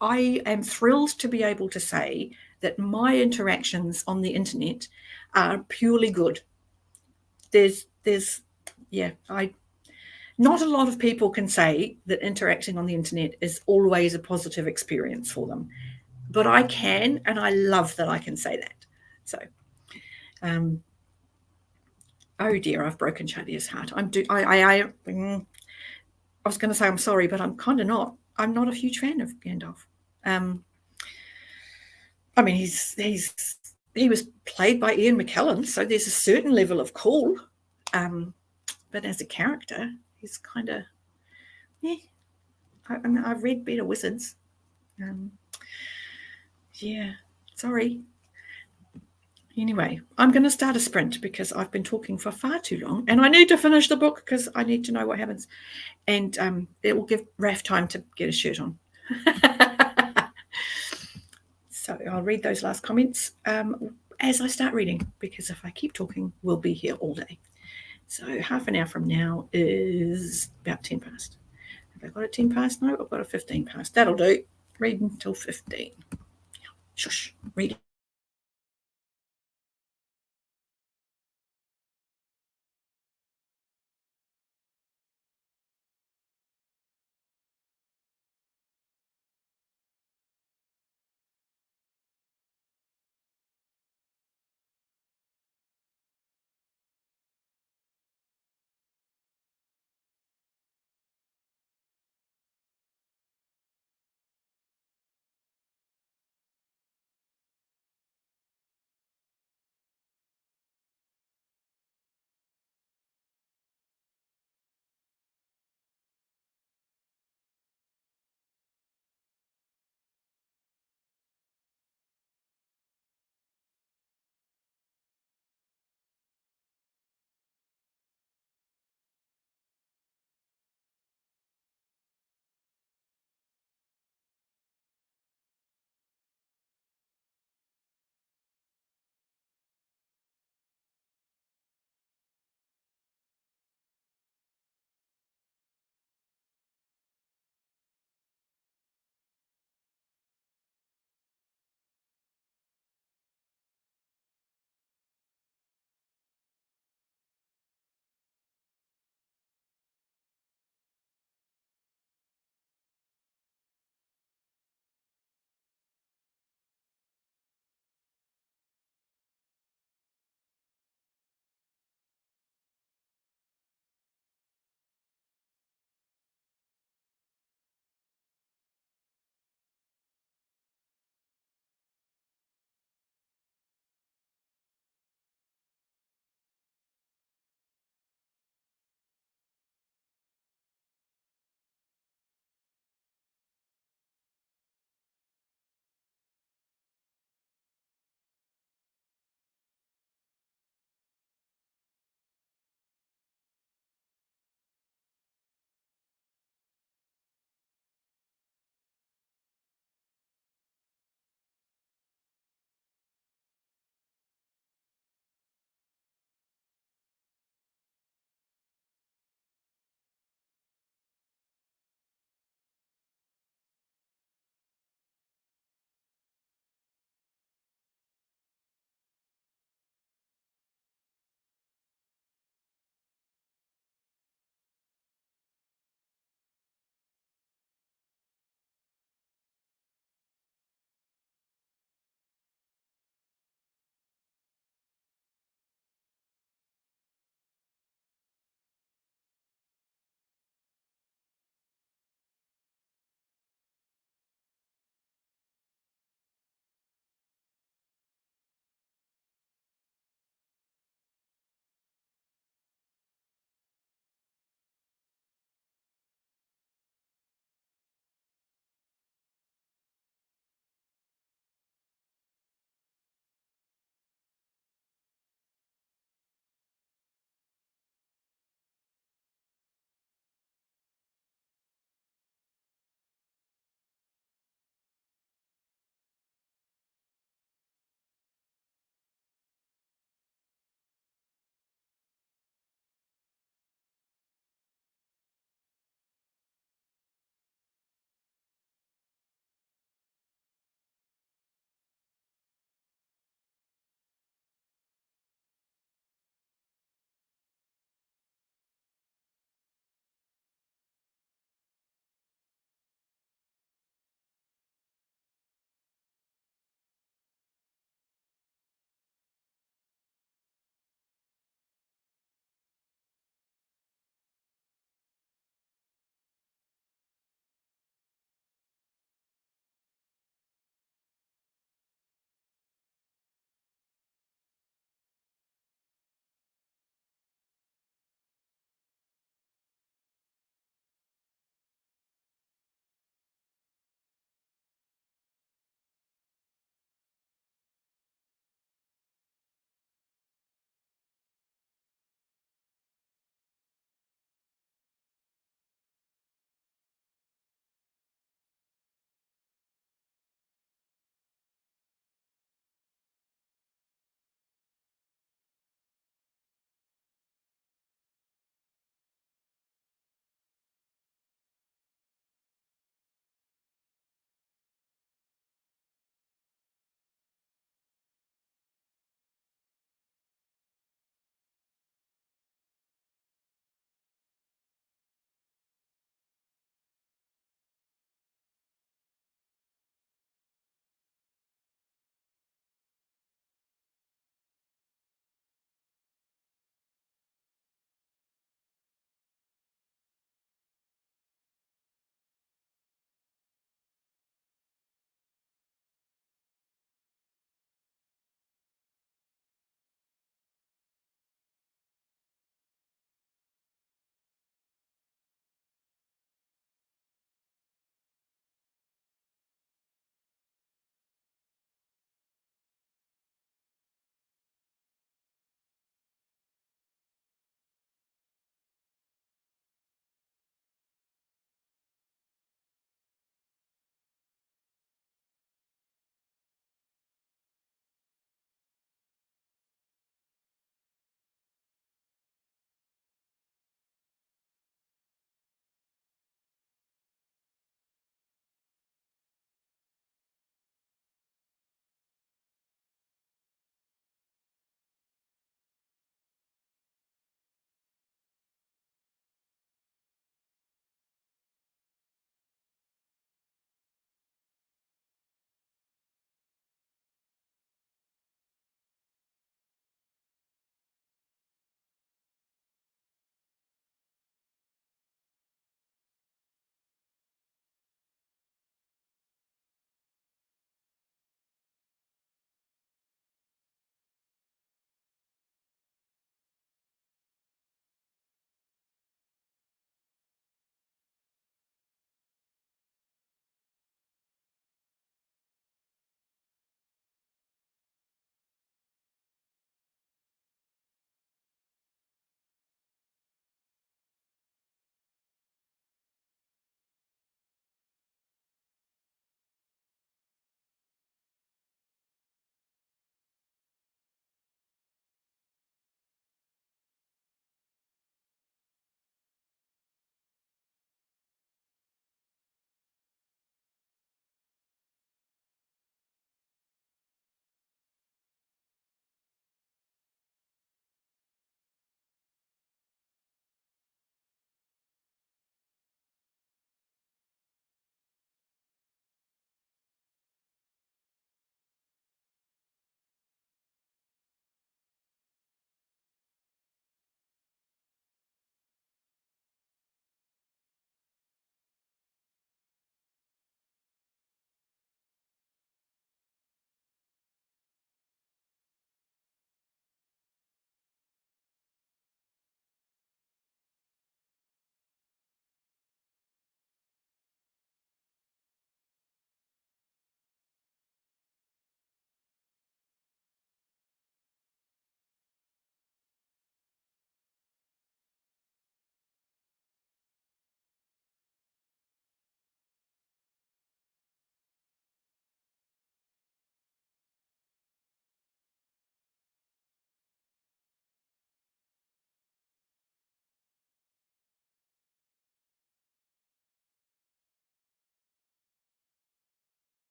I am thrilled to be able to say that my interactions on the internet are purely good. Not a lot of people can say that interacting on the internet is always a positive experience for them, but I can, and I love that I can say that. So, oh dear, I've broken Shadia's heart. I was going to say I'm sorry, but I'm kind of not. I'm not a huge fan of Gandalf. I mean, he was played by Ian McKellen, so there's a certain level of cool. But as a character, he's kind of, I've read better wizards. Yeah, sorry. Anyway, I'm going to start a sprint because I've been talking for far too long, and I need to finish the book because I need to know what happens. And it will give Raph time to get a shirt on. So I'll read those last comments as I start reading, because if I keep talking, we'll be here all day. So half an hour from now is about 10 past. Have I got a 10 past? No, I've got a 15 past. That'll do. Read until 15. Shush, read.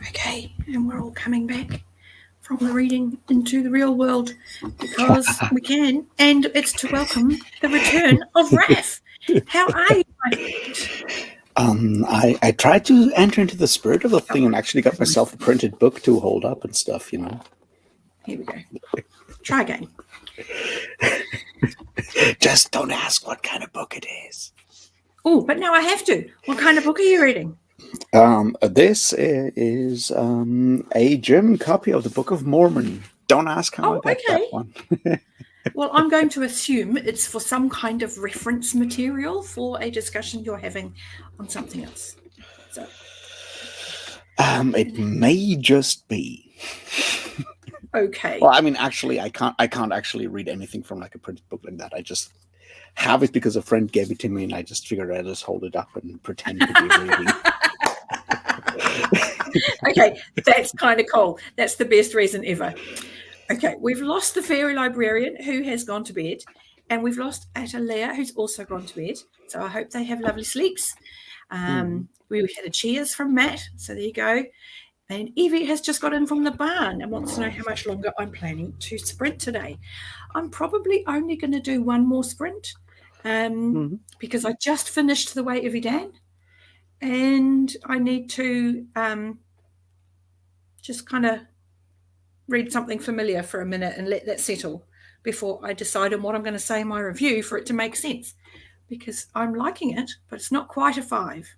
Okay, and we're all coming back from the reading into the real world because we can, and it's to welcome the return of Raph. How are you, my friend? I tried to enter into the spirit of the thing and actually got myself a printed book to hold up and stuff, Here we go. Try again. Just don't ask what kind of book it is. Oh, but now I have to. What kind of book are you reading? This is a German copy of the Book of Mormon. Don't ask how I got that one. Well, I'm going to assume it's for some kind of reference material for a discussion you're having on something else. So, it may just be. Okay. Well, I mean, actually, I can't actually read anything from like a printed book like that. I just have it because a friend gave it to me, and I just figured I'd just hold it up and pretend to be reading. Okay, that's kind of cool. That's the best reason ever. Okay, we've lost the fairy librarian who has gone to bed, and we've lost Atalea who's also gone to bed. So I hope they have lovely sleeps. We had a cheers from Matt, so there you go. And Evie has just got in from the barn and wants to know how much longer I'm planning to sprint today. I'm probably only going to do one more sprint because I just finished The Way of Edan, and I need to just kind of read something familiar for a minute and let that settle before I decide on what I'm going to say in my review for it to make sense, because I'm liking it, but it's not quite a 5.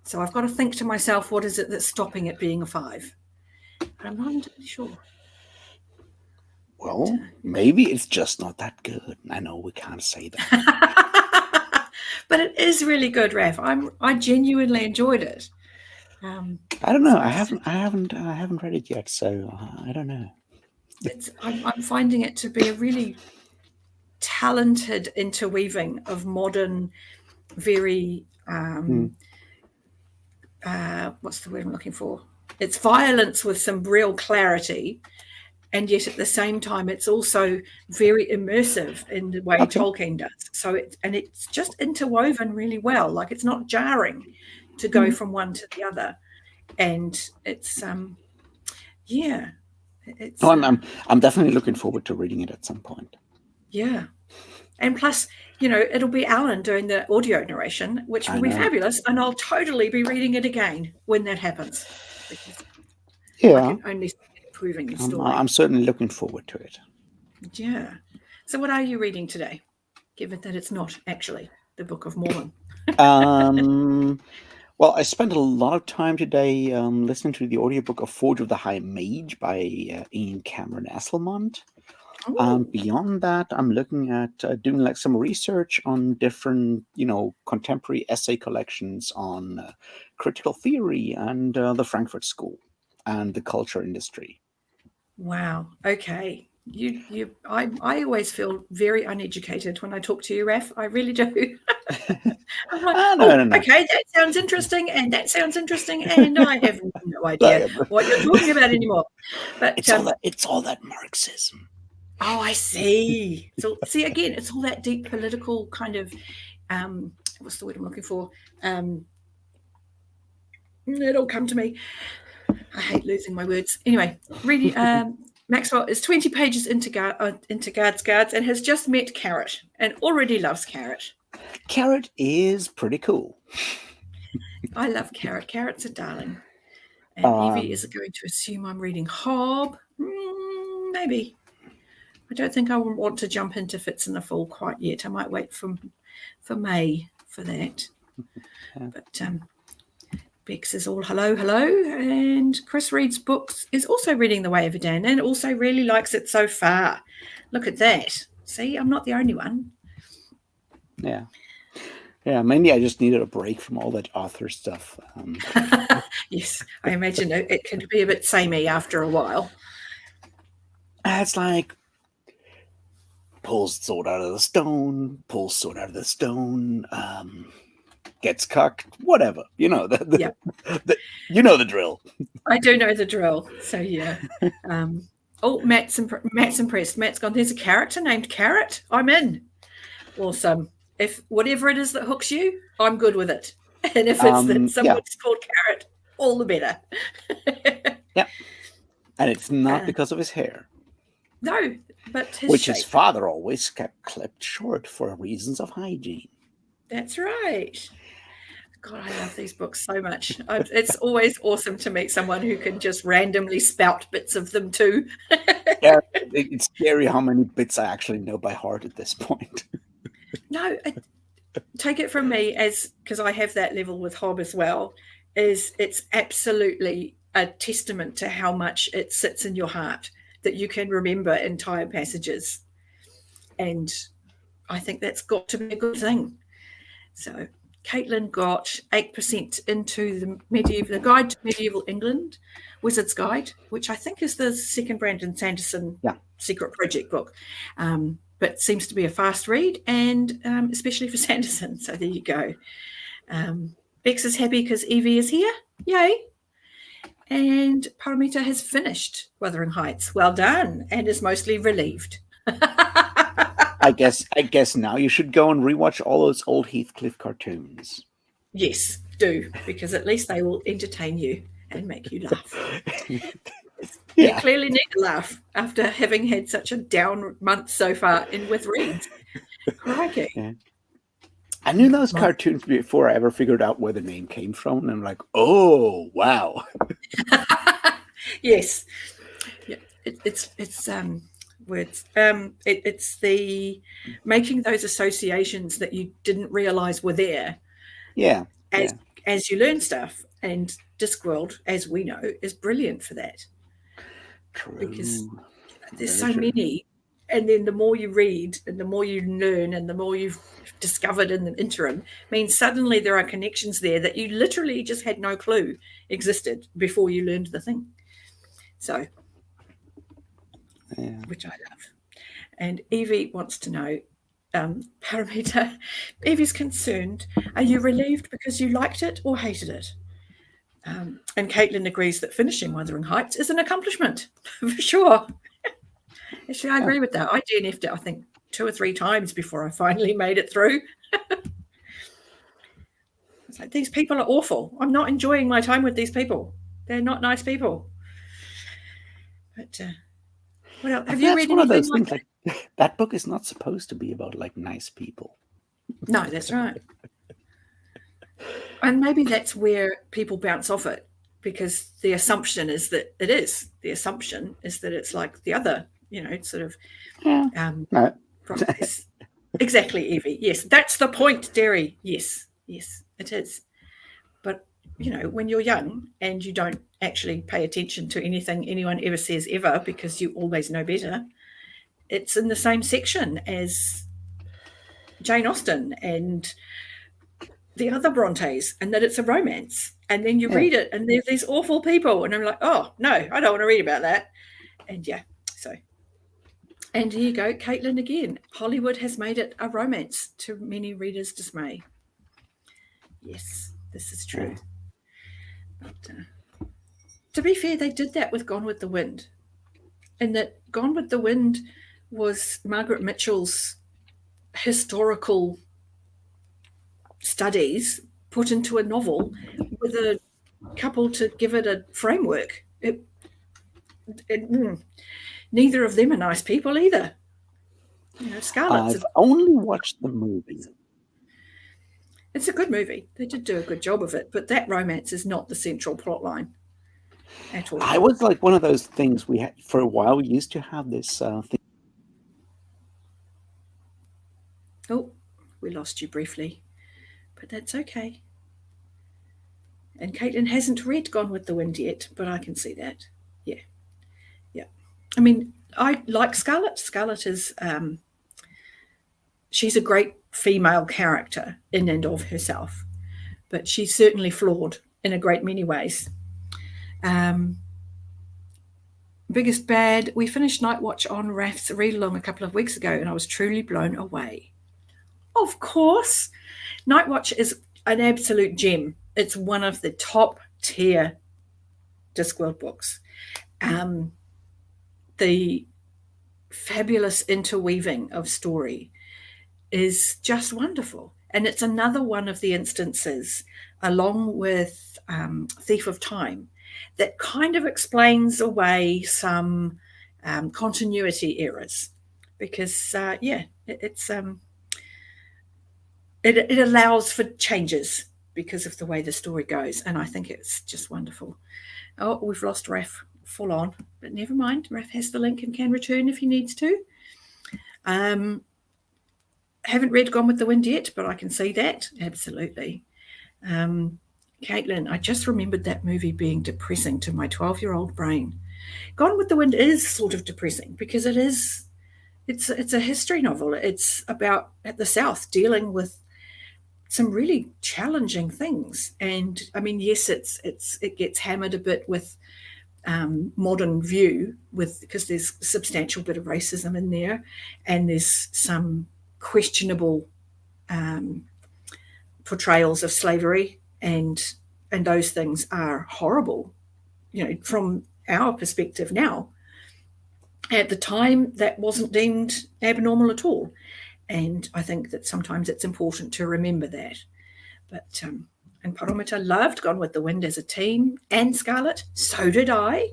So I've got to think to myself, what is it that's stopping it being a 5? But I'm not entirely sure. Well, maybe it's just not that good. I know we can't say that. But it is really good, Raph. I genuinely enjoyed it. I don't know. I haven't read it yet, so I don't know. I'm finding it to be a really talented interweaving of modern, very what's the word I'm looking for? It's violence with some real clarity, and yet at the same time it's also very immersive in the way Tolkien does. So it's just interwoven really well. Like, it's not jarring to go from one to the other, and it's it's. Oh, I'm definitely looking forward to reading it at some point. Yeah, and plus, it'll be Alan doing the audio narration, which will be fabulous, and I'll totally be reading it again when that happens. Because I can only see it improving the story. I'm certainly looking forward to it. Yeah. So what are you reading today, given that it's not actually the Book of Mormon? Well, I spent a lot of time today listening to the audiobook of Forge of the High Mage by Ian Cameron Esselmont. Beyond that, I'm looking at doing like some research on different, contemporary essay collections on critical theory and the Frankfurt School and the culture industry. Wow. Okay. I always feel very uneducated when I talk to you, Raph. I really do. I'm like, no. Okay, that sounds interesting, and that sounds interesting, and I have no idea what you're talking about anymore. But it's all that Marxism. Oh, I see. So again, it's all that deep political kind of what's the word I'm looking for? It'll come to me. I hate losing my words. Anyway, reading Maxwell is 20 pages into Guards and has just met Carrot and already loves Carrot. Carrot is pretty cool. I love Carrot. Carrot's a darling. And Evie is going to assume I'm reading Hob. Maybe. I don't think I want to jump into Fitz and the Fool quite yet. I might wait for May for that. But Bex is all hello, and Chris reads books, is also reading The Way of Edan and also really likes it so far. Look at that. See, I'm not the only one. Yeah, mainly I just needed a break from all that author stuff. Yes, I imagine it can be a bit samey after a while. It's like pulls sword out of the stone, gets cocked, whatever. You know the drill. I do know the drill. So yeah. Matt's impressed. Matt's gone, there's a character named Carrot. I'm in. Awesome. If whatever it is that hooks you, I'm good with it. And if it's that someone's called Carrot. all the better. Yeah. And it's not because of his hair. No, but his Which shape. his father always kept clipped short for reasons of hygiene. That's right. God, I love these books so much. It's always awesome to meet someone who can just randomly spout bits of them too. Yeah, it's scary how many bits I actually know by heart at this point. No, take it from me, as because I have that level with Hob as well, is it's absolutely a testament to how much it sits in your heart that you can remember entire passages. And I think that's got to be a good thing. So Caitlin got 8% into the Guide to Medieval England, Wizard's Guide, which I think is the second Brandon Sanderson Secret Project book, but seems to be a fast read, and especially for Sanderson. So there you go. Bex is happy because Evie is here. Yay. And Paramita has finished Wuthering Heights. Well done. And is mostly relieved. I guess now you should go and rewatch all those old Heathcliff cartoons. Yes, do, because at least they will entertain you and make you laugh. You clearly need to laugh after having had such a down month so far with reads. Crikey. Yeah. I knew those cartoons before I ever figured out where the name came from, and I'm like, oh wow. Yes. Yeah. It's words. It's the making those associations that you didn't realize were there. Yeah. As you learn stuff, and Discworld, as we know, is brilliant for that. True. Because there's so many, and then the more you read and the more you learn and the more you've discovered in the interim means suddenly there are connections there that you literally just had no clue existed before you learned the thing. So, which I love. And Evie wants to know, Paramita, Evie's concerned, are you relieved because you liked it or hated it? And Caitlin agrees that finishing Wuthering Heights is an accomplishment, for sure. Actually, I agree with that. I DNF'd it, I think, 2 or 3 times before I finally made it through. It's like, these people are awful. I'm not enjoying my time with these people. They're not nice people. But what else? Have you read one of those anything things like that book is not supposed to be about like nice people. No, that's right. And maybe that's where people bounce off it, because the assumption is that it is. The assumption is that it's like the other, sort of process. Exactly, Evie. Yes, that's the point, Derry. Yes, it is. But, when you're young and you don't actually pay attention to anything anyone ever says ever because you always know better, it's in the same section as Jane Austen and the other Brontes, and that it's a romance. And then you read it and there's these awful people, and I'm like, oh no, I don't want to read about that. And and here you go, Caitlin again. Hollywood has made it a romance, to many readers' dismay. Yes, this is true. But to be fair, they did that with Gone with the Wind, and that Gone with the Wind was Margaret Mitchell's historical studies put into a novel with a couple to give it a framework. Neither of them are nice people either. Scarlett's. I've only watched the movie. It's a good movie. They did do a good job of it, but that romance is not the central plot line at all. I was like one of those things we had for a while. We used to have this thing. Oh, we lost you briefly, but that's okay. And Caitlin hasn't read Gone with the Wind yet, but I can see that. Yeah. I mean, I like Scarlett. Scarlett is, she's a great female character in and of herself, but she's certainly flawed in a great many ways. Biggest bad, we finished Night Watch on Raf's read-along a couple of weeks ago, and I was truly blown away. Of course. Night Watch is an absolute gem. It's one of the top tier Discworld books. The fabulous interweaving of story is just wonderful. And it's another one of the instances, along with Thief of Time that kind of explains away some continuity errors, because it allows for changes because of the way the story goes, and I think it's just wonderful. Oh, we've lost Raph full on, but never mind. Raph has the link and can return if he needs to. Haven't read Gone with the Wind yet, but I can see that, absolutely. Caitlin, I just remembered that movie being depressing to my 12-year-old brain. Gone with the Wind is sort of depressing because it's a history novel. It's about the South dealing with some really challenging things, and I mean, yes, it gets hammered a bit with modern view, because there's a substantial bit of racism in there, and there's some questionable portrayals of slavery, and those things are horrible, from our perspective now. At the time, that wasn't deemed abnormal at all. And I think that sometimes it's important to remember that. But and Paromita loved Gone with the Wind as a teen, and Scarlet, so did I.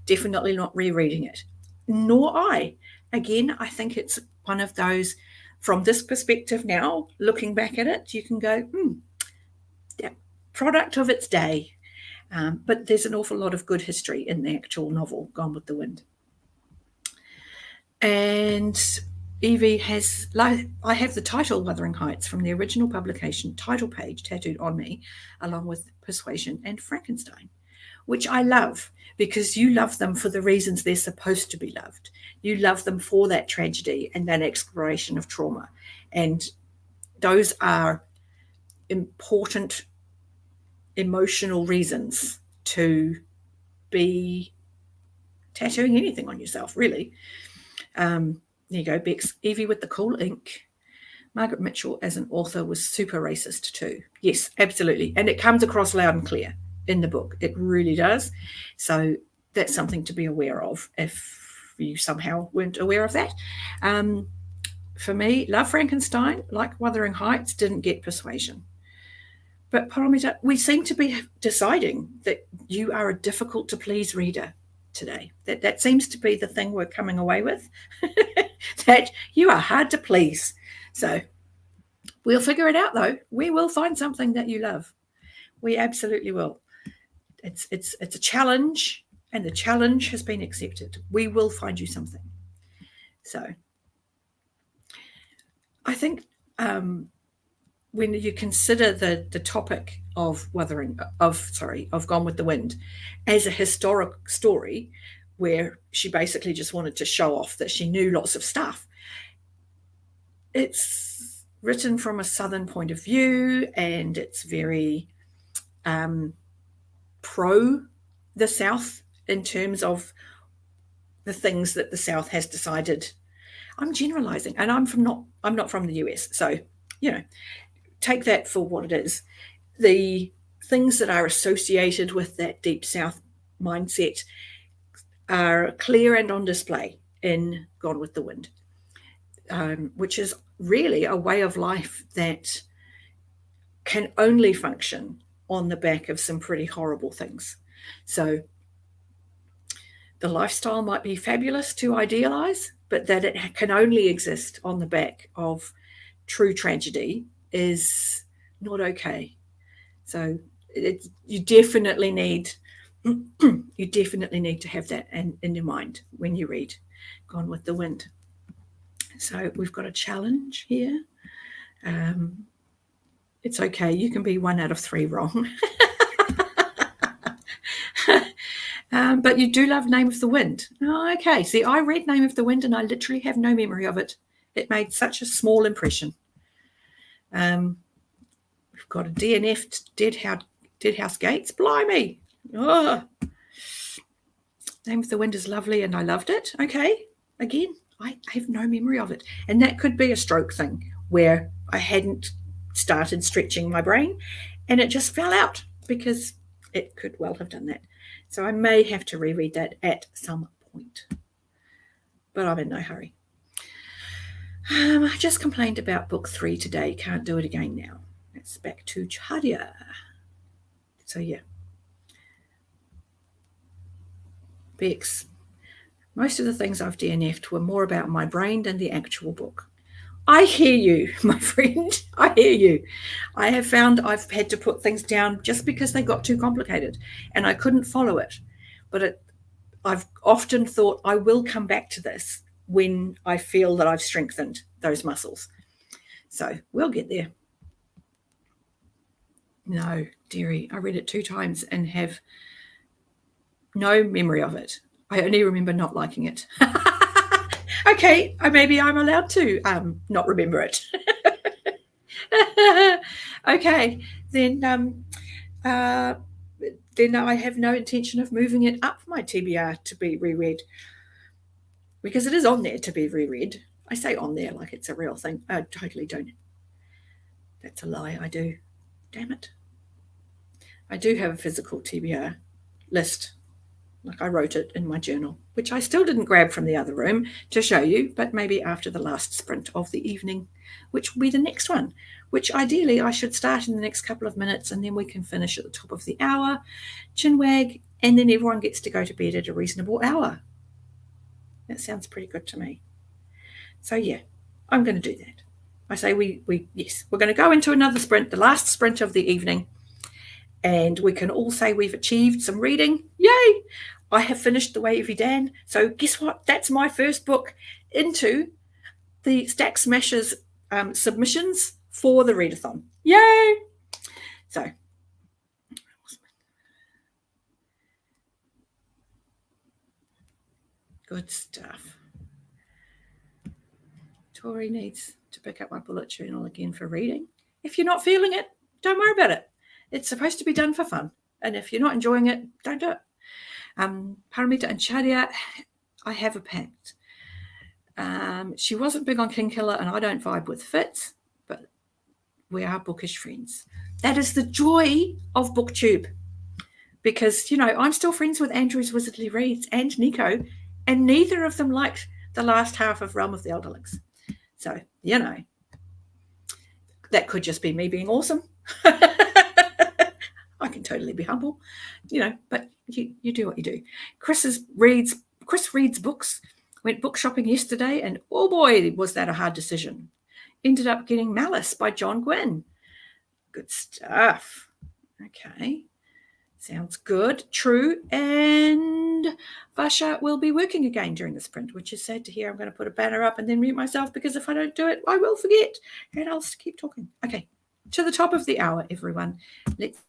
Definitely not rereading it. Nor I. Again, I think it's one of those, from this perspective now, looking back at it, you can go, yeah, product of its day. But there's an awful lot of good history in the actual novel, Gone with the Wind. And Evie has, I have the title Wuthering Heights from the original publication title page tattooed on me, along with Persuasion and Frankenstein, which I love because you love them for the reasons they're supposed to be loved. You love them for that tragedy and that exploration of trauma. And those are important emotional reasons to be tattooing anything on yourself, really. There you go, Bex. Evie with the cool ink. Margaret Mitchell as an author was super racist too. Yes, absolutely. And it comes across loud and clear in the book. It really does. So that's something to be aware of if you somehow weren't aware of that. For me, love Frankenstein, like Wuthering Heights, didn't get Persuasion. But Paromita, we seem to be deciding that you are a difficult to please reader today. That seems to be the thing we're coming away with, that you are hard to please. So we'll figure it out, though. We will find something that you love. We absolutely will. It's a challenge, and the challenge has been accepted. We will find you something. So I think when you consider the topic of Gone with the Wind as a historic story, where she basically just wanted to show off that she knew lots of stuff, it's written from a Southern point of view, and it's very pro the South in terms of the things that the South has decided. I'm generalizing, and I'm not from the US, so take that for what it is. The things that are associated with that Deep South mindset are clear and on display in Gone with the Wind, which is really a way of life that can only function on the back of some pretty horrible things. So the lifestyle might be fabulous to idealize, but that it can only exist on the back of true tragedy is not okay. So you definitely need to have that in your mind when you read Gone with the Wind. So we've got a challenge here. It's okay. You can be 1 out of 3 wrong. But you do love Name of the Wind. Oh, okay. See, I read Name of the Wind and I literally have no memory of it. It made such a small impression. We've got a DNF, Deadhouse Gates. Blimey. Oh. Name of the Wind is lovely and I loved it. Okay. Again, I have no memory of it. And that could be a stroke thing where I hadn't started stretching my brain and it just fell out, because it could well have done that. So I may have to reread that at some point. But I'm in no hurry. I just complained about book 3 today. Can't do it again now. It's back to Chadia. So yeah, Bex, most of the things I've DNF'd were more about my brain than the actual book. I hear you, my friend. I hear you. I have found I've had to put things down just because they got too complicated and I couldn't follow it. But I've often thought I will come back to this when I feel that I've strengthened those muscles. So we'll get there. No, dearie, I read it 2 times and have no memory of it. I only remember not liking it. Okay, maybe I'm allowed to not remember it. Okay, then I have no intention of moving it up my TBR to be reread, because it is on there to be reread. I say on there like it's a real thing. I totally don't. That's a lie. I do. Damn it. I do have a physical TBR list. Like I wrote it in my journal, which I still didn't grab from the other room to show you, but maybe after the last sprint of the evening, which will be the next one, which ideally I should start in the next couple of minutes, and then we can finish at the top of the hour, chinwag, and then everyone gets to go to bed at a reasonable hour. That sounds pretty good to me. So yeah, I'm going to do that. I say yes, we're going to go into another sprint, the last sprint of the evening, and we can all say we've achieved some reading. Yay! I have finished The Way of Dan. So guess what? That's my first book into the Stack Smashers submissions for the readathon. Yay! So good stuff. Tori needs to pick up my bullet journal again for reading. If you're not feeling it, don't worry about it. It's supposed to be done for fun. And if you're not enjoying it, don't do it. Paramita and Chadia, I have a pact. She wasn't big on Kingkiller, and I don't vibe with Fitz, but we are bookish friends. That is the joy of BookTube, because, I'm still friends with Andrew's Wizardly Reads and Nico, and neither of them liked the last half of Realm of the Elderlings. So, that could just be me being awesome. I can totally be humble, but you do what you do. Chris reads books, went book shopping yesterday, and oh boy, was that a hard decision. Ended up getting Malice by John Gwynne. Good stuff. Okay. Sounds good. True. And Vasha will be working again during the sprint, which is sad to hear. I'm going to put a banner up and then mute myself, because if I don't do it, I will forget. And I'll keep talking. Okay. To the top of the hour, everyone. Let's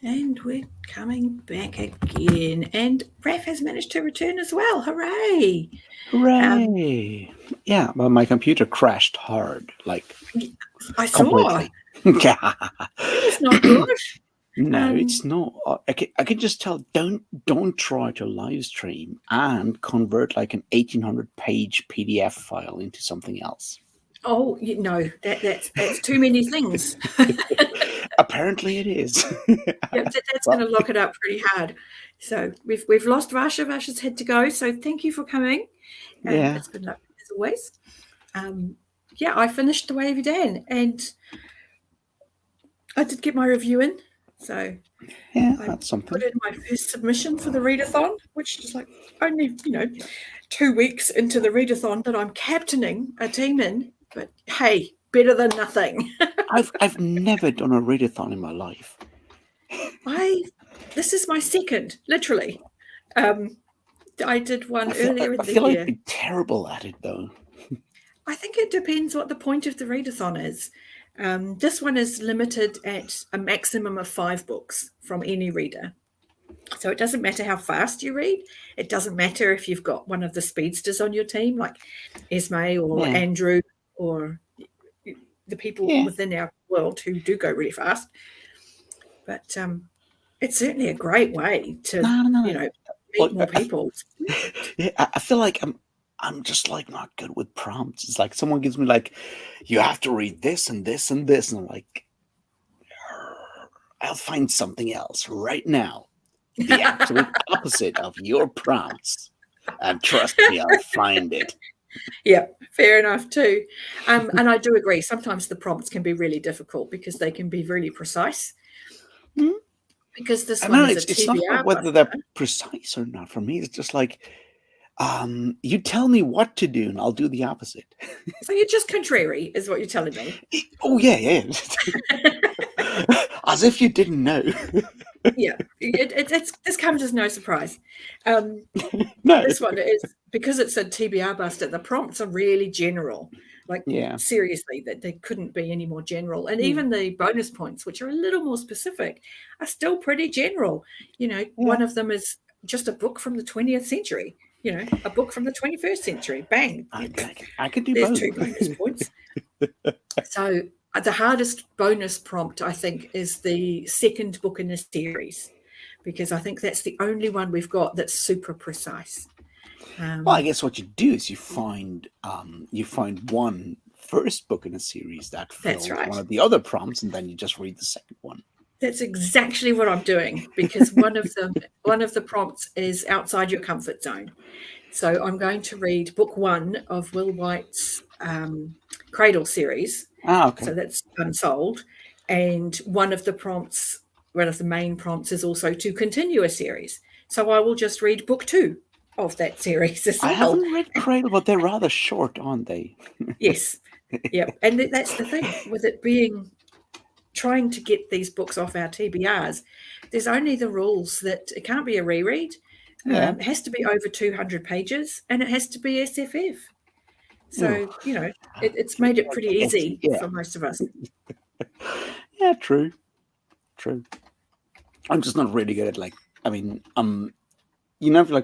And we're coming back again. And Raph has managed to return as well. Hooray! Hooray! Yeah, but my computer crashed hard, like I saw. completely. It's not good. No, it's not. I can just tell. Don't try to live stream and convert like an 1,800-page PDF file into something else. Oh no, that's too many things. Apparently, it is. That's going to lock it up pretty hard. So we've lost Varsha. Varsha's had to go. So thank you for coming. Yeah, It's been lovely as always. I finished The Way of Dan, and I did get my review in. So that's something. Put in my first submission for the readathon, which is like only 2 weeks into the readathon that I'm captaining a team in. But hey, better than nothing. I've never done a readathon in my life. This is my second, literally. I did one earlier in the year. I feel like I'd be terrible at it, though. I think it depends what the point of the readathon is. This one is limited at a maximum of 5 books from any reader. So it doesn't matter how fast you read. It doesn't matter if you've got one of the speedsters on your team, like Esme or Andrew or the people within our world who do go really fast. But it's certainly a great way to, meet more people. I feel like I'm just like not good with prompts. It's like someone gives me like, you have to read this and this and this, and I'm like, I'll find something else right now. The absolute opposite of your prompts, and trust me, I'll find it. Yeah, fair enough too. And I do agree. Sometimes the prompts can be really difficult because they can be really precise. Mm-hmm. Because this one is a TBR. It's not about whether they're precise or not. For me, it's just like, you tell me what to do and I'll do the opposite. So you're just contrary, is what you're telling me. Oh, yeah. As if you didn't know. Yeah, this comes as no surprise. No. This one is, because it's a TBR buster, the prompts are really general. Like, seriously, that they couldn't be any more general. And even the bonus points, which are a little more specific, are still pretty general. One of them is just a book from the 20th century. A book from the 21st century. Bang. I could do There's both. 2 bonus points. So the hardest bonus prompt, I think, is the second book in this series, because I think that's the only one we've got that's super precise. Well, I guess what you do is you find one first book in a series that fills one of the other prompts, and then you just read the second one. That's exactly what I'm doing, because one of the prompts is outside your comfort zone. So I'm going to read book 1 of Will White's Cradle series. Okay. So that's Unsold. And one of the main prompts is also to continue a series. So I will just read book 2 of that series as well. I haven't read Cradle, but they're rather short, aren't they? Yes. Yeah. And that's the thing with it being trying to get these books off our TBRs. There's only the rules that it can't be a reread. It has to be over 200 pages, and it has to be SFF. So, it's made it pretty easy for most of us. Yeah, true. I'm just not really good at like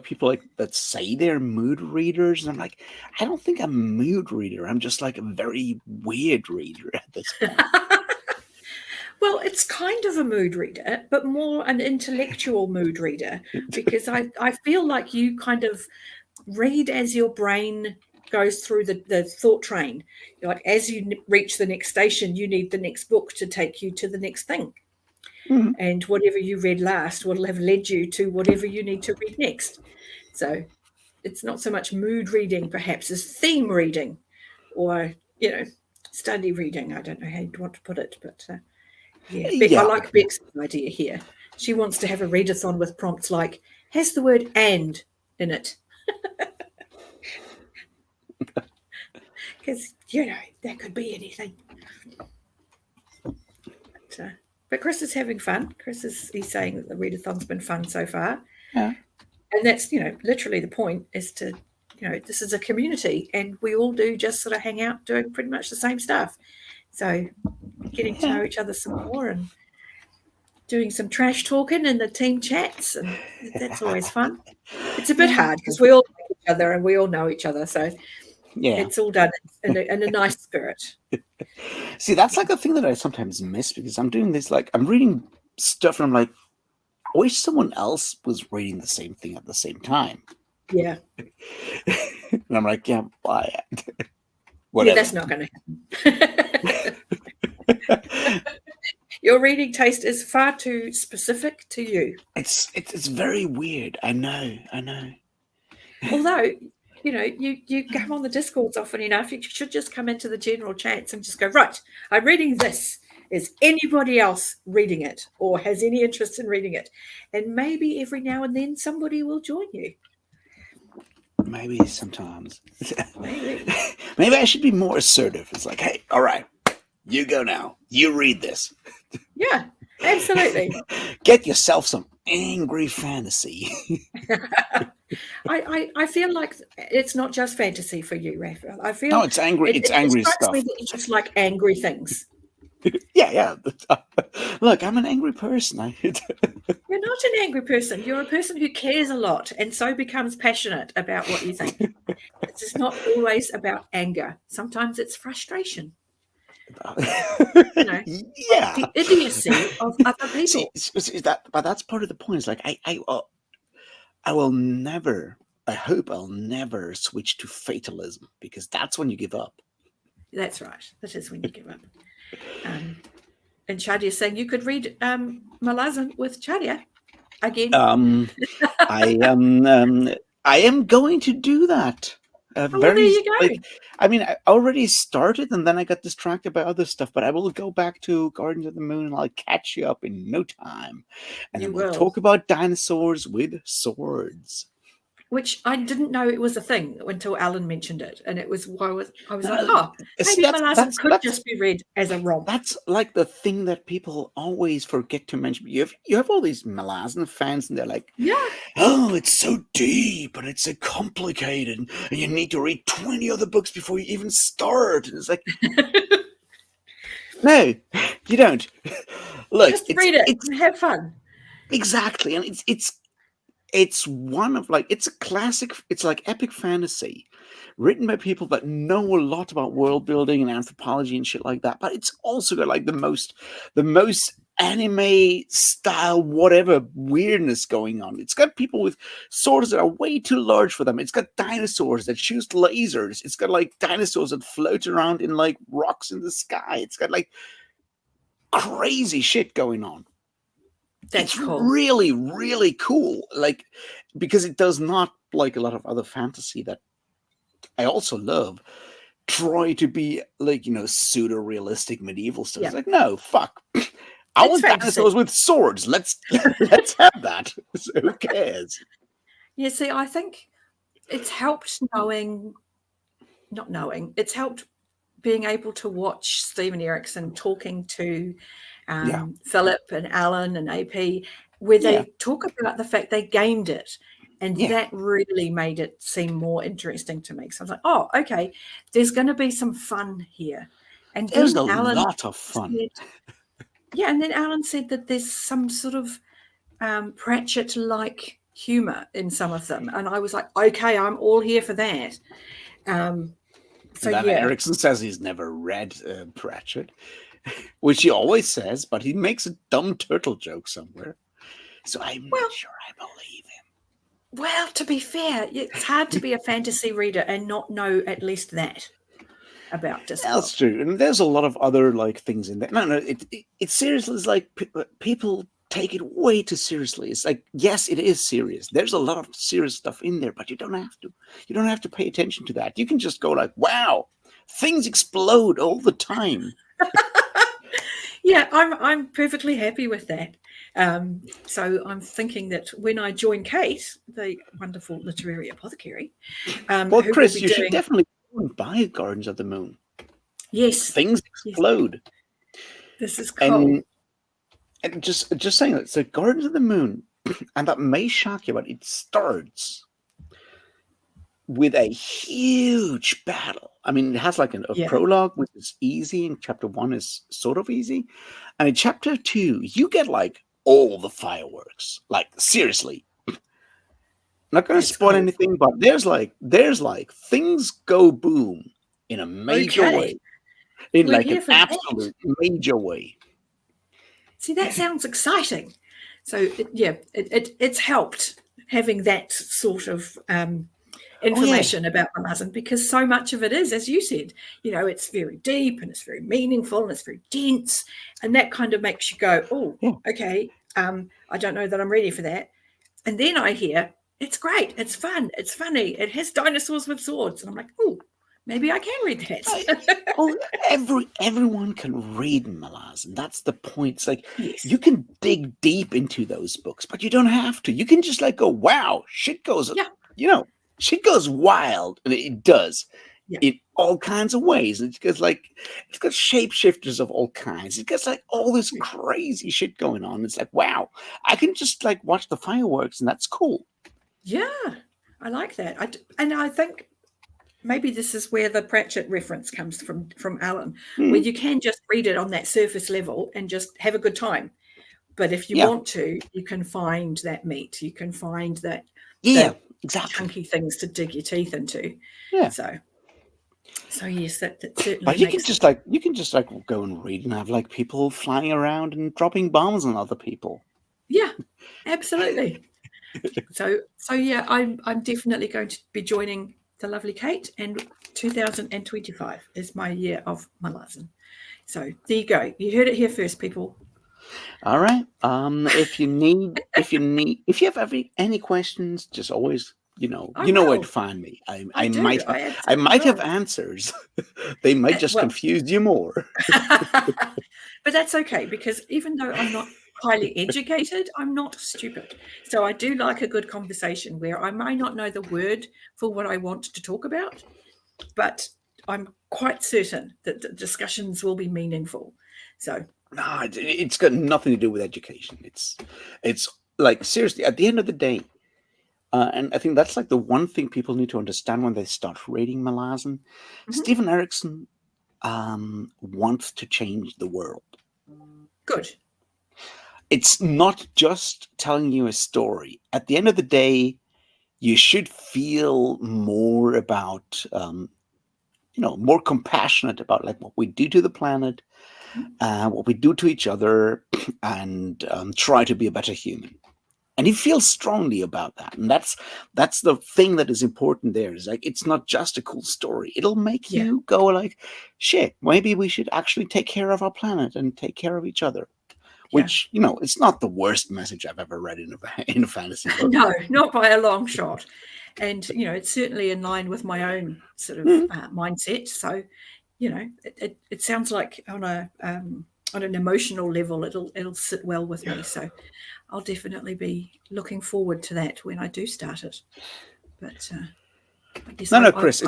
people like that say they're mood readers, and I'm like, I don't think I'm a mood reader. I'm just like a very weird reader at this point. Well, it's kind of a mood reader, but more an intellectual mood reader, because I feel like you kind of read as your brain goes through the thought train. Like, as you reach the next station, you need the next book to take you to the next thing. Mm-hmm. And whatever you read last will have led you to whatever you need to read next. So it's not so much mood reading, perhaps, as theme reading or, study reading. I don't know how you'd want to put it, but I like Beck's idea here. She wants to have a readathon with prompts like, has the word "and" in it. Because, that could be anything. But Chris is having fun. He's saying that the readathon's been fun so far. Yeah. And that's, literally the point is to, this is a community, and we all do just sort of hang out doing pretty much the same stuff. So getting to know each other some more and doing some trash talking in the team chats, and that's always fun. It's a bit hard because we all like each other and we all know each other, so it's all done in a nice spirit. See, that's like a thing that I sometimes miss because I'm doing this, like I'm reading stuff and I'm like, I wish someone else was reading the same thing at the same time. Yeah. And I'm like, yeah, why? Yeah, that's not going to happen. Your reading taste is far too specific to you. It's very weird. I know. Although, you come on the Discords often enough, you should just come into the general chats and just go, right, I'm reading this. Is anybody else reading it or has any interest in reading it? And maybe every now and then somebody will join you. Maybe sometimes. Maybe I should be more assertive. It's like, hey, all right, you go now. You read this. Yeah, absolutely. Get yourself some angry fantasy. I feel like it's not just fantasy for you, Raphael. I feel no, it's angry. It's angry stuff. Me that you just like angry things. Yeah. Look, I'm an angry person. You're not an angry person. You're a person who cares a lot and so becomes passionate about what you think. It's just not always about anger. Sometimes it's frustration. Yeah. The idiocy of other people. But that's part of the point. It's like I will never. I hope I'll never switch to fatalism because that's when you give up. That's right. That is when you give up. And Chadia is saying you could read Malazan with Chadia again. I am going to do that. There you go. I already started and then I got distracted by other stuff, but I will go back to Guardians of the Moon and I'll catch you up in no time. And then we'll talk about dinosaurs with swords. Which I didn't know it was a thing until Alan mentioned it. And it was I was like, maybe Malazan could just be read as a romp. That's like the thing that people always forget to mention. You have all these Malazan fans and they're like, oh, it's so deep and it's so complicated and you need to read 20 other books before you even start. And it's like, no, you don't. Look, just read it and have fun. Exactly. And it's one of it's a classic, it's like epic fantasy written by people that know a lot about world building and anthropology and shit like that. But it's also got like the most anime style, whatever weirdness going on. It's got people with swords that are way too large for them. It's got dinosaurs that shoot lasers. It's got like dinosaurs that float around in like rocks in the sky. It's got like crazy shit going on. That's cool. Really, really cool. Like, because it does not, like a lot of other fantasy that I also love, try to be like, pseudo-realistic medieval stuff. It's like, no, fuck. I want dinosaurs with swords. Let's have that. So who cares? Yeah, see, I think it's helped it's helped being able to watch Steven Erikson talking to Philip and Alan and AP, where they talk about the fact they gamed it, and that really made it seem more interesting to me. So I was like, oh, okay, there's going to be some fun here. And there's a lot of fun. And then Alan said that there's some sort of Pratchett-like humor in some of them, and I was like, okay, I'm all here for that. Erikson says he's never read Pratchett, which he always says, but he makes a dumb turtle joke somewhere. So I'm not sure I believe him. Well, to be fair, it's hard to be a fantasy reader and not know at least that about Discord. That's true. And there's a lot of other things in there. No, it's seriously, it's like people take it way too seriously. It's like, yes, it is serious. There's a lot of serious stuff in there, but you don't have to. You don't have to pay attention to that. You can just go like, wow, things explode all the time. Yeah, I'm perfectly happy with that. So I'm thinking that when I join Kate, the wonderful literary apothecary, well, Chris, you should definitely buy Gardens of the Moon. Yes, things explode. Yes. This is cool. And just saying that, so Gardens of the Moon, and that may shock you, but it starts with a huge battle. I mean, it has like a prologue, which is easy, and chapter 1 is sort of easy. And in chapter 2, you get like all the fireworks. Like seriously, not going to That's spoil cool. anything, but there's like things go boom in a major Okay. way, in We're like an here for that. absolute major way. See, that sounds exciting. So it's helped having that sort of information about Malazan, because so much of it is, as you said, it's very deep and it's very meaningful and it's very dense, and that kind of makes you go, oh, okay, I don't know that I'm ready for that. And then I hear it's great, it's fun, it's funny, it has dinosaurs with swords, and I'm like, oh, maybe I can read that. Everyone can read Malazan. That's the point. It's like Yes. you can dig deep into those books, but you don't have to. You can just like go, wow, shit goes, shit goes wild, and it does in all kinds of ways. It's got shapeshifters of all kinds. It gets like all this crazy shit going on. It's like, wow, I can just like watch the fireworks, and that's cool. Yeah, I like that. And I think maybe this is where the Pratchett reference comes from Alan, where you can just read it on that surface level and just have a good time. But if you want to, you can find that meat. You can find that exactly chunky things to dig your teeth into. Yeah. So yes, that certainly. But you can just go and read and have like people flying around and dropping bombs on other people. Yeah, absolutely. So yeah, I'm definitely going to be joining the lovely Kate, and 2025 is my year of Malazan. So there you go. You heard it here first, people. All right. If you have any questions, just always, where to find me. I might have answers. They might just confuse you more. But that's okay, because even though I'm not highly educated, I'm not stupid. So I do like a good conversation where I may not know the word for what I want to talk about, but I'm quite certain that the discussions will be meaningful. So no, it's got nothing to do with education. It's like, seriously, at the end of the day, and I think that's like the one thing people need to understand when they start reading Malazan. Stephen Erikson wants to change the world. Good. It's not just telling you a story. At the end of the day, you should feel more about, more compassionate about like what we do to the planet, what we do to each other, and try to be a better human. And he feels strongly about that. And that's the thing that is important there. Is like, it's not just a cool story. It'll make you go like, shit, maybe we should actually take care of our planet and take care of each other. Which, it's not the worst message I've ever read in a fantasy book. No, not by a long shot. And, it's certainly in line with my own sort of mindset. So, it sounds like on an emotional level, it'll sit well with me. So I'll definitely be looking forward to that when I do start it. But Chris,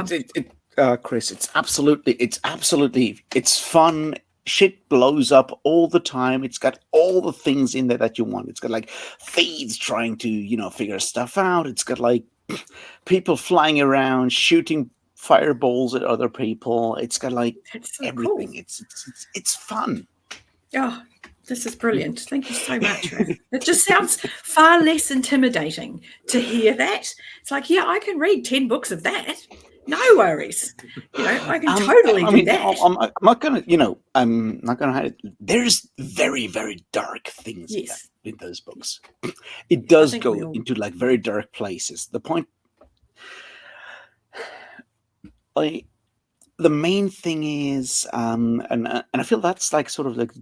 Chris, it's absolutely, it's fun. Shit blows up all the time. It's got all the things in there that you want. It's got like thieves trying to, figure stuff out. It's got like people flying around, shooting fireballs at other people. It's got like everything. Cool. It's fun. Oh, this is brilliant. Thank you so much, Raph. It just sounds far less intimidating to hear that. It's like, I can read 10 books of that. No worries. I can totally do that. I'm not going to, I'm not going to hide it. There's very, very dark things in those books. It does go into like very dark places. The point, like, the main thing is, and I feel that's like sort of like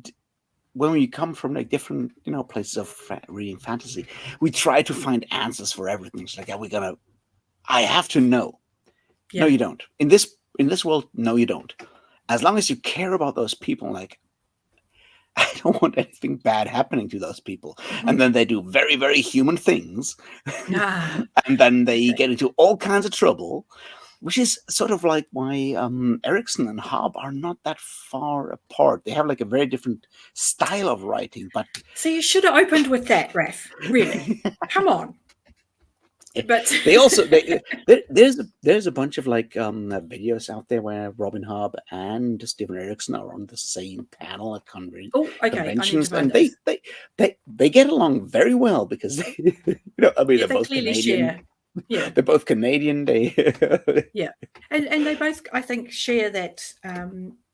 when we come from like different, places of reading fantasy, we try to find answers for everything. It's like, I have to know. Yeah. No, you don't. In this world, no, you don't. As long as you care about those people, like, I don't want anything bad happening to those people. And then they do very, very human things. And then they get into all kinds of trouble, which is sort of like why Erikson and Hobb are not that far apart. They have like a very different style of writing. But so you should have opened with that, Raph. Really? Come on. But They also there's a bunch of like videos out there where Robin Hobb and Stephen Erickson are on the same panel at oh, okay, I need to conventions, find and those. they get along very well because they, I mean, Yeah, they're they both clearly Canadian. share. Yeah, They're both Canadian. yeah, and they both, I think, share that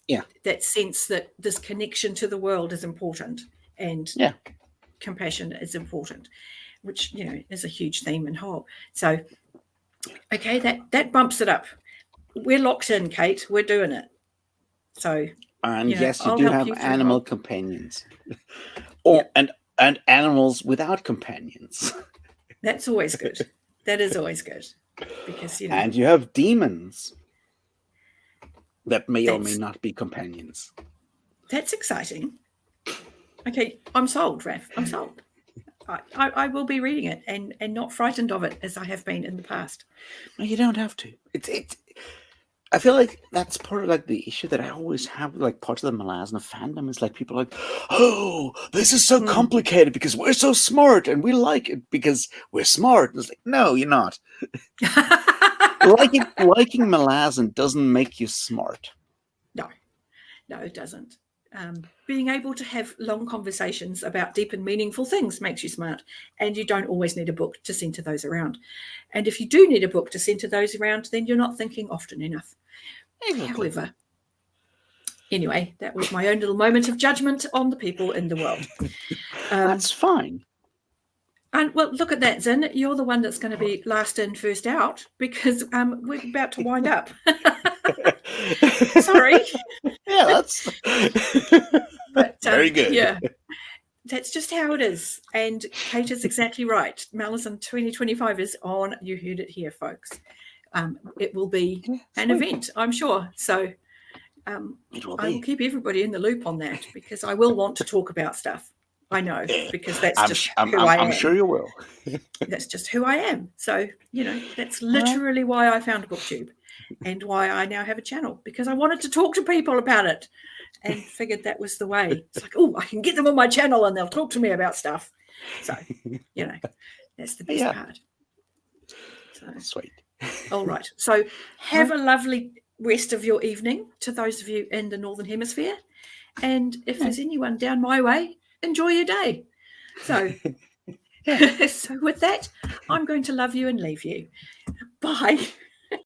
Yeah. that sense that this connection to the world is important, and Yeah. compassion is important, which is a huge theme in Hobb. So, okay, that bumps it up. We're locked in, Kate. We're doing it. So, And yes, you I'll do help have you through animal Hobb. companions, or Yeah. and animals without companions. That's always good. That is always good, because And you have demons that may or may not be companions. That's exciting. Okay, I'm sold, Raph. I'm sold. I will be reading it and not frightened of it as I have been in the past. No, you don't have to. It's. I feel like that's part of like the issue that I always have with like parts of the Malazna fandom is like people are like, oh, this is so complicated because we're so smart and we like it because we're smart. And it's like, no, you're not. Liking Malazan doesn't make you smart. No, it doesn't. Being able to have long conversations about deep and meaningful things makes you smart, and you don't always need a book to centre those around. And if you do need a book to centre those around, then you're not thinking often enough. Exactly. However, anyway, that was my own little moment of judgment on the people in the world. That's fine. And well, look at that, Zin. You're the one that's going to be last in, first out, because we're about to wind up. Sorry. Yeah, that's but, very good. Yeah, that's just how it is. And Kate is exactly right. Malazan 2025 is on. You heard it here, folks. It will be an event, I'm sure. So I will keep everybody in the loop on that, because I will want to talk about stuff. I know, because that's just who I am. I'm sure you will. That's just who I am. So, that's literally why I found BookTube and why I now have a channel, because I wanted to talk to people about it and figured that was the way. It's like, oh, I can get them on my channel and they'll talk to me about stuff. So, that's the best part. So, sweet. All right. So have a lovely rest of your evening to those of you in the Northern Hemisphere. And if there's anyone down my way, enjoy your day. So, so with that, I'm going to love you and leave you. Bye.